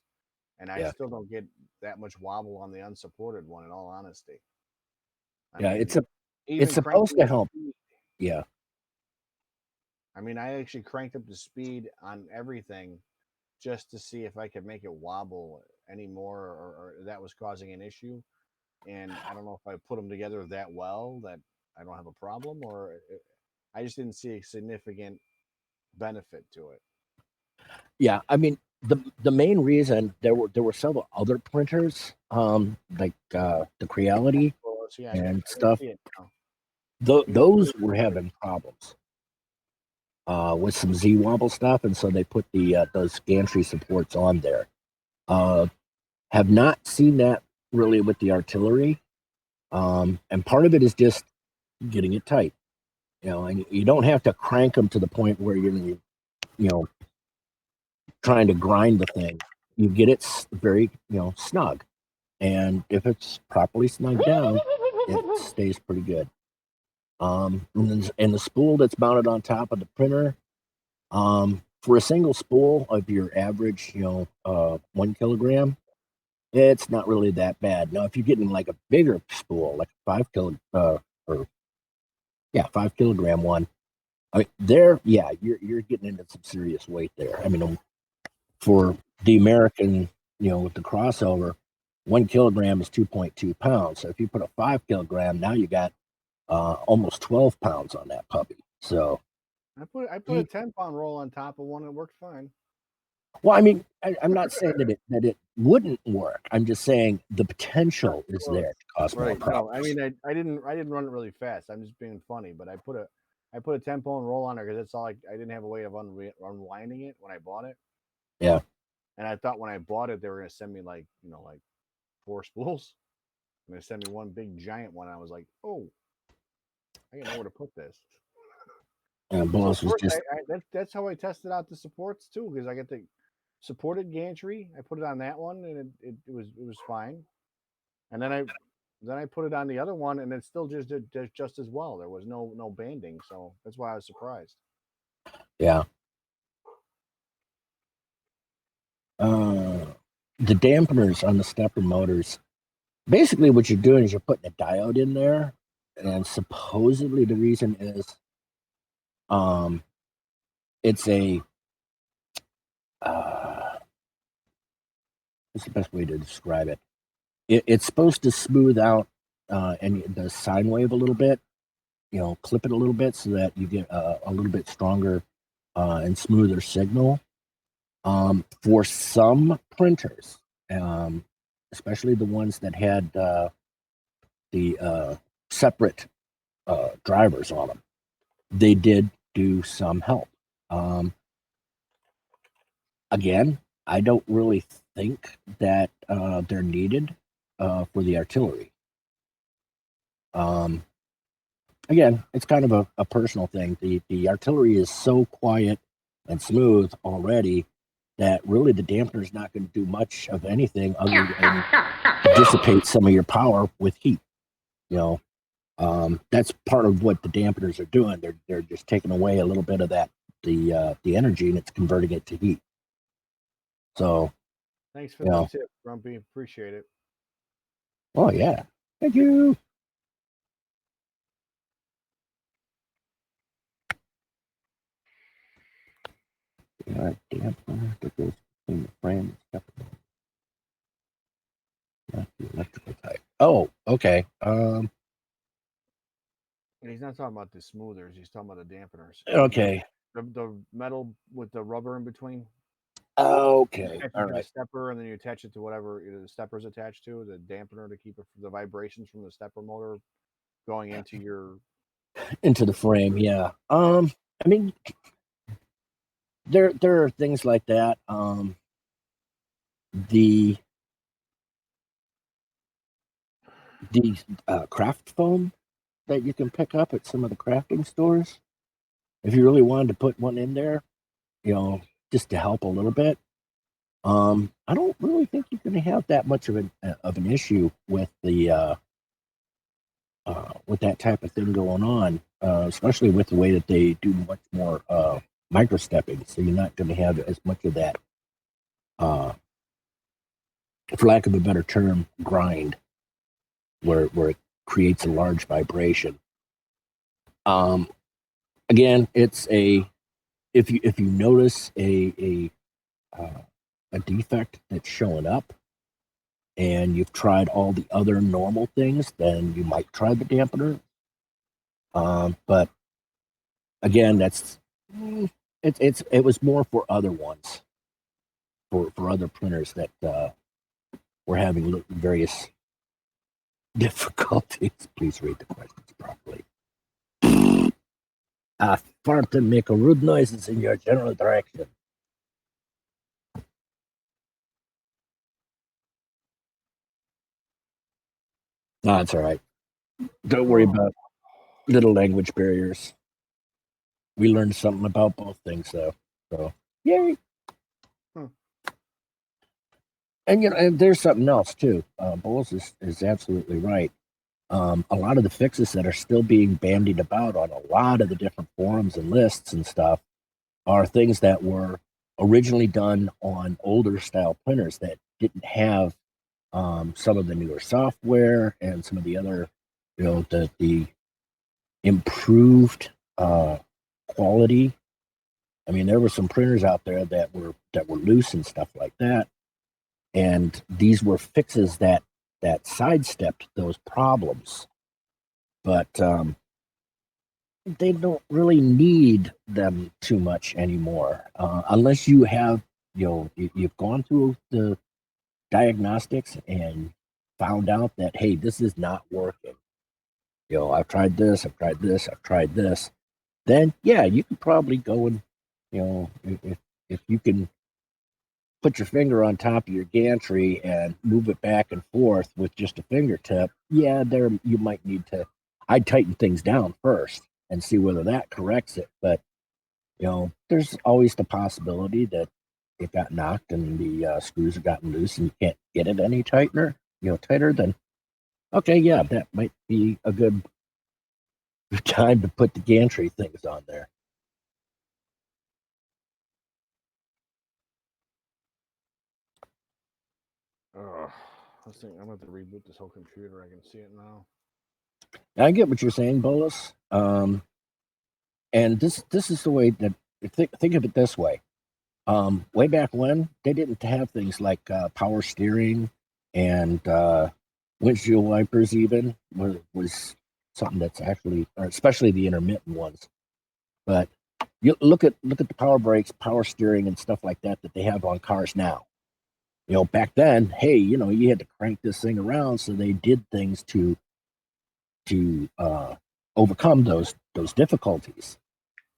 and I still don't get that much wobble on the unsupported one. In all honesty, I mean, it's supposed to help. Yeah. I mean, I actually cranked up the speed on everything just to see if I could make it wobble anymore, or that was causing an issue. And I don't know if I put them together that well that I don't have a problem, or I just didn't see a significant benefit to it. Yeah, I mean, the main reason there were several other printers, like the Creality and stuff. Those were having problems with some Z wobble stuff, and so they put those Gantry Supports on there. Have not seen that really with the artillery, and part of it is just getting it tight. And you don't have to crank them to the point where you're trying to grind the thing. You get it very snug, and if it's properly snugged down, it stays pretty good. And the spool that's mounted on top of the printer, for a single spool of your average 1 kilogram, it's not really that bad. Now if you're getting like a bigger spool, like a 5 kilogram one, you're getting into some serious weight there. I mean, for the American, with the crossover, 1 kilogram is 2.2 pounds. So if you put a 5 kilogram, now you got almost 12 pounds on that puppy. So I put a 10-pound roll on top of one, and it worked fine. Well, I mean, I'm not saying that it wouldn't work. I'm just saying the potential is there to cause more problems. No, I mean, I didn't run it really fast. I'm just being funny, but I put a 10-pound roll on there because that's all I didn't have a way of unwinding it when I bought it. Yeah. And I thought when I bought it, they were going to send me like 4 spools. And they sent me one big giant one. I was like, oh, I didn't know where to put this. And so was just that's how I tested out the supports too, because I got the supported gantry. I put it on that one, and it was fine. And then I put it on the other one, and it still just did just as well. There was no banding, so that's why I was surprised. Yeah. The dampeners on the stepper motors, basically what you're doing is you're putting a diode in there, and supposedly the reason is it's a what's the best way to describe it? It's supposed to smooth out and the sine wave a little bit, clip it a little bit so that you get a little bit stronger and smoother signal. For some printers, especially the ones that had the separate drivers on them, they did do some help. Again, I don't really think that they're needed for the artillery. Again, it's kind of a personal thing. The artillery is so quiet and smooth already that really the dampener is not going to do much of anything other than dissipate some of your power with heat. That's part of what the dampeners are doing. They're just taking away a little bit of that the energy, and it's converting it to heat. So, thanks for the tip, Grumpy. Appreciate it. Oh yeah, thank you. Dampener that goes between the frame and stuff. Not the electrical type. Oh, okay. He's not talking about the smoothers. He's talking about the dampeners. Okay. The metal with the rubber in between. Okay. All right. The stepper, and then you attach it to whatever the stepper's attached to, the dampener to keep the vibrations from the stepper motor going into the frame. Yeah. I mean, there are things like that. The craft foam that you can pick up at some of the crafting stores, if you really wanted to put one in there, just to help a little bit. I don't really think you're going to have that much of an issue with the with that type of thing going on, especially with the way that they do much more micro stepping. So you're not going to have as much of that, for lack of a better term, grind, where it creates a large vibration. Again, it's if you notice a defect that's showing up, and you've tried all the other normal things, then you might try the dampener. But again, it was more for other ones, for other printers that were having various difficulties. Please read the questions properly. I fart and make rude noises in your general direction. No, it's all right. Don't worry about little language barriers. We learned something about both things, though. So, yay! And and there's something else too. Bowles is absolutely right. A lot of the fixes that are still being bandied about on a lot of the different forums and lists and stuff are things that were originally done on older style printers that didn't have some of the newer software and some of the other, the improved quality. I mean, there were some printers out there that were loose and stuff like that, and these were fixes that sidestepped those problems. But they don't really need them too much anymore, unless you have, you've gone through the diagnostics and found out that, hey, this is not working. I've tried this, I've tried this, I've tried this. Then yeah, you can probably go and, if you can put your finger on top of your gantry and move it back and forth with just a fingertip, yeah, there you might need to. I'd tighten things down first and see whether that corrects it. But there's always the possibility that it got knocked and the screws have gotten loose and you can't get it any tighter. Then okay, yeah, that might be a good time to put the gantry things on there. I'm going to reboot this whole computer. I can see it now. I get what you're saying, Bolus. And this is the way that think of it this way. Way back when, they didn't have things like power steering and windshield wipers even was something that's actually, or especially the intermittent ones. But you look at the power brakes, power steering, and stuff like that they have on cars now. Back then, hey, you had to crank this thing around, so they did things to overcome those difficulties.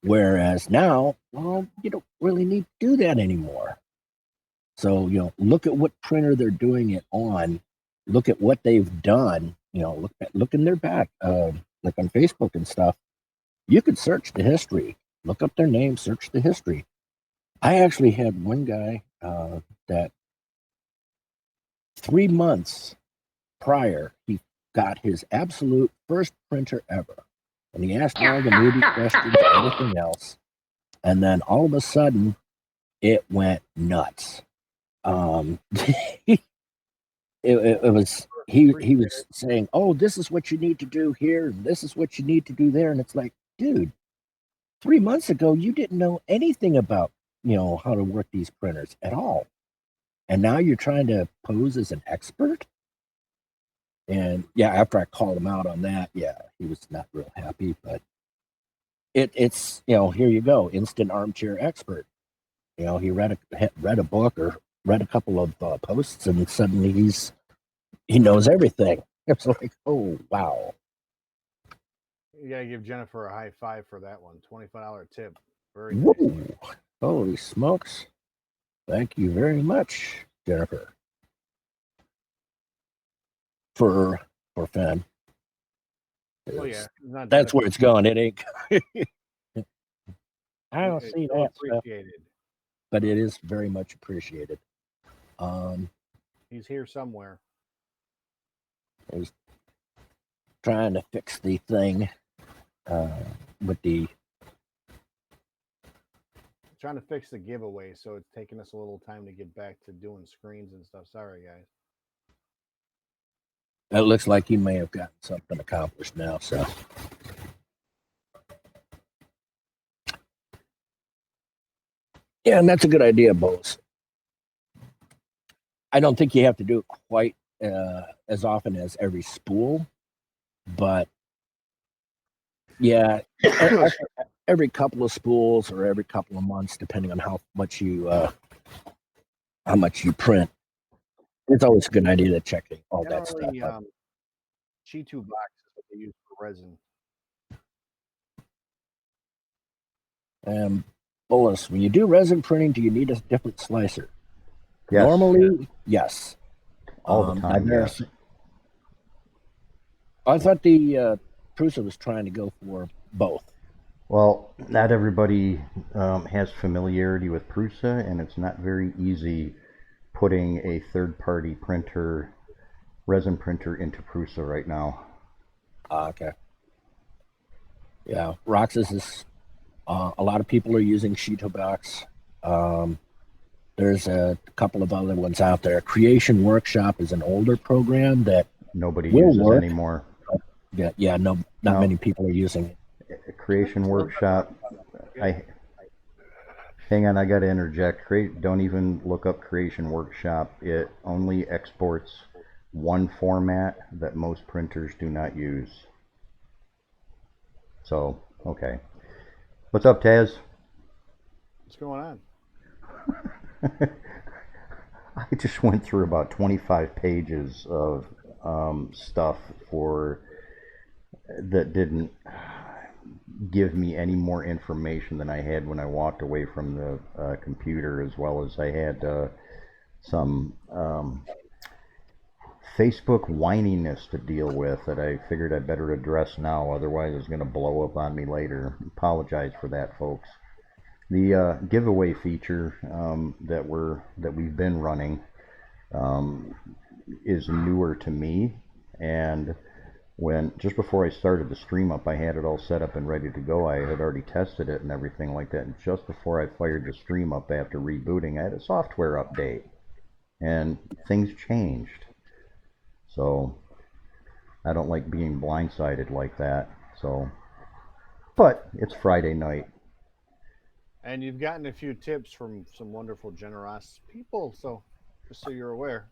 Whereas now, well, you don't really need to do that anymore. So, look at what printer they're doing it on. Look at what they've done. Look in their back, like on Facebook and stuff. You could search the history, look up their name, search the history. I actually had one guy that 3 months prior, he got his absolute first printer ever. And he asked all the newbie questions and everything else. And then all of a sudden, it went nuts. It was he was saying, "Oh, this is what you need to do here, and this is what you need to do there," and it's like, dude, 3 months ago you didn't know anything about how to work these printers at all, and now you're trying to pose as an expert. And yeah, after I called him out on that, yeah, he was not real happy. But it's here you go, instant armchair expert. He read a book or read a couple of posts, and suddenly he knows everything. It's like, oh wow. You gotta give Jennifer a high five for that one. $25 tip. Very Whoa. nice. Holy smokes! Thank you very much, Jennifer. For Finn. Oh yeah, That's where it's going. It ain't. I don't see that appreciated. Stuff, but it is very much appreciated. He's here somewhere. I was trying to fix the thing with the. Trying to fix the giveaway, so it's taking us a little time to get back to doing screens and stuff. Sorry, guys. It looks like you may have gotten something accomplished now, so. Yeah, and that's a good idea, Bose. I don't think you have to do it quite as often as every spool, but yeah, every couple of spools or every couple of months, depending on how much you print. It's always a good idea to check all that stuff out. G2 box is what they use for resin. Bolus, when you do resin printing, do you need a different slicer? Yes. Normally, yes. All the time, yes. I thought the Prusa was trying to go for both. Well, not everybody has familiarity with Prusa, and it's not very easy putting a third-party printer, resin printer, into Prusa right now. Okay. Yeah, Roxas is. A lot of people are using Shitobox. There's a couple of other ones out there. Creation Workshop is an older program that nobody uses anymore. Yeah, not many people are using it. Creation Workshop. Hang on, I got to interject. Don't even look up Creation Workshop. It only exports one format that most printers do not use. So, okay. What's up, Taz? What's going on? I just went through about 25 pages of stuff that didn't give me any more information than I had when I walked away from the computer, as well as I had some Facebook whininess to deal with that I figured I'd better address now, otherwise it's going to blow up on me later. Apologize for that, folks. The giveaway feature that we've been running is newer to me, and just before I started the stream up, I had it all set up and ready to go. I had already tested it and everything like that, and just before I fired the stream up after rebooting, I had a software update, and things changed. So I don't like being blindsided like that. So, but it's Friday night. And you've gotten a few tips from some wonderful, generous people, so just so you're aware.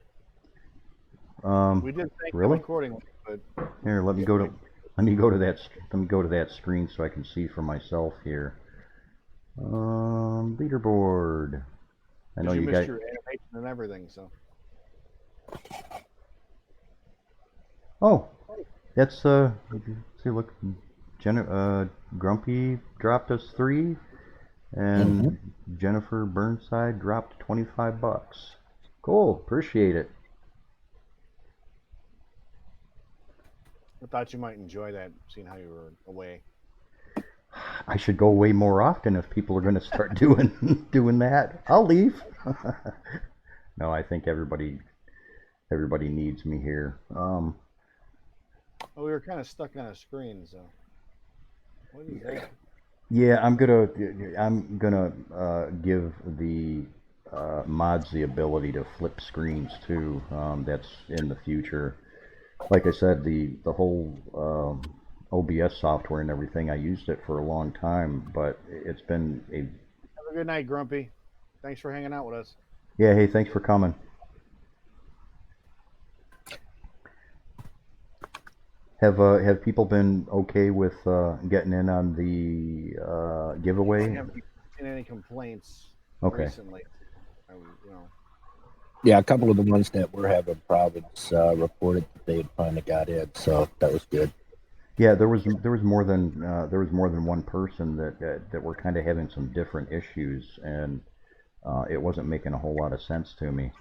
We did thank them Really? accordingly, but Here, let me go to that screen so I can see for myself here. Leaderboard. I know because you you missed guys. your animation and everything. So Oh, that's see, look, Grumpy dropped us 3, Mhm. and Jennifer Burnside dropped $25. Cool, appreciate it. I thought you might enjoy that, seeing how you were away. I should go away more often if people are going to start doing that. I'll leave. No, I think everybody needs me here. Well, we were kind of stuck on a screen, so what is that? Yeah, I'm gonna give the mods the ability to flip screens too. That's in the future. Like I said, the whole OBS software and everything, I used it for a long time, but it's been a Have a good night, Grumpy. Thanks for hanging out with us. yeah. Hey, thanks for coming. Have people been okay with getting in on the I giveaway? haven't seen any complaints Okay. recently. You know, Yeah, a couple of the ones that were having problems reported that they had finally got in, so that was good. Yeah, there was more than one person that were kind of having some different issues, and it wasn't making a whole lot of sense to me.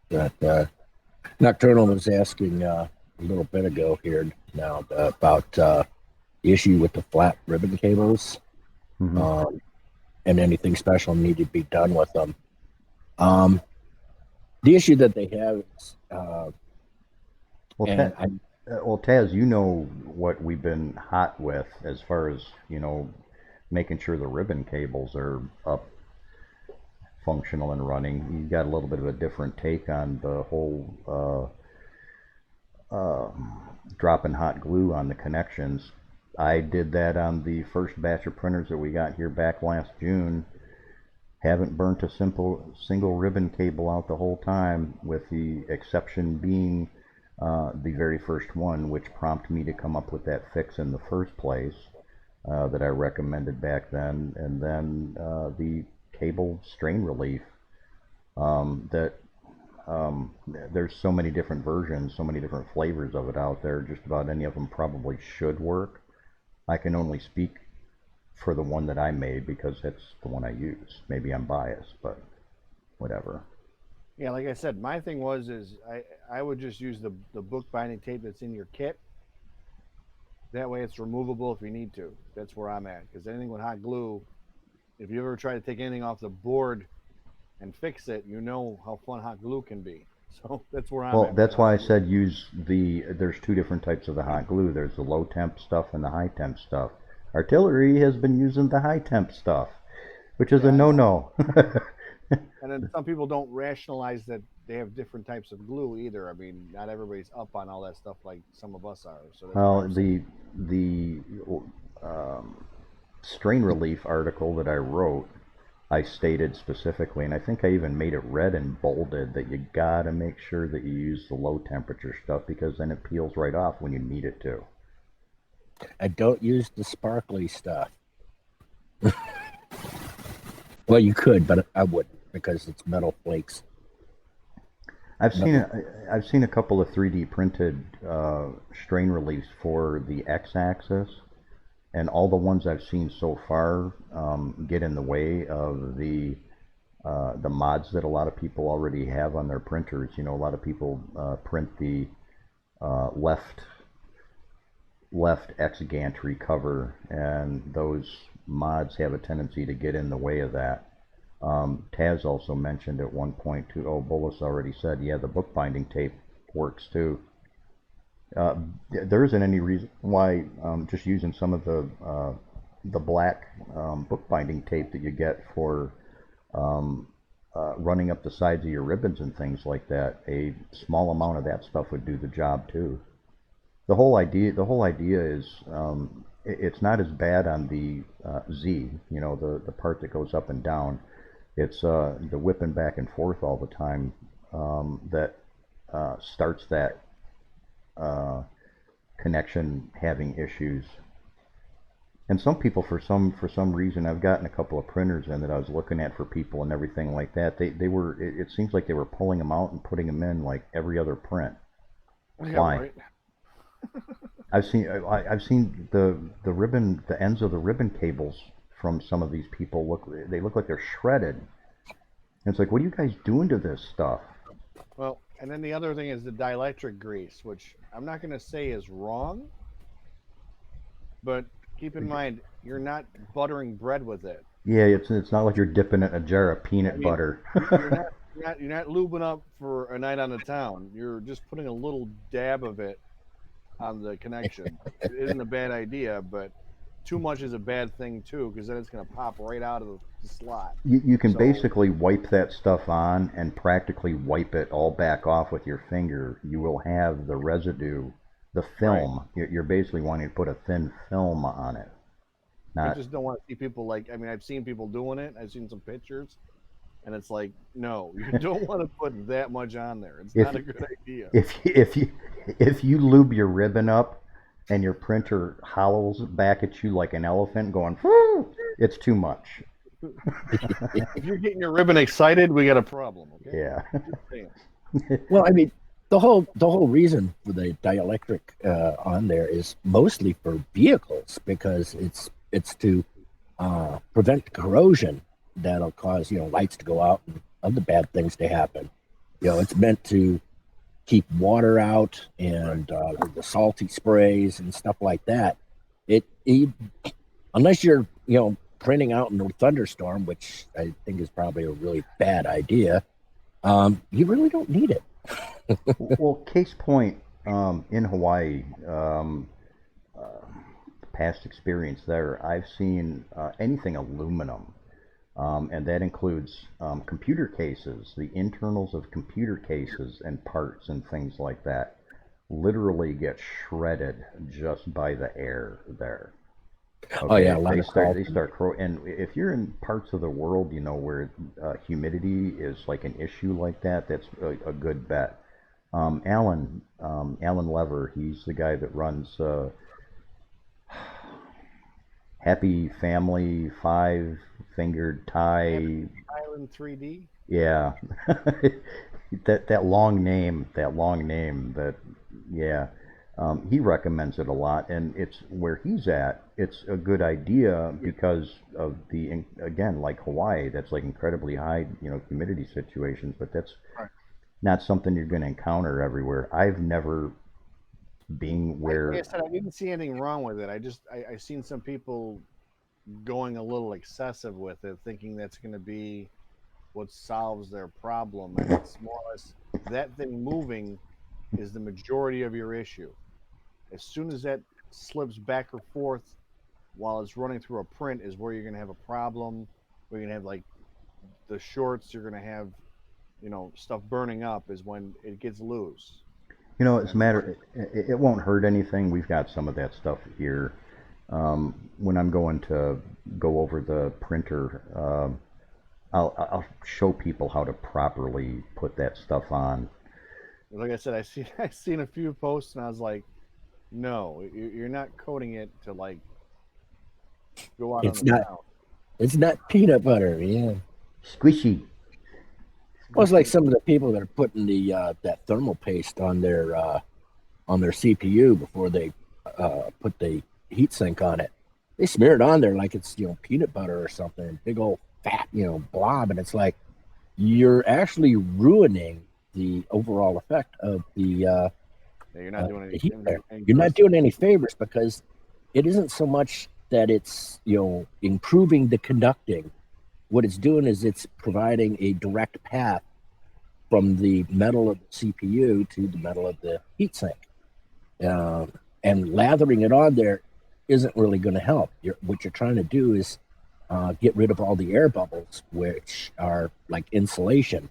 But Nocturnal was asking a little bit ago here now about the issue with the flat ribbon cables, Hmm. um, and anything special needed to be done with them. Um, the issue that they have is, Well, and I Taz, you know what we've been hot with as far as making sure the ribbon cables are up, functional and running. You got a little bit of a different take on the whole dropping hot glue on the connections. I did that on the first batch of printers that we got here back last June. Haven't burnt a single ribbon cable out the whole time, with the exception being the very first one, which prompted me to come up with that fix in the first place that I recommended back then, and then the cable strain relief. That there's so many different versions, so many different flavors of it out there. Just about any of them probably should work. I can only speak for the one that I made because it's the one I use. Maybe I'm biased, but whatever. yeah, like I said, my thing is I would just use the book binding tape that's in your kit. That way, it's removable if you need to. That's where I'm at. Because anything with hot glue, if you ever try to take anything off the board and fix it, you know how fun hot glue can be. So that's where I'm Well, at with that's hot why I glue. said there's two different types of the hot glue. There's the low temp stuff and the high temp stuff. Artillery has been using the high temp stuff, which is a Yeah, I know. no-no. And then some people don't rationalize that they have different types of glue either. I mean, not everybody's up on all that stuff like some of us are. So that's where Well, I'm saying, the um, strain relief article that I wrote, I stated specifically, and I think I even made it red and bolded, that you gotta make sure that you use the low temperature stuff because then it peels right off when you need it to. don't use the sparkly stuff. Well, you could, but I wouldn't because it's metal flakes. I've seen Metal. I've seen a couple of 3D printed strain reliefs for the X-axis, and all the ones I've seen so far get in the way of the mods that a lot of people already have on their printers. A lot of people print the left X gantry cover, and those mods have a tendency to get in the way of that. Taz also mentioned at one point too. Oh, Bolus already said, yeah, the bookbinding tape works too. Uh, there isn't any reason why just using some of the black bookbinding tape that you get for um, running up the sides of your ribbons and things like that. A small amount of that stuff would do the job too. The whole idea is it's not as bad on the Z, the part that goes up and down. It's the whipping back and forth all the time that starts that connection having issues. And some people, for some reason, I've gotten a couple of printers in that I was looking at for people and everything like that. They were it seems like they were pulling them out and putting them in like every other print. Yeah, Why? right. I've seen the ribbon, the ends of the ribbon cables from some of these people look like they're shredded. And it's like, what are you guys doing to this stuff? Well, and then the other thing is the dielectric grease, which I'm not going to say is wrong, but keep in mind you're not buttering bread with it. Yeah, it's not like you're dipping it in a jar of I peanut mean, butter. you're not lubing up for a night on the town. You're just putting a little dab of it on the connection. It isn't a bad idea, but too much is a bad thing too, because then it's going to pop right out of the slot. You can So basically wipe that stuff on and practically wipe it all back off with your finger. You will have the residue, the right. film. You're basically wanting to put a thin film on it. I Not just don't want to see people like. I mean, I've seen people doing it. I've seen some pictures, and it's like, no, you don't want to put that much on there. It's if not a good idea. if you lube your ribbon up and your printer howls back at you like an elephant going, "Whoo," it's too much. If you're getting your ribbon excited, we got a problem. Okay. Yeah. Just saying. Well, I mean, the whole reason for the dielectric on there is mostly for vehicles because it's to prevent corrosion that'll cause lights to go out and other bad things to happen. It's meant to keep water out and the salty sprays and stuff like that. Unless you're printing out in a thunderstorm, which I think is probably a really bad idea, you really don't need it. Well, case point, in Hawaii, past experience there, I've seen anything aluminum, and that includes computer cases, the internals of computer cases and parts and things like that, literally get shredded just by the air there. Oh yeah, Okay, a lot they of start salt. they start crow, and if you're in parts of the world, where humidity is like an issue like that, that's a good bet. Alan Lever, he's the guy that runs Happy Family, Five Fingered Happy Tie. Island 3D. Yeah, that long name, that yeah. He recommends it a lot, and it's where he's at. It's a good idea because of again, like Hawaii, that's like incredibly high, humidity situations. But that's Right. not something you're going to encounter everywhere. I've never been Like I where. said, I didn't see anything wrong with it. I seen some people going a little excessive with it, thinking that's going to be what solves their problem, and it's more or less that thing moving is the majority of your issue. As soon as that slips back or forth while it's running through a print is where you're going to have a problem. Where you're going to have like the shorts, you're going to have stuff burning up is when it gets loose. It's a And matter. It won't hurt anything. We've got some of that stuff here. When I'm going to go over the printer, I'll show people how to properly put that stuff on. like I said, I seen a few posts and I was like, no, you're not coating it to like go out on It's the not town. it's not peanut butter. Yeah. Squishy. Well, it's like some of the people that are putting that thermal paste on their CPU before they put the heat sink on it. They smear it on there like it's peanut butter or something, big old fat blob, and it's like you're actually ruining the overall effect of Yeah, you're not doing the heat there. any You're not good. doing any favors because it isn't so much that it's improving the conducting. What it's doing is it's providing a direct path from the metal of the CPU to the metal of the heatsink. And lathering it on there isn't really going to help. What you're trying to do is get rid of all the air bubbles, which are like insulation.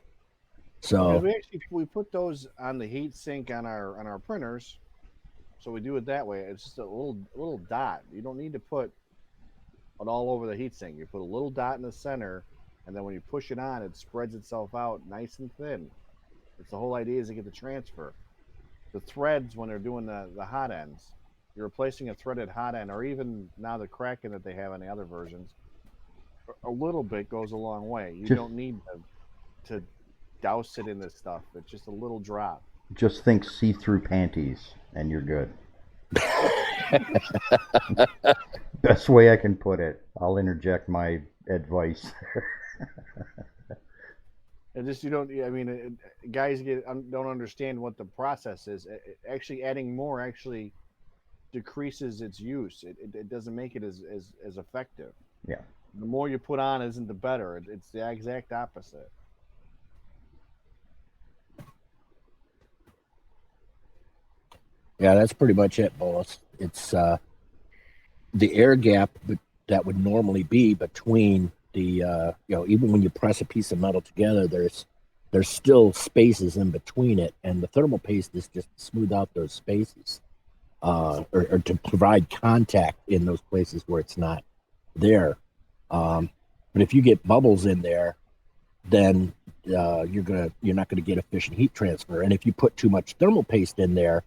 Because So we put those on the heat sink on our printers, so we do it that way. It's just a little dot. You don't need to put it all over the heat sink. You put a little dot in the center, and then when you push it on, it spreads itself out nice and thin. It's the whole idea is to get the transfer. The threads, when they're doing the hot ends, you're replacing a threaded hot end, or even now the Kraken that they have on the other versions, a little bit goes a long way. You don't need to douse it in this stuff. It's just a little drop. Just think see-through panties, and you're good. Best way I can put it. I'll interject my advice. And just you don't. I mean, guys don't understand what the process is. Actually, adding more actually decreases its use. It doesn't make it as effective. Yeah. The more you put on isn't the better. It's the exact opposite. Yeah, that's pretty much it, Bolus. It's the air gap that would normally be between the even when you press a piece of metal together, there's still spaces in between it, and the thermal paste is just to smooth out those spaces, or to provide contact in those places where it's not there. But if you get bubbles in there, then you're not gonna get efficient heat transfer. And if you put too much thermal paste in there,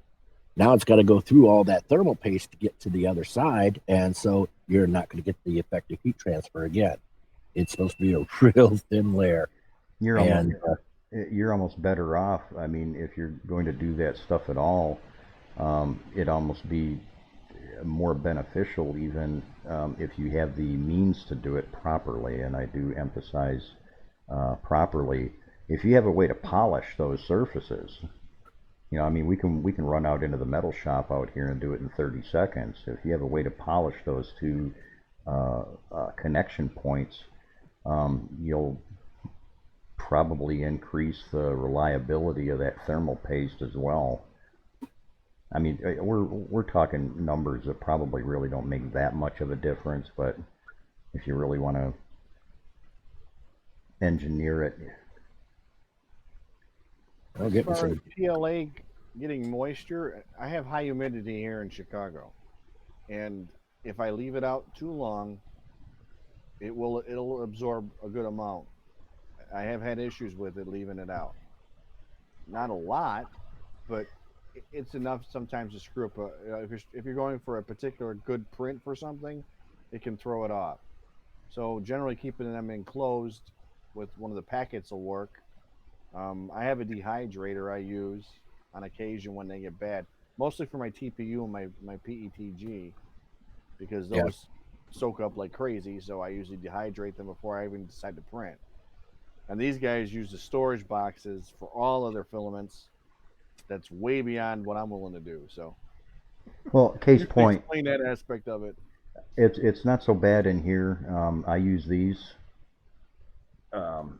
now it's got to go through all that thermal paste to get to the other side, and so you're not going to get the effective heat transfer again. It's supposed to be a real thin layer. You're almost better off. I mean, if you're going to do that stuff at all, it'd almost be more beneficial even if you have the means to do it properly, and I do emphasize properly. If you have a way to polish those surfaces, I mean, we can run out into the metal shop out here and do it in 30 seconds. If you have a way to polish those two connection points, you'll probably increase the reliability of that thermal paste as well. I mean, we're talking numbers that probably really don't make that much of a difference, but if you really want to engineer it. As far as PLA getting moisture, I have high humidity here in Chicago, and if I leave it out too long, it'll absorb a good amount. I have had issues with it leaving it out. Not a lot, but it's enough sometimes to screw up. If you're going for a particular good print for something, it can throw it off. So generally, keeping them enclosed with one of the packets will work. I have a dehydrator I use on occasion when they get bad, mostly for my TPU and my PETG, because those soak up like crazy. So I usually dehydrate them before I even decide to print. And these guys use the storage boxes for all of their filaments. That's way beyond what I'm willing to do. So, well, case point. Explain that aspect of it. It's not so bad in here. I use these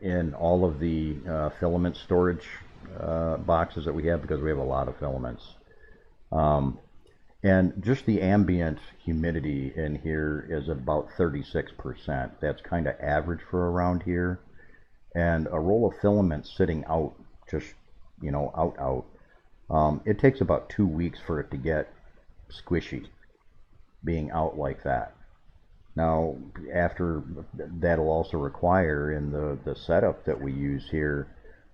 in all of the filament storage boxes that we have because we have a lot of filaments. And just the ambient humidity in here is about 36%. That's kind of average for around here. And a roll of filament sitting out, just, out, it takes about 2 weeks for it to get squishy, being out like that. Now, after that'll also require in the setup that we use here,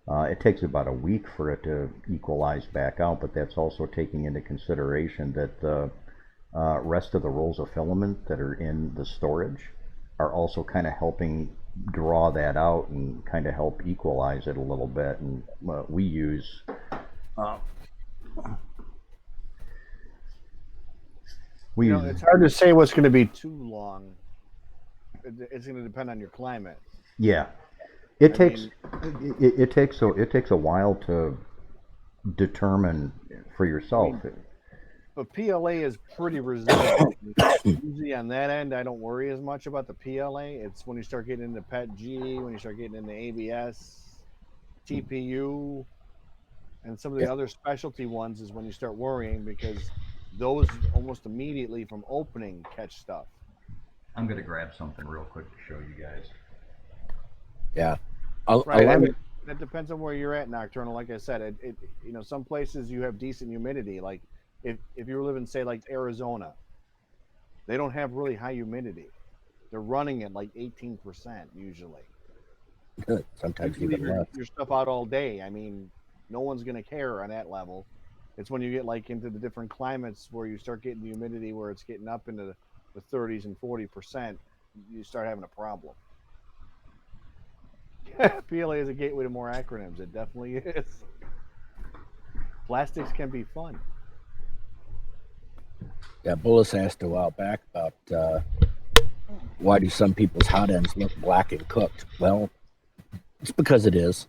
it takes about a week for it to equalize back out, but that's also taking into consideration that the rest of the rolls of filament that are in the storage are also kind of helping draw that out and kind of help equalize it a little bit. And we use it's hard to say what's going to be too long. It's going to depend on your climate. Yeah, it takes a while to determine for yourself. But PLA is pretty resilient. Usually on that end, I don't worry as much about the PLA. It's when you start getting into PETG, when you start getting into ABS, TPU, and some of the other specialty ones is when you start worrying, because those almost immediately from opening catch stuff. I'm going to grab something real quick to show you guys. Yeah. That depends on where you're at, Nocturnal. Like I said, some places you have decent humidity. Like if you live in, say, like Arizona, they don't have really high humidity. They're running at like 18% usually. Sometimes You leave even less. your stuff out all day. I mean, no one's gonna care on that level. It's when you get like into the different climates where you start getting the humidity where it's getting up into the 30s and 40%, you start having a problem. PLA is a gateway to more acronyms. It definitely is. Plastics can be fun. Yeah, Bullis asked a while back about why do some people's hot ends look black and cooked? Well, it's because it is.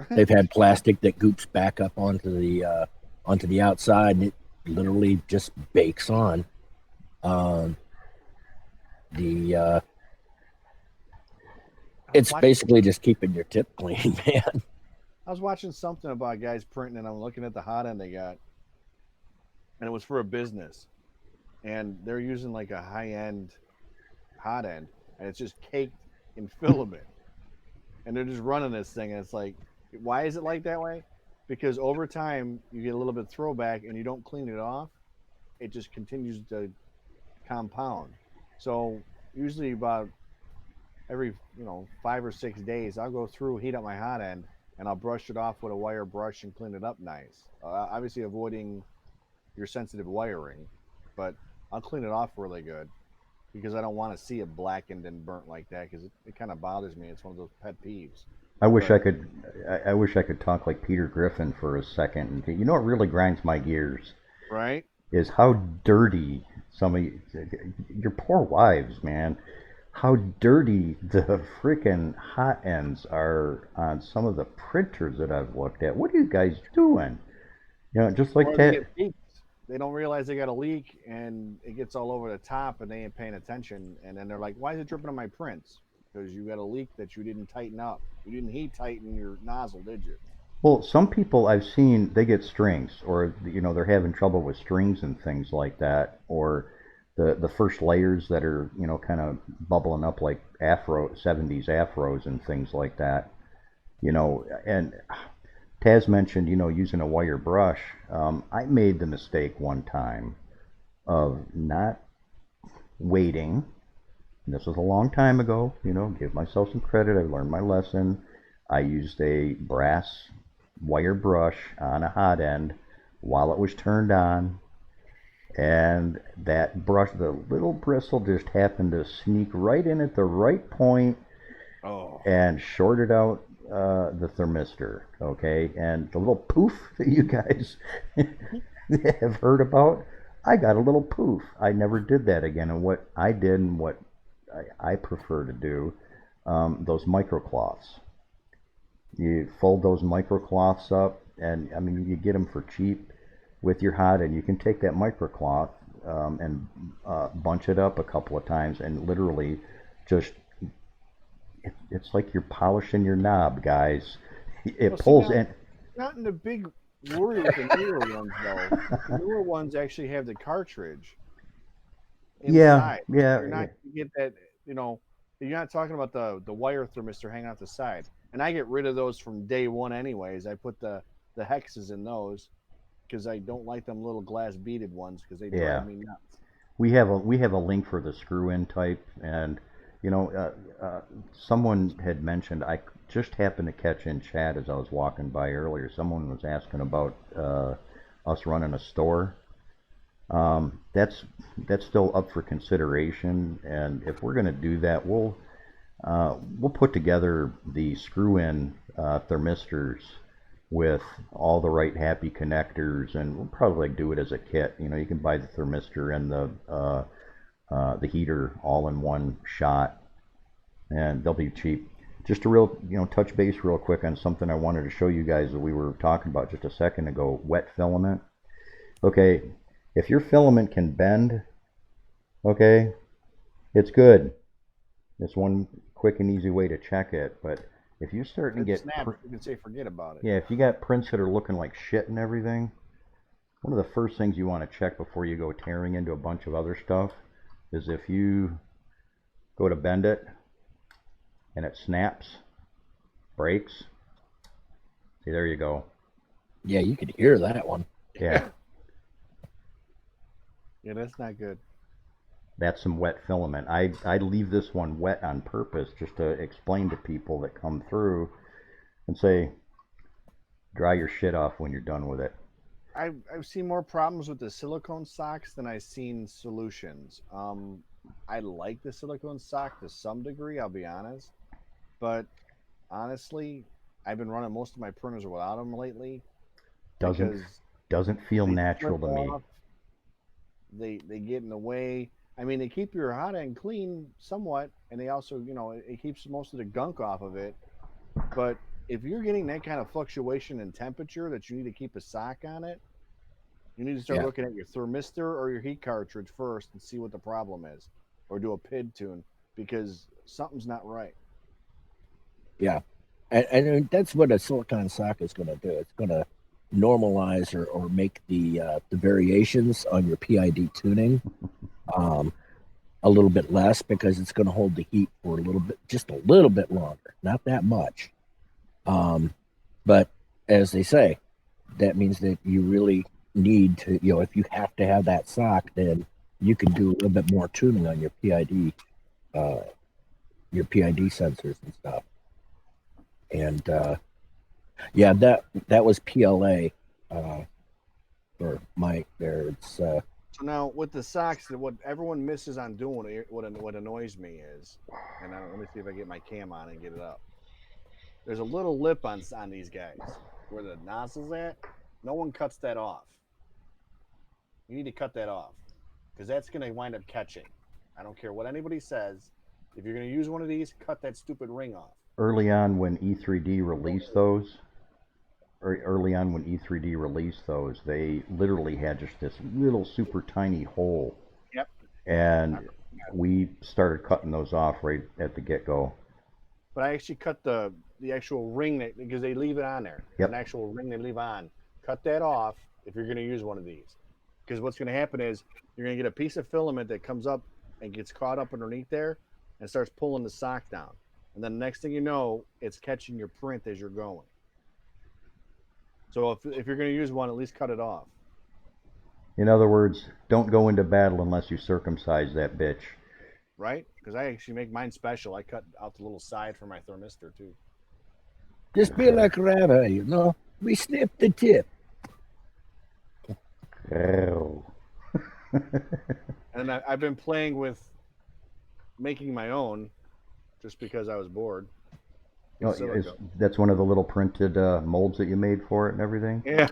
They've had plastic that goops back up onto the outside, and it literally just bakes on. It's basically just keeping your tip clean, man. I was watching something about guys printing, and I'm looking at the hot end they got, and it was for a business, and they're using like a high end hot end, and it's just caked in filament, and they're just running this thing, and it's like, why is it like that way? Because over time you get a little bit throwback, and you don't clean it off, it just continues to compound. So usually about every 5 or 6 days, I'll go through, heat up my hot end, and I'll brush it off with a wire brush and clean it up nice. Obviously, avoiding your sensitive wiring, but I'll clean it off really good because I don't want to see it blackened and burnt like that because it kind of bothers me. It's one of those pet peeves. I wish But I could. I wish I could talk like Peter Griffin for a second. You know what really grinds my gears right, is how dirty some of your poor wives, man. How dirty the freaking hot ends are on some of the printers that I've looked at. What are you guys doing? Just like or they that. get leaks. They don't realize they got a leak and it gets all over the top and they ain't paying attention. And then they're like, "Why is it dripping on my prints?" Because you got a leak that you didn't tighten up. You didn't heat tighten your nozzle, did you? Well, some people I've seen they get strings, or they're having trouble with strings and things like that, or the first layers that are kind of bubbling up like afro 70s afros and things like that. And Taz mentioned using a wire brush. I made the mistake one time of not waiting. And this was a long time ago. Give myself some credit. I learned my lesson. I used a brass wire brush on a hot end while it was turned on, and that brush, the little bristle, just happened to sneak right in at the right point Oh, and shorted out the thermistor. Okay, and the little poof that you guys have heard about, I got a little poof. I never did that again. And what I did and what I prefer to do, those microcloths. You fold those microcloths up, and I mean, you get them for cheap with your hot, and you can take that microcloth and bunch it up a couple of times, and literally just it's like you're polishing your knob, guys. It well, see pulls now, in. not in the big worry with the newer ones though. The newer ones actually have the cartridge Yeah, inside, so yeah, you're yeah. not you get that. You're not talking about the wire thermistor hanging off the side. And I get rid of those from day one, anyways. I put the hexes in those because I don't like them little glass beaded ones because they Yeah. drive me nuts. We have a link for the screw-in type, and someone had mentioned. I just happened to catch in chat as I was walking by earlier. Someone was asking about us running a store. That's still up for consideration, and if we're going to do that, we'll put together the screw-in thermistors with all the right happy connectors, and we'll probably do it as a kit. You can buy the thermistor and the heater all in one shot, and they'll be cheap. Just a real, touch base real quick on something I wanted to show you guys that we were talking about just a second ago. Wet filament. Okay, if your filament can bend, okay, it's good. It's one quick and easy way to check it. But if you're starting to If it get, snaps, you can say forget about it. yeah, if you got prints that are looking like shit and everything, one of the first things you want to check before you go tearing into a bunch of other stuff is if you go to bend it and it snaps, breaks. See, there you go. Yeah, you could hear that one. Yeah. Yeah, that's not good. That's some wet filament. I leave this one wet on purpose just to explain to people that come through and say, dry your shit off when you're done with it. I've seen more problems with the silicone socks than I've seen solutions. I like the silicone sock to some degree, I'll be honest, but honestly, I've been running most of my printers without them lately Doesn't because doesn't feel they natural slip to me. off, they get in the way. I mean, they keep your hot end clean somewhat, and they also, it keeps most of the gunk off of it. But if you're getting that kind of fluctuation in temperature that you need to keep a sock on it, you need to start Yeah. looking at your thermistor or your heat cartridge first and see what the problem is, or do a PID tune because something's not right. Yeah. And that's what a silicon sock is going to do. It's going to normalize or make the variations on your PID tuning a little bit less because it's going to hold the heat for a little bit, just a little bit longer, not that much. But as they say, that means that you really need to, if you have to have that sock, then you can do a little bit more tuning on your PID sensors and stuff. And yeah, that was PLA for Mike there. It's So now with the socks, what everyone misses on doing, what annoys me is, and let me see if I get my cam on and get it up. There's a little lip on these guys where the nozzle's at. No one cuts that off. You need to cut that off because that's going to wind up catching. I don't care what anybody says. If you're going to use one of these, cut that stupid ring off. Early on when E3D released those, they literally had just this little super tiny hole, Yep. and we started cutting those off right at the get-go. But I actually cut the actual ring because they leave it on there. There's Yep. an actual ring they leave on. Cut that off if you're going to use one of these. Because what's going to happen is you're going to get a piece of filament that comes up and gets caught up underneath there and starts pulling the sock down. And then the next thing you know, it's catching your print as you're going. So if you're going to use one, at least cut it off. In other words, don't go into battle unless you circumcise that bitch. Right? Because I actually make mine special. I cut out the little side for my thermistor too. just be like rabbit, we snip the tip. Oh. And I've been playing with making my own just because I was bored. That's one of the little printed molds that you made for it and everything? Yeah.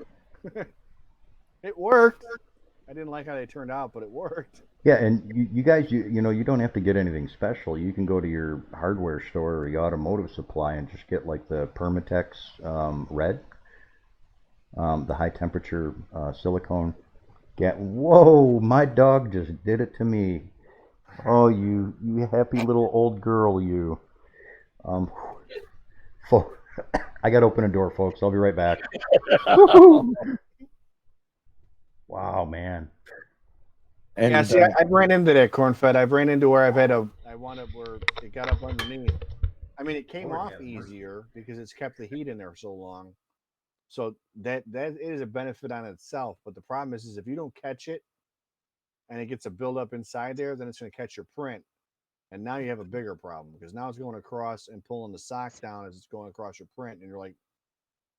It worked. I didn't like how they turned out, but it worked. Yeah, and you guys, you don't have to get anything special. You can go to your hardware store or your automotive supply and just get like the Permatex red, the high temperature silicone. Whoa, my dog just did it to me. Oh, you happy little old girl, you. I got to open a door, folks. I'll be right back. Wow, man. And yeah, see, I've ran into that corn fed. I've ran into where I wanted where it got up underneath. I mean, it came off easier because it's kept the heat in there so long. So that is a benefit on itself. But the problem is if you don't catch it and it gets a buildup inside there, then it's going to catch your print. And now you have a bigger problem because now it's going across and pulling the sock down as it's going across your print. And you're like,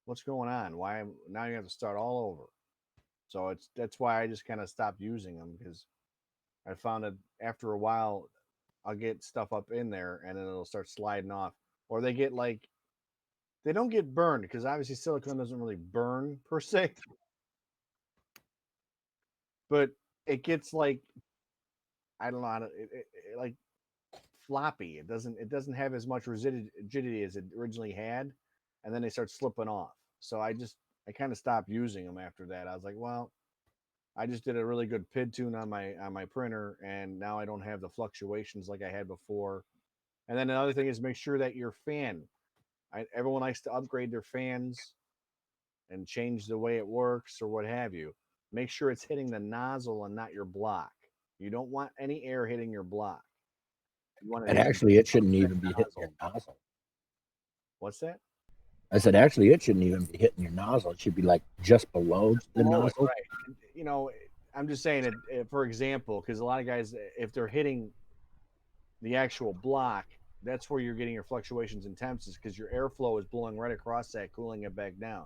what's going on? Why? Now you have to start all over. So that's why I just kind of stopped using them because I found that after a while, I'll get stuff up in there and then it'll start sliding off. Or they don't get burned because obviously silicone doesn't really burn per se. But it gets like, I don't know how to, like floppy. It doesn't have as much rigidity as it originally had. And then they start slipping off. So I kind of stopped using them after that. I was like, well, I just did a really good PID tune on my printer, and now I don't have the fluctuations like I had before. And then another thing is make sure that your fan. Everyone likes to upgrade their fans and change the way it works or what have you. Make sure it's hitting the nozzle and not your block. You don't want any air hitting your block. And actually, it shouldn't even be hitting your nozzle. What's that? I said, actually, it shouldn't even be hitting your nozzle. It should be like just below the nozzle. Right. I'm just saying it for example, because a lot of guys, if they're hitting the actual block, that's where you're getting your fluctuations in temps, is because your airflow is blowing right across that, cooling it back down.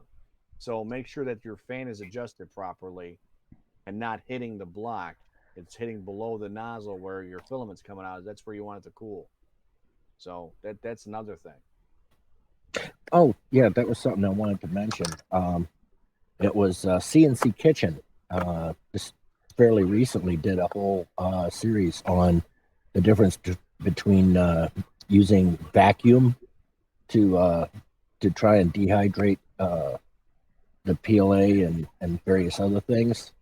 So make sure that your fan is adjusted properly and not hitting the block. It's hitting below the nozzle where your filament's coming out. That's where you want it to cool. So that's another thing. Oh, yeah, that was something I wanted to mention. It was CNC Kitchen. Just fairly recently did a whole series on the difference between using vacuum to try and dehydrate the PLA and various other things.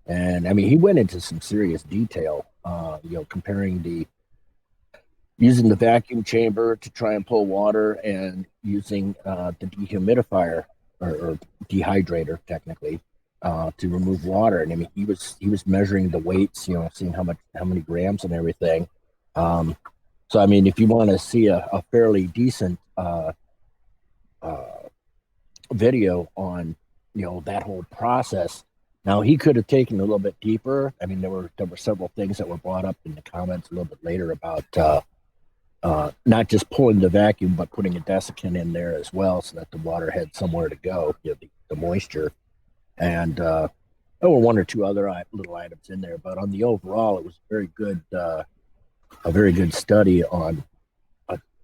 And I mean, he went into some serious detail, comparing using the vacuum chamber to try and pull water and using the dehumidifier or dehydrator technically to remove water. And I mean, he was measuring the weights, seeing how many grams and everything. So I mean, if you want to see a fairly decent video on that whole process. Now he could have taken a little bit deeper. I mean, there were several things that were brought up in the comments a little bit later about not just pulling the vacuum, but putting a desiccant in there as well, so that the water had somewhere to go, the moisture. And there were one or two other little items in there, but on the overall, it was a very good study on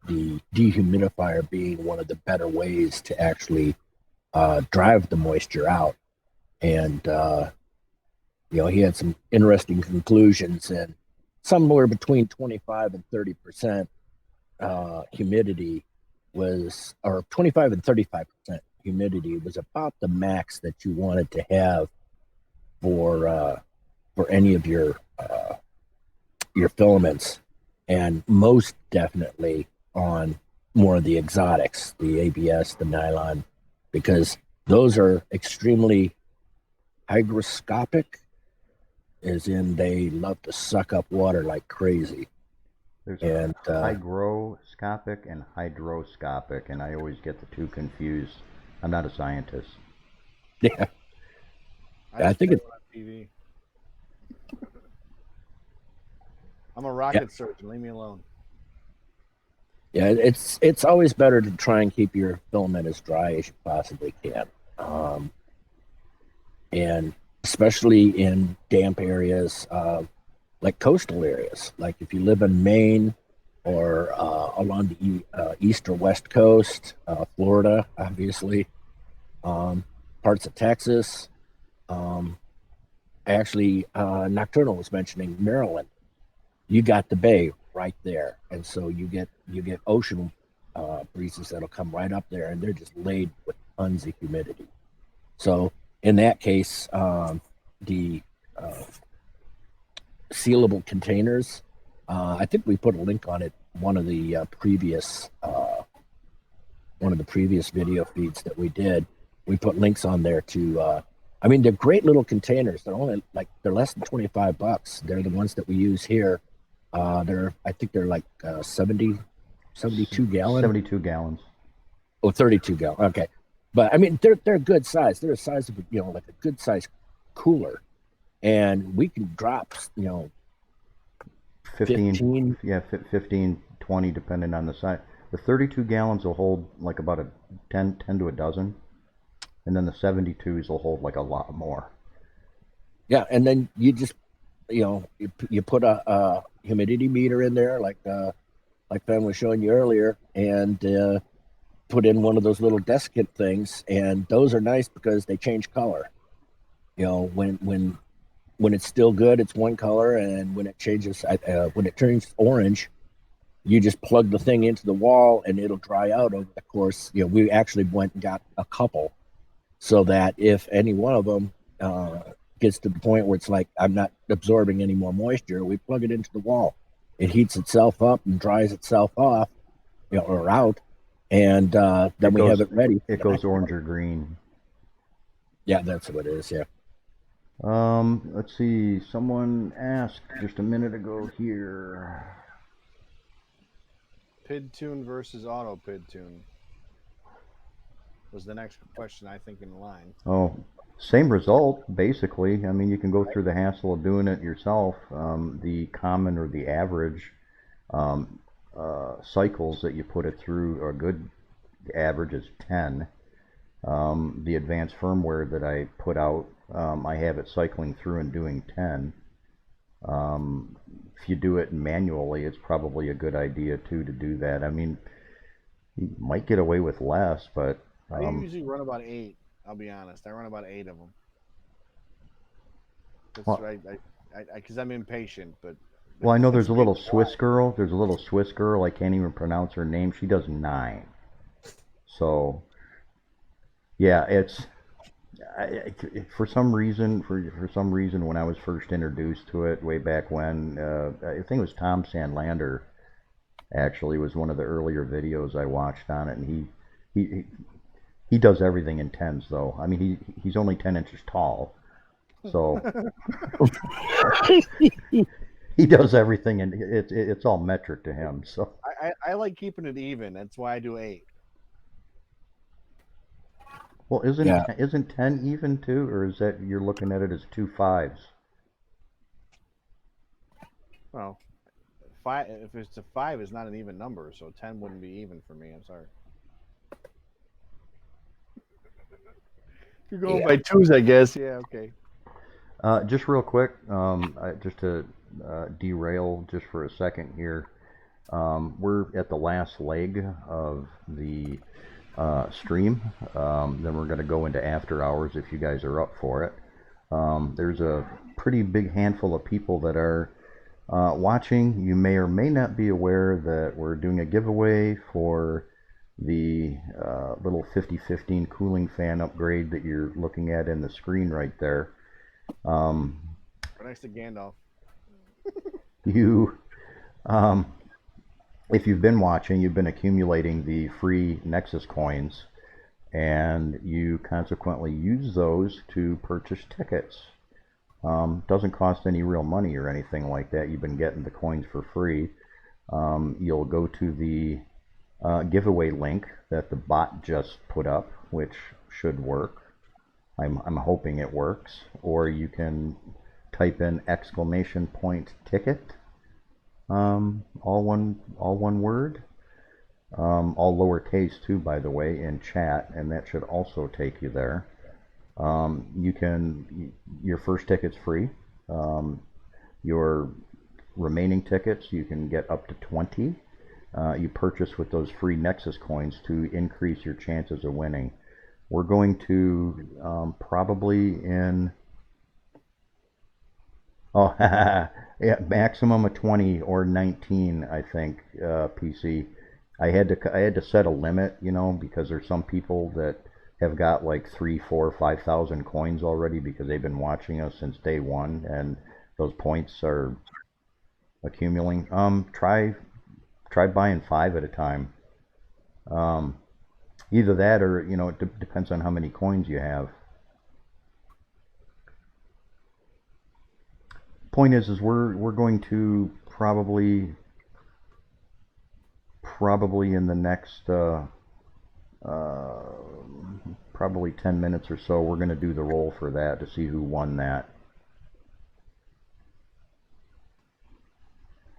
the dehumidifier being one of the better ways to actually drive the moisture out. And he had some interesting conclusions, and somewhere between 25 and 30% humidity was, or 25 and 35% humidity was about the max that you wanted to have for any of your filaments, and most definitely on more of the exotics, the ABS, the nylon, because those are extremely hygroscopic, as in they love to suck up water like crazy. There's hygroscopic and hydroscopic, and I always get the two confused. I'm not a scientist. Yeah, I think it's on TV. I'm a rocket surgeon. Leave me alone. Yeah, it's always better to try and keep your filament as dry as you possibly can, and especially in damp areas, like coastal areas. Like if you live in Maine or along the east or west coast, Florida, obviously, parts of Texas. Actually, Nocturnal was mentioning Maryland. You got the bay right there, and so you get ocean breezes that'll come right up there, and they're just laid with tons of humidity. So in that case, the sealable containers, I think we put a link on it, one of the previous video feeds that we did. We put links on there to I mean, they're great little containers. They're only they're less than $25. They're the ones that we use here. I think they're like 72 gallon. 72 gallons. Oh, 32 gallon. Okay. But I mean, they're a good size. They're a size of, like a good size cooler. And we can drop, 15. Yeah, 15, 20, depending on the size. The 32 gallons will hold like about a 10 to a dozen. And then the 72s will hold like a lot more. Yeah. And then you just, you put a humidity meter in there, like Fan was showing you earlier, and put in one of those little desiccant things, and those are nice because they change color. When it's still good, it's one color, and when it changes, when it turns orange, you just plug the thing into the wall, and it'll dry out over the course. We actually went and got a couple, so that if any one of them gets to the point where it's like, I'm not absorbing any more moisture, we plug it into the wall. It heats itself up and dries itself off, or out, and then we have it ready. It goes orange or green. Yeah, that's what it is. Yeah. Let's see. Someone asked just a minute ago here. PID tune versus auto PID tune was the next question, I think, in the line. Oh, Same result, basically. I mean, you can go through the hassle of doing it yourself. The common or the average um, cycles that you put it through, a good average is 10. The advanced firmware that I put out, I have it cycling through and doing 10. If you do it manually, it's probably a good idea too to do that. I mean, you might get away with less, but I usually run about 8. I'll be honest. I run about 8 of them. That's well, right. Because I'm impatient, but well, I know that's there's a the little reason why. Swiss girl. There's a little Swiss girl. I can't even pronounce her name. She does 9. So yeah, it's for some reason, for some reason, when I was first introduced to it way back when, I think it was Tom Sandlander actually was one of the earlier videos I watched on it, and he he does everything in tens though. I mean, he's only 10 inches tall, so he does everything, and it's all metric to him. So I like keeping it even. That's why I do 8. well, Yeah. isn't 10 even too, or is that you're looking at it as two fives? Well, 5. If it's a 5, it's not an even number, so 10 wouldn't be even for me. I'm sorry. You're going by twos, I guess. Yeah. Okay. Just real quick, just to derail just for a second here. We're at the last leg of the stream. Then we're going to go into after hours if you guys are up for it. There's a pretty big handful of people that are watching. You may or may not be aware that we're doing a giveaway for the little 5015 cooling fan upgrade that you're looking at in the screen right there. Right next to Gandalf. You if you've been watching, you've been accumulating the free Nexus coins, and you consequently use those to purchase tickets. Doesn't cost any real money or anything like that. You've been getting the coins for free. You'll go to the giveaway link that the bot just put up, which should work. I'm hoping it works. Or you can type in !ticket, all one word, all lowercase too, by the way, in chat, and that should also take you there. Your first ticket's free. Your remaining tickets, you can get up to 20. You purchase with those free Nexus coins to increase your chances of winning. We're going to probably in yeah, maximum of 20 or 19, I think. PC. I had to set a limit, because there's some people that have got like 3, 4, 5,000 coins already because they've been watching us since day one, and those points are accumulating. Try buying 5 at a time. Either that, or it depends on how many coins you have. Point is we're going to probably in the next probably 10 minutes or so, we're going to do the roll for that to see who won that.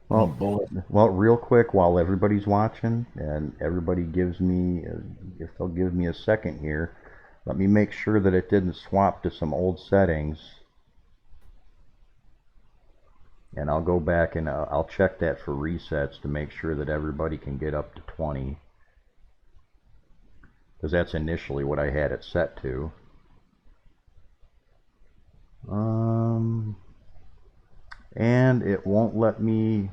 Well, real quick, while everybody's watching and everybody gives me, if they'll give me a second here, let me make sure that it didn't swap to some old settings. And I'll go back and I'll check that for resets to make sure that everybody can get up to 20. Because that's initially what I had it set to. And it won't let me,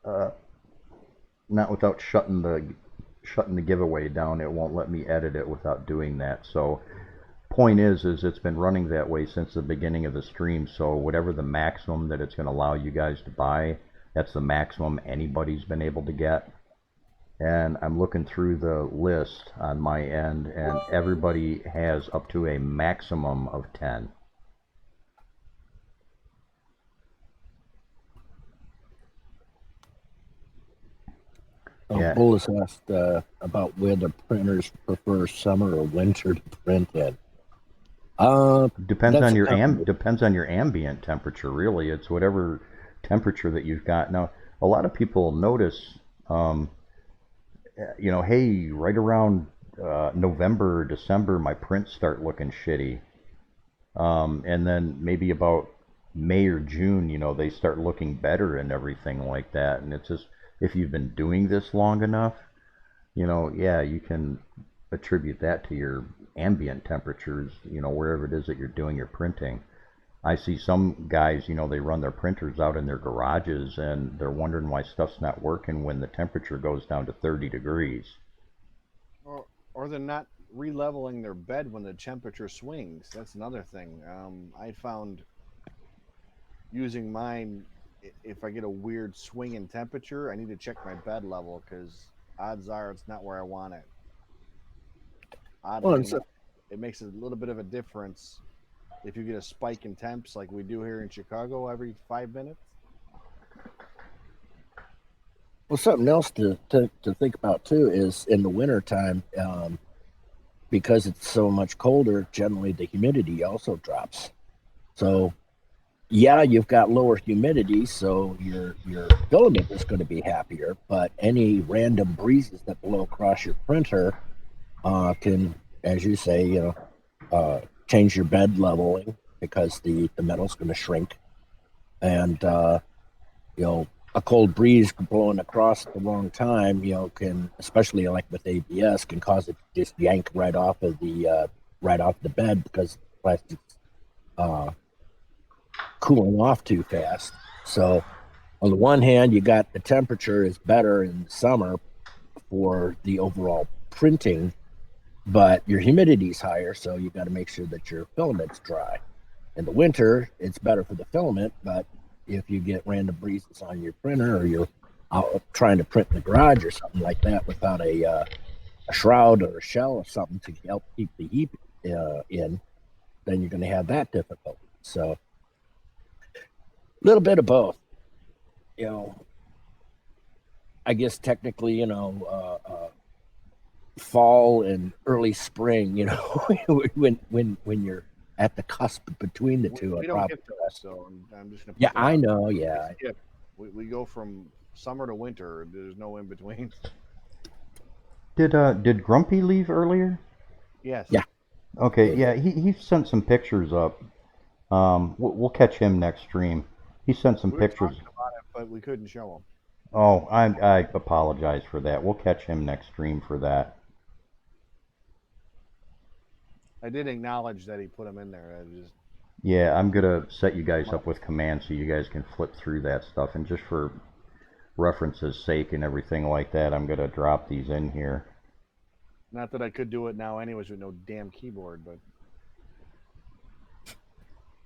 not without shutting the giveaway down, it won't let me edit it without doing that. So point is it's been running that way since the beginning of the stream, so whatever the maximum that it's going to allow you guys to buy, that's the maximum anybody's been able to get. And I'm looking through the list on my end, and everybody has up to a maximum of 10. Yeah. Bullis asked about whether printers prefer summer or winter to print in. Depends That's on a your tough one. depends on your ambient temperature. Really, it's whatever temperature that you've got. Now, a lot of people notice, um, hey, right around November or December, my prints start looking shitty. And then maybe about May or June, they start looking better and everything like that. And it's just, if you've been doing this long enough, yeah, you can attribute that to your ambient temperatures, wherever it is that you're doing your printing. I see some guys, they run their printers out in their garages and they're wondering why stuff's not working when the temperature goes down to 30 degrees. Or they're not releveling their bed when the temperature swings. That's another thing. I found using mine, if I get a weird swing in temperature, I need to check my bed level because odds are it's not where I want it. Well, Oddly enough, it makes a little bit of a difference if you get a spike in temps like we do here in Chicago every 5 minutes. well, something else to think about too is in the wintertime, because it's so much colder, generally the humidity also drops. So yeah, you've got lower humidity, so your filament is going to be happier. But any random breezes that blow across your printer can, as you say, change your bed leveling because the metal's going to shrink, and a cold breeze blowing across at the wrong time, can, especially like with ABS, can cause it to just yank right off the bed because plastic's cooling off too fast. So on the one hand, you got the temperature is better in the summer for the overall printing, but your humidity is higher, so you got to make sure that your filament's dry. In the winter, it's better for the filament, but if you get random breezes on your printer or you're out trying to print in the garage or something like that without a shroud or a shell or something to help keep the heat in, then you're going to have that difficulty. So a little bit of both. I guess technically, fall and early spring, when you're at the cusp between the two, We are don't probably get those, best. so I'm just gonna Yeah, put that I out. know. We Yeah, skip. We go from summer to winter. There's no in between. Did Grumpy leave earlier? Yes. yeah. Okay, Yeah, yeah, he sent some pictures up. We'll catch him next stream. He sent some We were pictures. talking about it, but we couldn't show them. Oh, I apologize for that. We'll catch him next stream for that. I did acknowledge that he put them in there. I just Yeah, I'm gonna set you guys up with commands so you guys can flip through that stuff. And just for reference's sake and everything like that, I'm gonna drop these in here. not that I could do it now, anyways, with no damn keyboard. But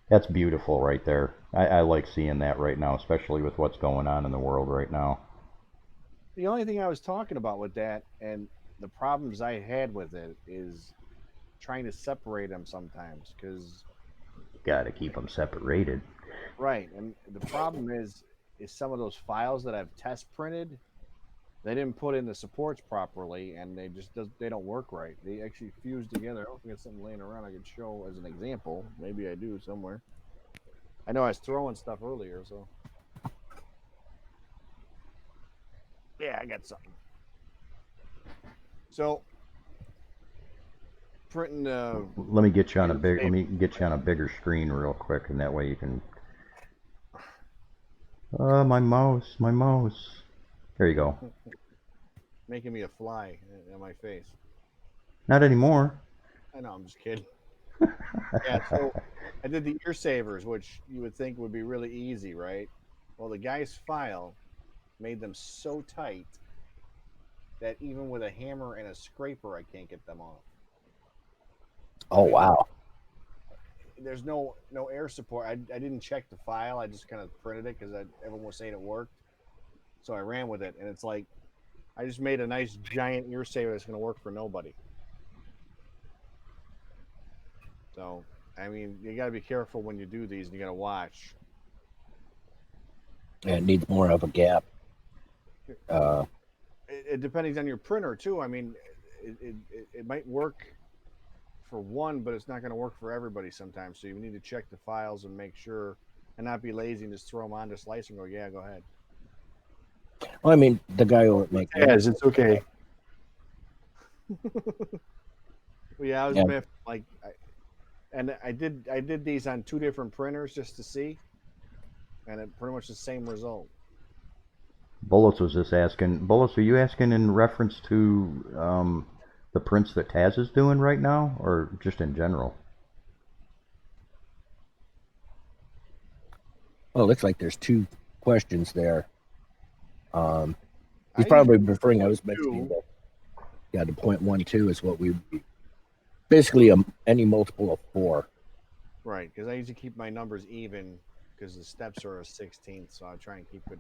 That's beautiful right there. I like seeing that right now, especially with what's going on in the world right now. the only thing I was talking about with that and the problems I had with it is trying to separate them sometimes because Gotta keep them separated. right, and the problem is some of those files that I've test printed, they didn't put in the supports properly, and they don't work right. They actually fuse together. I don't think it's something laying around I could show as an example. Maybe I do somewhere. I know I was throwing stuff earlier, so yeah, I got something. So printing. Let me get you on a big. Let Save. me get you on a bigger screen real quick, and that way you can. My mouse, my mouse. There you go. Making me a fly in my face. Not anymore. I know, I'm just kidding. Yeah, so I did the ear savers, which you would think would be really easy, right? Well, the guy's file made them so tight that even with a hammer and a scraper, I can't get them off. Oh wow. There's no air support. I didn't check the file. I just kind of printed it because everyone was saying it worked. So I ran with it, and it's like I just made a nice giant ear saver that's going to work for nobody. So, I mean, you got to be careful when you do these, and you got to watch. Yeah, it needs more of a gap. It depends on your printer too. I mean, it might work for one, but it's not going to work for everybody sometimes. So you need to check the files and make sure, and not be lazy and just throw them on the slicer and go, yeah, go ahead. Well, I mean, the guy who make Yes, it's okay. Well, yeah, I was Yeah. miffed. Like, I did these on 2 different printers just to see, and it pretty much the same result. Bullets was just asking. Bullets, are you asking in reference to the prints that Taz is doing right now, or just in general? Well, it looks like there's 2 questions there. He's I probably usually referring. I was do. mentioning that. Yeah, the 0.12 is what we basically any multiple of 4. Right, because I usually keep my numbers even because the steps are a 16th, so I try and keep it.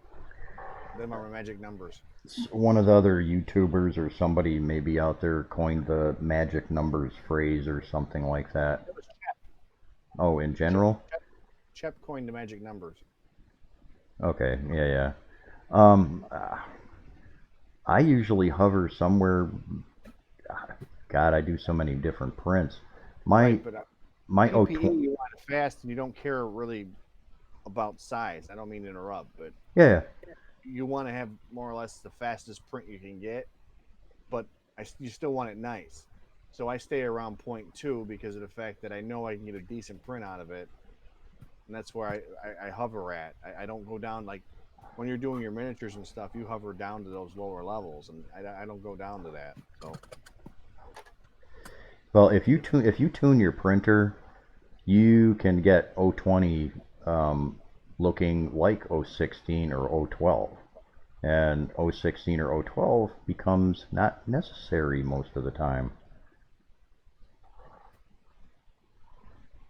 Them are my magic numbers. One of the other YouTubers or somebody maybe out there coined the magic numbers phrase or something like that. It was Chep. Oh, in general? Chep coined the magic numbers. Okay, yeah. I usually hover somewhere. God, I do so many different prints. My Right, but my PPE you want it fast and you don't care really about size. I don't mean to interrupt, but yeah. you want to have more or less the fastest print you can get, but you still want it nice. So I stay around 0.2 because of the fact that I know I can get a decent print out of it, and that's where I hover at. I don't go down like when you're doing your miniatures and stuff. You hover down to those lower levels, and I don't go down to that. So Well, if you tune your printer, you can get 020 looking like 016 or 012, and 016 or 012 becomes not necessary most of the time.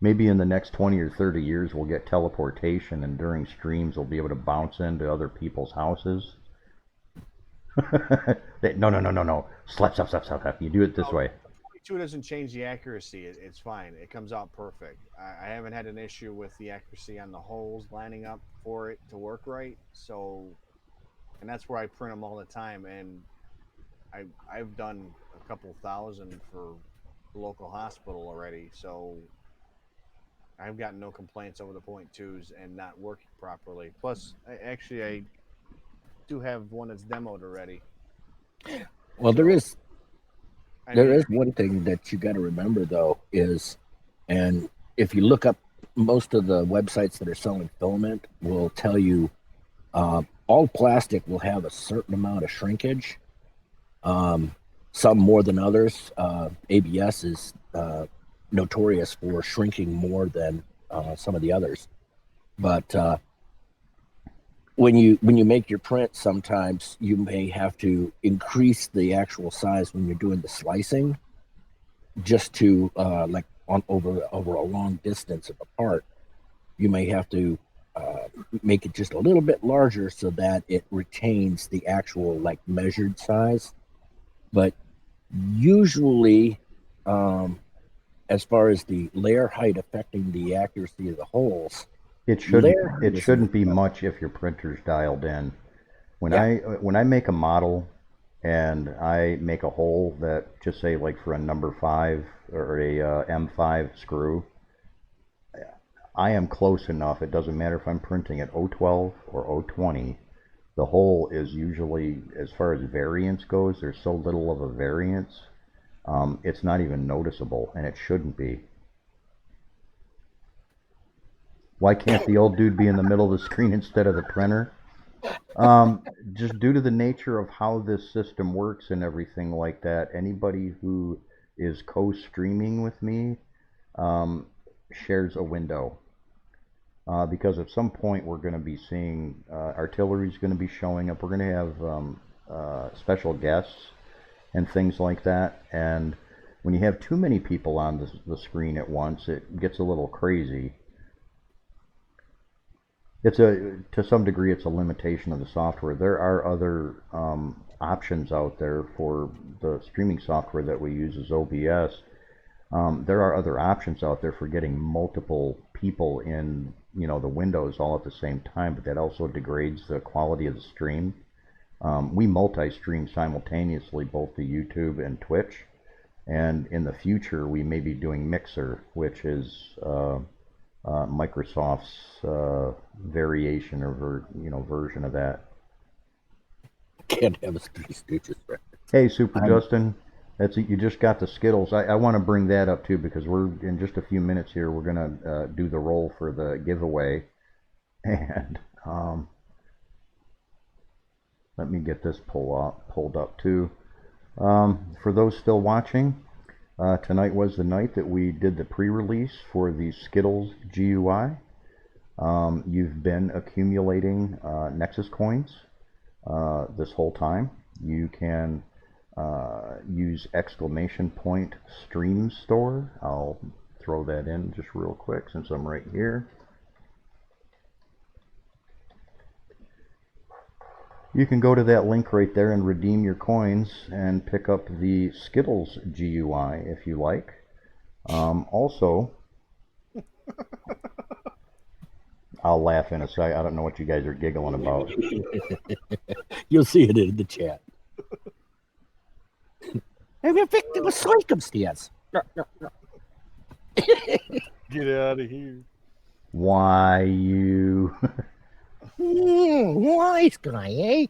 Maybe in the next 20 or 30 years we'll get teleportation, and during streams we'll be able to bounce into other people's houses. No. Slap. You do it this way. 0.2 doesn't change the accuracy. It's fine. It comes out perfect. I haven't had an issue with the accuracy on the holes lining up for it to work right. So, and that's where I print them all the time. And I've done a couple thousand for the local hospital already. So I've gotten no complaints over the 0.2s and not working properly. Plus, I do have one that's demoed already. Well, So, there is one thing that you got to remember though is, and if you look up most of the websites that are selling filament will tell you all plastic will have a certain amount of shrinkage. Some more than others. ABS is notorious for shrinking more than some of the others. But when you make your print, sometimes you may have to increase the actual size when you're doing the slicing, just to like over a long distance of a part. You may have to make it just a little bit larger so that it retains the actual like measured size. But usually, as far as the layer height affecting the accuracy of the holes, It shouldn't be much if your printer's dialed in. When I make a model and I make a hole that, just say like for a number 5 or a M5 screw, I am close enough. It doesn't matter if I'm printing at 012 or 020. The hole is usually, as far as variance goes, there's so little of a variance. It's not even noticeable, and it shouldn't be. Why can't the old dude be in the middle of the screen instead of the printer? Just due to the nature of how this system works and everything like that, anybody who is co-streaming with me shares a window. Because at some point we're going to be seeing artillery's going to be showing up. We're going to have special guests and things like that. And when you have too many people on the screen at once, it gets a little crazy. To some degree, it's a limitation of the software. There are other options out there for the streaming software that we use as OBS. There are other options out there for getting multiple people in, the windows all at the same time, but that also degrades the quality of the stream. We multi-stream simultaneously both to YouTube and Twitch, And in the future, we may be doing Mixer, which is Microsoft's variation or version of that. Can't have a Three Stooges record. Hey, Super Justin, that's it. You just got the Skittles. I want to bring that up too because we're in just a few minutes here. We're gonna do the roll for the giveaway, and let me get this pulled up too. For those still watching, tonight was the night that we did the pre-release for the Skittles GUI. You've been accumulating Nexus coins this whole time. You can use ! stream store. I'll throw that in just real quick since I'm right here. You can go to that link right there and redeem your coins and pick up the Skittles GUI if you like. Also, I'll laugh in a second. I don't know what you guys are giggling about. You'll see it in the chat. I'm a victim of circumstance. Get out of here. Why you? Wise guy, eh?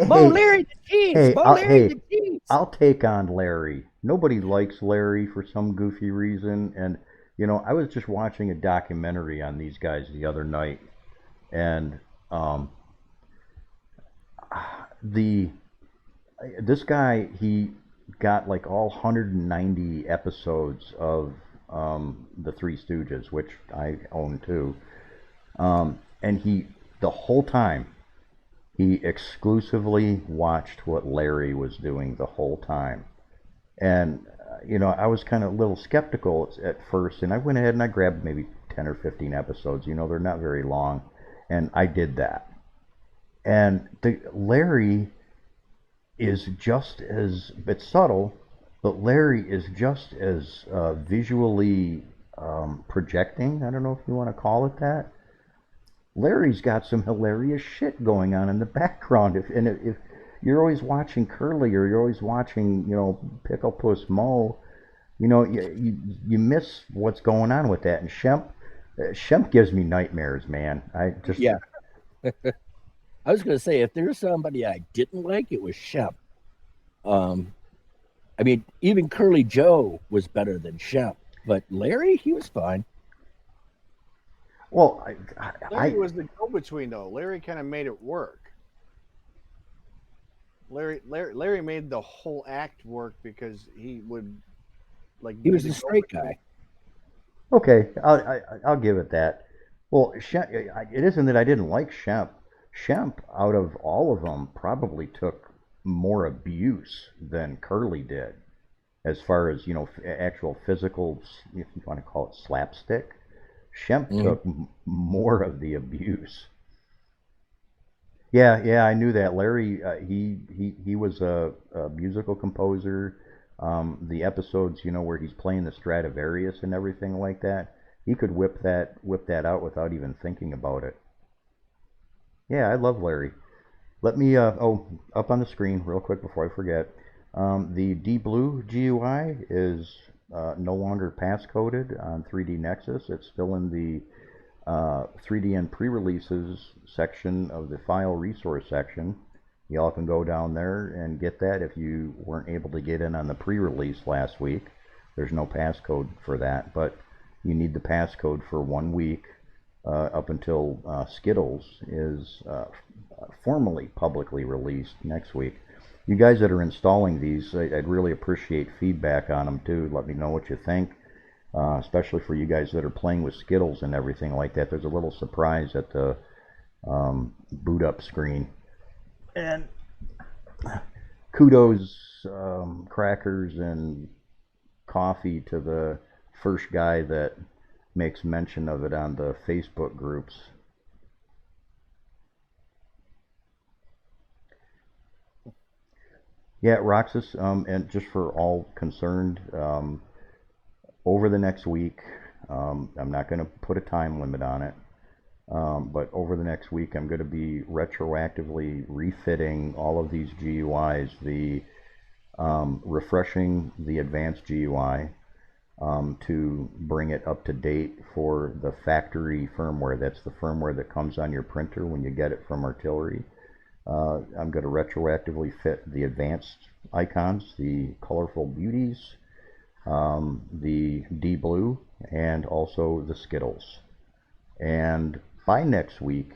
Bo Larry the cheese. Hey, Bo Larry the cheese. I'll take on Larry. Nobody likes Larry for some goofy reason, and I was just watching a documentary on these guys the other night, and this guy, he got like all 190 episodes of the Three Stooges, which I own too, and the whole time he exclusively watched what Larry was doing the whole time. And I was kind of a little skeptical at first, and I went ahead and I grabbed maybe 10 or 15 episodes. They're not very long, and I did that. And Larry is just as, it's subtle, but Larry is just as visually projecting. I don't know if you want to call it that. Larry's got some hilarious shit going on in the background. If you're always watching Curly or you're always watching, Pickle Puss Mo, you miss what's going on with that. And Shemp gives me nightmares, man. Yeah. I was going to say, if there's somebody I didn't like, it was Shemp. I mean, even Curly Joe was better than Shemp, but Larry, he was fine. Well, Larry was the go-between, though. Larry kind of made it work. Larry made the whole act work because he would he was the straight guy. Okay, I'll give it that. Well, it isn't that I didn't like Shemp. Shemp, out of all of them, probably took more abuse than Curly did, as far as actual physical, if you want to call it slapstick. Shemp took more of the abuse. Yeah, I knew that. Larry, he was a musical composer. The episodes, where he's playing the Stradivarius and everything like that, he could whip that out without even thinking about it. Yeah, I love Larry. Let me up on the screen real quick before I forget. The DiBlue GUI is no longer passcoded on 3D Nexus. It's still in the 3DN pre-releases section of the file resource section. Y'all can go down there and get that if you weren't able to get in on the pre-release last week. There's no passcode for that, but you need the passcode for 1 week up until Skittles is formally publicly released next week. You guys that are installing these, I'd really appreciate feedback on them too. Let me know what you think, especially for you guys that are playing with Skittles and everything like that. There's a little surprise at the boot up screen. And kudos, crackers and coffee to the first guy that makes mention of it on the Facebook groups. Yeah, Roxas, and just for all concerned, over the next week, I'm not going to put a time limit on it, But over the next week, I'm going to be retroactively refitting all of these GUIs, refreshing the advanced GUI to bring it up to date for the factory firmware. That's the firmware that comes on your printer when you get it from Artillery. I'm going to retroactively fit the advanced icons, the colorful beauties, the DiBlue, and also the Skittles. And by next week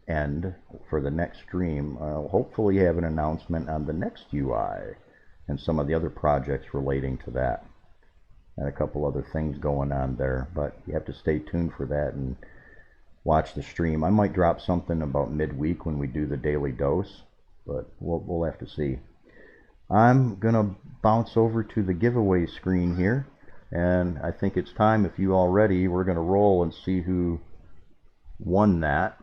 end, for the next stream, I'll hopefully have an announcement on the next UI and some of the other projects relating to that. And a couple other things going on there, but you have to stay tuned for that and watch the stream. I might drop something about midweek when we do the daily dose, but we'll have to see. I'm gonna bounce over to the giveaway screen here, and I think it's time, if you all ready, we're gonna roll and see who won that,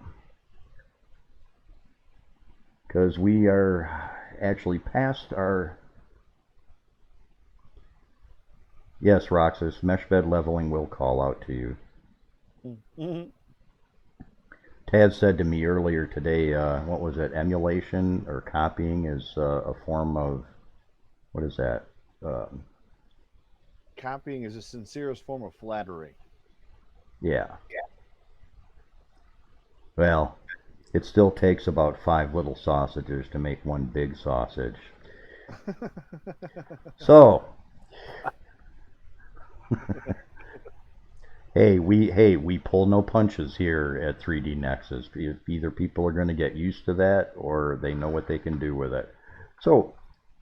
because we are actually past our... Yes, Roxas, mesh bed leveling will call out to you. Mm-hmm. Tad said to me earlier today, what was it, emulation or copying is a form of, what is that? Copying is the sincerest form of flattery. Yeah. Well, it still takes about 5 little sausages to make one big sausage. So, hey, we pull no punches here at 3D Nexus. Either people are going to get used to that, or they know what they can do with it. So,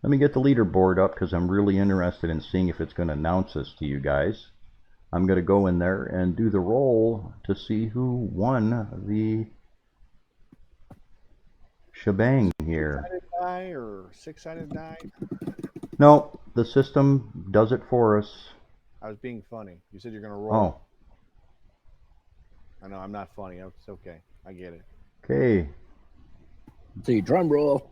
let me get the leaderboard up, because I'm really interested in seeing if it's going to announce this to you guys. I'm going to go in there and do the roll to see who won the shebang here. 6-sided die or 6-sided die? No, the system does it for us. I was being funny. You said you're going to roll. Oh. I know, I'm not funny. It's okay. I get it. Okay. See, drum roll.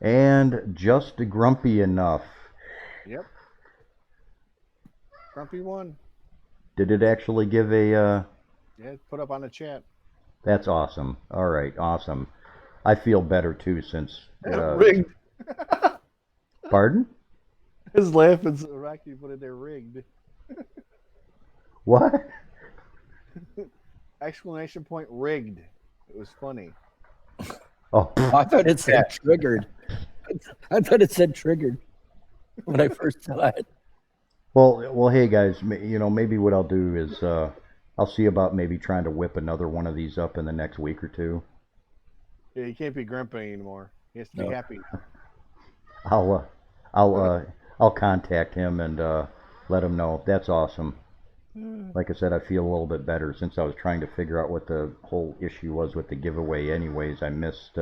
And just grumpy enough. Yep. Grumpy won. Did it actually give a... Yeah, put up on the chat. That's awesome. All right, awesome. I feel better too since... rigged. Pardon? His laughing so Rocky put it there, rigged. What? Exclamation point, rigged. It was funny. Oh, I thought it said triggered. I thought it said triggered when I first saw it. Well, hey guys, maybe what I'll do is I'll see about maybe trying to whip another one of these up in the next week or two. Yeah, you can't be grumpy anymore. He has to be happy now. I'll contact him and let him know. That's awesome. Like I said, I feel a little bit better since I was trying to figure out what the whole issue was with the giveaway. Anyways, I missed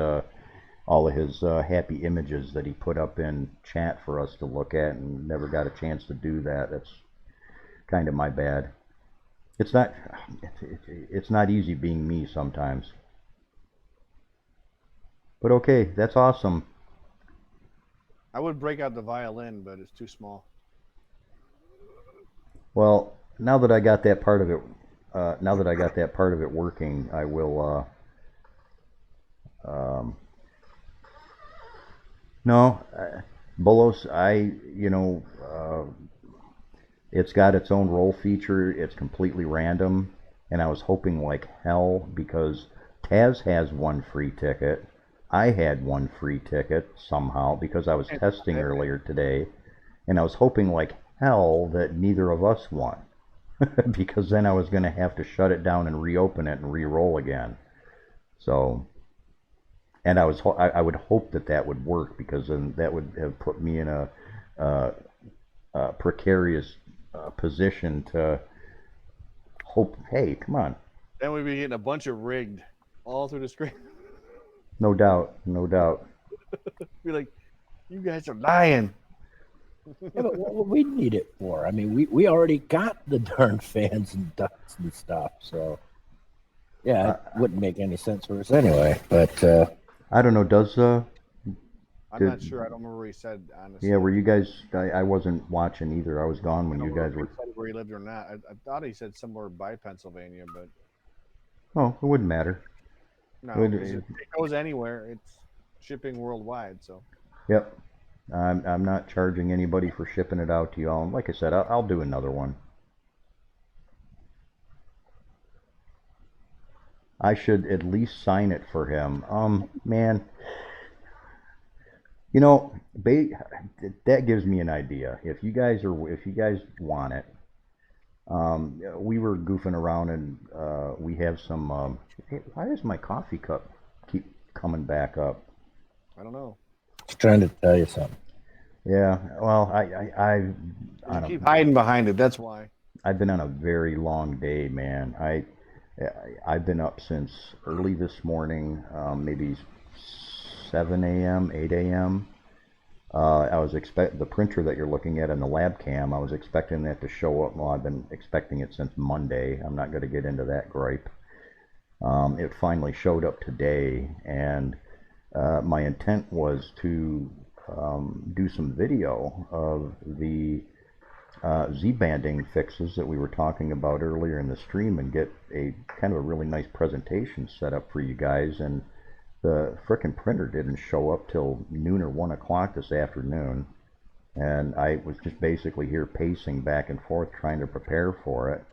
all of his happy images that he put up in chat for us to look at, and never got a chance to do that. That's kind of my bad. It's not easy being me sometimes. But okay, that's awesome. I would break out the violin, but it's too small. Well, now that I got that part of it, working, I will. No, Bolos, it's got its own roll feature. It's completely random, and I was hoping like hell, because Taz has one free ticket. I had one free ticket somehow because I was testing earlier today, and I was hoping like hell that neither of us won, because then I was going to have to shut it down and reopen it and re-roll again. So, and I would hope that would work, because then that would have put me in a precarious position to hope. Hey, come on. Then we'd be getting a bunch of rigged all through the screen. No doubt, no doubt. Be like, you guys are lying. Yeah, but what we need it for? I mean, we already got the darn fans and ducks and stuff, so yeah, it wouldn't make any sense for us anyway. But I don't know. Does I'm not sure. I don't remember what he said, honestly. yeah, were you guys? I wasn't watching either. I was gone when you guys were. where he lived or not. I thought he said somewhere by Pennsylvania, but Oh, it wouldn't matter. no, Would- 'cause it goes anywhere. It's shipping worldwide. So Yep. I'm not charging anybody for shipping it out to y'all. And like I said, I'll do another one. I should at least sign it for him. Man, you know, that gives me an idea. If you guys want it, we were goofing around and we have some. Hey, why does my coffee cup keep coming back up? I don't know. Just trying to tell you something. Yeah, well, You keep hiding behind it. That's why. I've been on a very long day, man. I've been up since early this morning, maybe 7 a.m., 8 a.m. I was the printer that you're looking at in the lab cam. I was expecting that to show up. Well, I've been expecting it since Monday. I'm not going to get into that gripe. It finally showed up today, and my intent was to do some video of the Z-banding fixes that we were talking about earlier in the stream and get a kind of a really nice presentation set up for you guys. And the frickin' printer didn't show up till noon or 1 o'clock this afternoon. And I was just basically here pacing back and forth trying to prepare for it.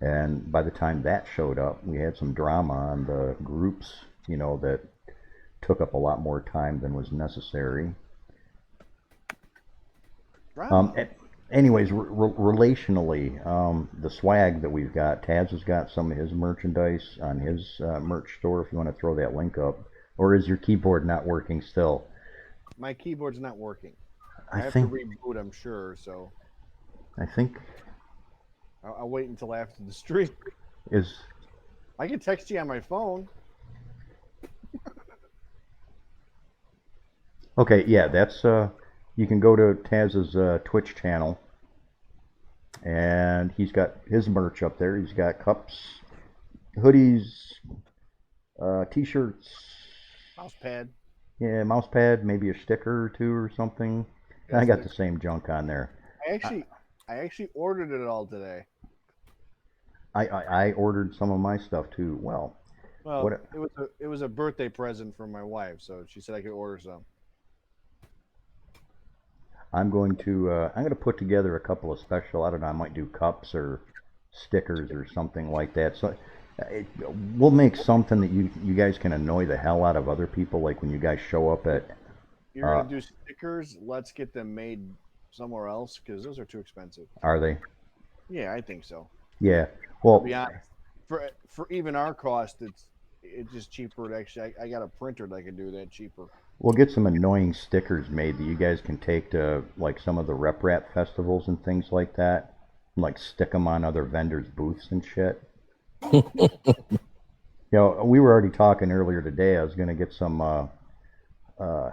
And by the time that showed up, we had some drama on the groups, you know, that took up a lot more time than was necessary. Anyways, relationally, the swag that we've got, Taz has got some of his merchandise on his merch store if you want to throw that link up. Or is your keyboard not working still? My keyboard's not working. I have think to reboot, I'm sure, so I think I'll wait until after the stream. is I can text you on my phone. okay. Yeah, that's you can go to Taz's Twitch channel, and he's got his merch up there. He's got cups, hoodies, t-shirts, Mouse pad. yeah, mouse pad, maybe a sticker or two or something. Yeah, I got the same junk on there. I actually ordered it all today. I ordered some of my stuff too. Well, Well, it was a birthday present from my wife, so she said I could order some. I'm going to put together a couple of special. I don't know. I might do cups or stickers or something like that. So we'll make something that you guys can annoy the hell out of other people. Like when you guys show up at. You're gonna do stickers. Let's get them made somewhere else because those are too expensive. Are they? Yeah, I think so. Yeah. Well, to be honest, for even our cost, it's just cheaper. To actually, I got a printer that can do that cheaper. we'll get some annoying stickers made that you guys can take to like some of the rep rat festivals and things like that. And, like stick them on other vendors' booths and shit. You know, we were already talking earlier today. I was gonna get some. I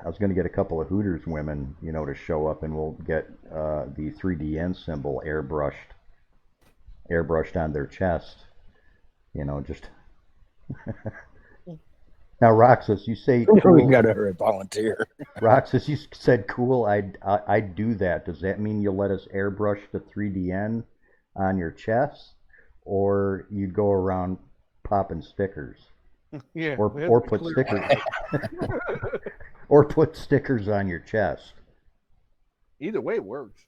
was gonna get a couple of Hooters women, you know, to show up, and we'll get the 3DN symbol airbrushed on their chest. You know, just. Now, Roxas, you say We cool. gotta hurry, volunteer. Roxas, you said cool. I'd do that. Does that mean you'll let us airbrush the 3DN on your chest, or you'd go around popping stickers, Yeah, or put stickers, or put stickers on your chest? Either way works.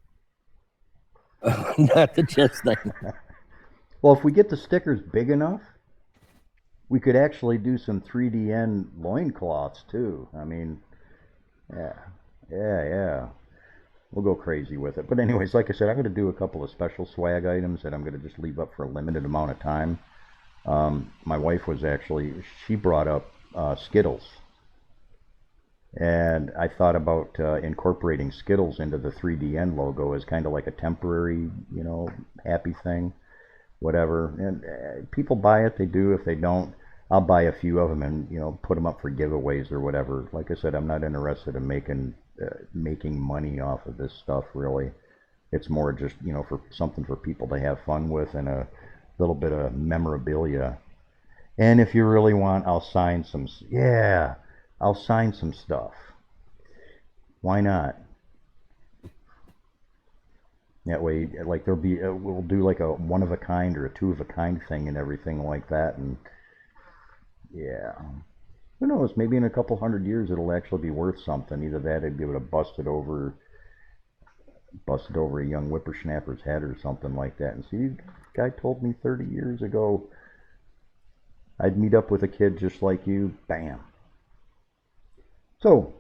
Not the chest thing. Well, if we get the stickers big enough, we could actually do some 3DN loincloths too. I mean, yeah. We'll go crazy with it. But anyways, like I said, I'm going to do a couple of special swag items that I'm going to just leave up for a limited amount of time. My wife she brought up Skittles. And I thought about incorporating Skittles into the 3DN logo as kind of like a temporary, you know, happy thing. Whatever, and people buy it. They do. If they don't, I'll buy a few of them and, you know, put them up for giveaways or whatever. Like I said, I'm not interested in making money off of this stuff. Really, it's more just, you know, for something for people to have fun with and a little bit of memorabilia. And if you really want, I'll sign some. Yeah, I'll sign some stuff. Why not? That way, like there'll be we'll do like a one of a kind or a two of a kind thing and everything like that. And yeah, who knows? Maybe in a couple 100 years it'll actually be worth something. Either that, I'd be able to bust it over a young whippersnapper's head or something like that. And see, guy told me 30 years ago I'd meet up with a kid just like you. Bam. So,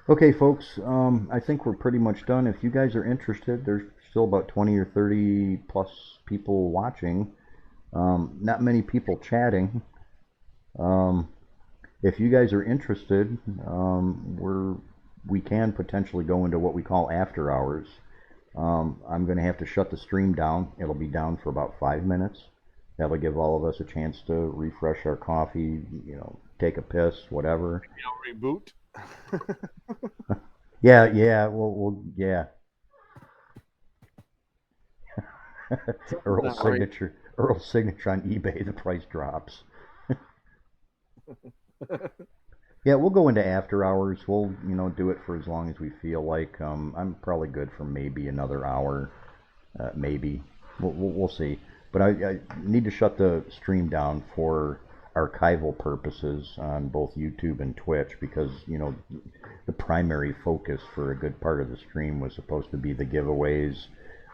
okay, folks, I think we're pretty much done. If you guys are interested, there's still about 20 or 30 plus people watching. Not many people chatting. If you guys are interested, we can potentially go into what we call after hours. I'm going to have to shut the stream down. It'll be down for about 5 minutes. That'll give all of us a chance to refresh our coffee, take a piss, whatever. Reboot. Yeah. Yeah. Earl's signature on eBay. The price drops. Yeah, we'll go into after hours. We'll do it for as long as we feel like. I'm probably good for maybe another hour, maybe. We'll see. But I need to shut the stream down for archival purposes on both YouTube and Twitch because the primary focus for a good part of the stream was supposed to be the giveaways,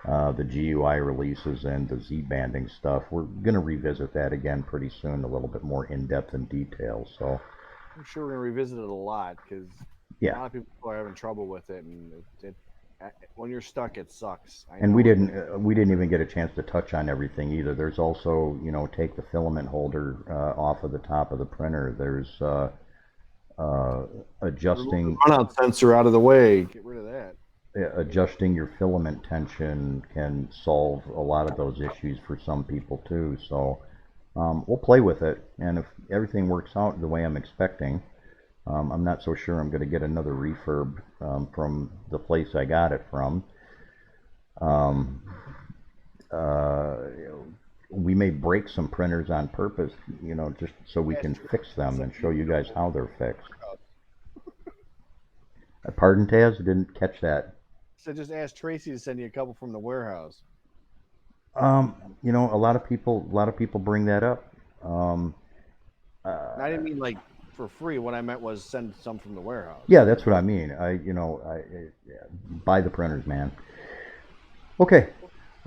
the GUI releases, and the Z-banding stuff. We're going to revisit that again pretty soon, a little bit more in depth and detail. So I'm sure we're going to revisit it a lot because a lot of people are having trouble with it, and when you're stuck, it sucks. And we didn't even get a chance to touch on everything either. There's also, take the filament holder off of the top of the printer. There's adjusting the runout sensor out of the way. Get rid of that. Adjusting your filament tension can solve a lot of those issues for some people too. So we'll play with it, and if everything works out the way I'm expecting, I'm not so sure I'm going to get another refurb from the place I got it from. We may break some printers on purpose, just so we can fix them and show you guys how they're fixed. Pardon, Taz? I didn't catch that. So just ask Tracy to send you a couple from the warehouse. A lot of people bring that up. I didn't mean like for free. What I meant was send some from the warehouse. Yeah, that's what I mean. I buy the printers, man. Okay,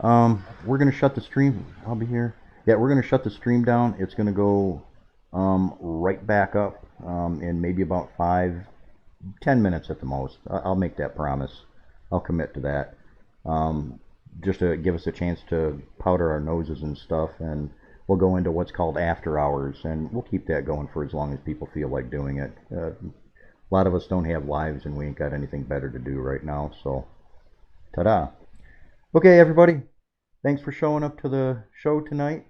we're gonna shut the stream. I'll be here. Yeah, we're gonna shut the stream down. It's gonna go right back up in maybe about 5-10 minutes at the most. I'll make that promise. I'll commit to that. Just to give us a chance to powder our noses and stuff, and we'll go into what's called after hours, and we'll keep that going for as long as people feel like doing it. A lot of us don't have lives, and we ain't got anything better to do right now, so ta-da. Okay, everybody, thanks for showing up to the show tonight.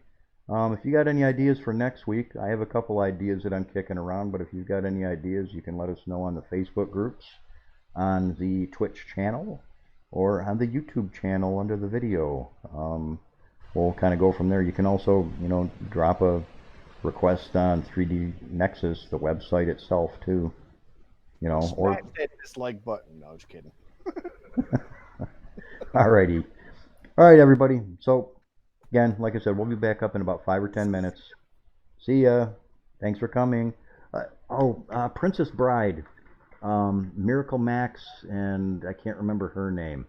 If you got any ideas for next week, I have a couple ideas that I'm kicking around, but if you've got any ideas, you can let us know on the Facebook groups, on the Twitch channel, or on the YouTube channel under the video. We'll kind of go from there. You can also, drop a request on 3D Nexus, the website itself, too. Smash that dislike button. No, just kidding. Alrighty. Alright, everybody. So, again, like I said, we'll be back up in about 5 or 10 minutes. See ya. Thanks for coming. Princess Bride. Miracle Max, and I can't remember her name.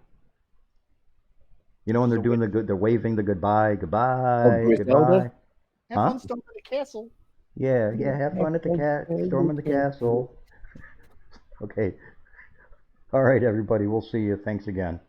When they're doing they're waving the goodbye. Have fun storming the castle. Yeah, have fun at the storming the castle. Okay. All right, everybody, we'll see you. Thanks again.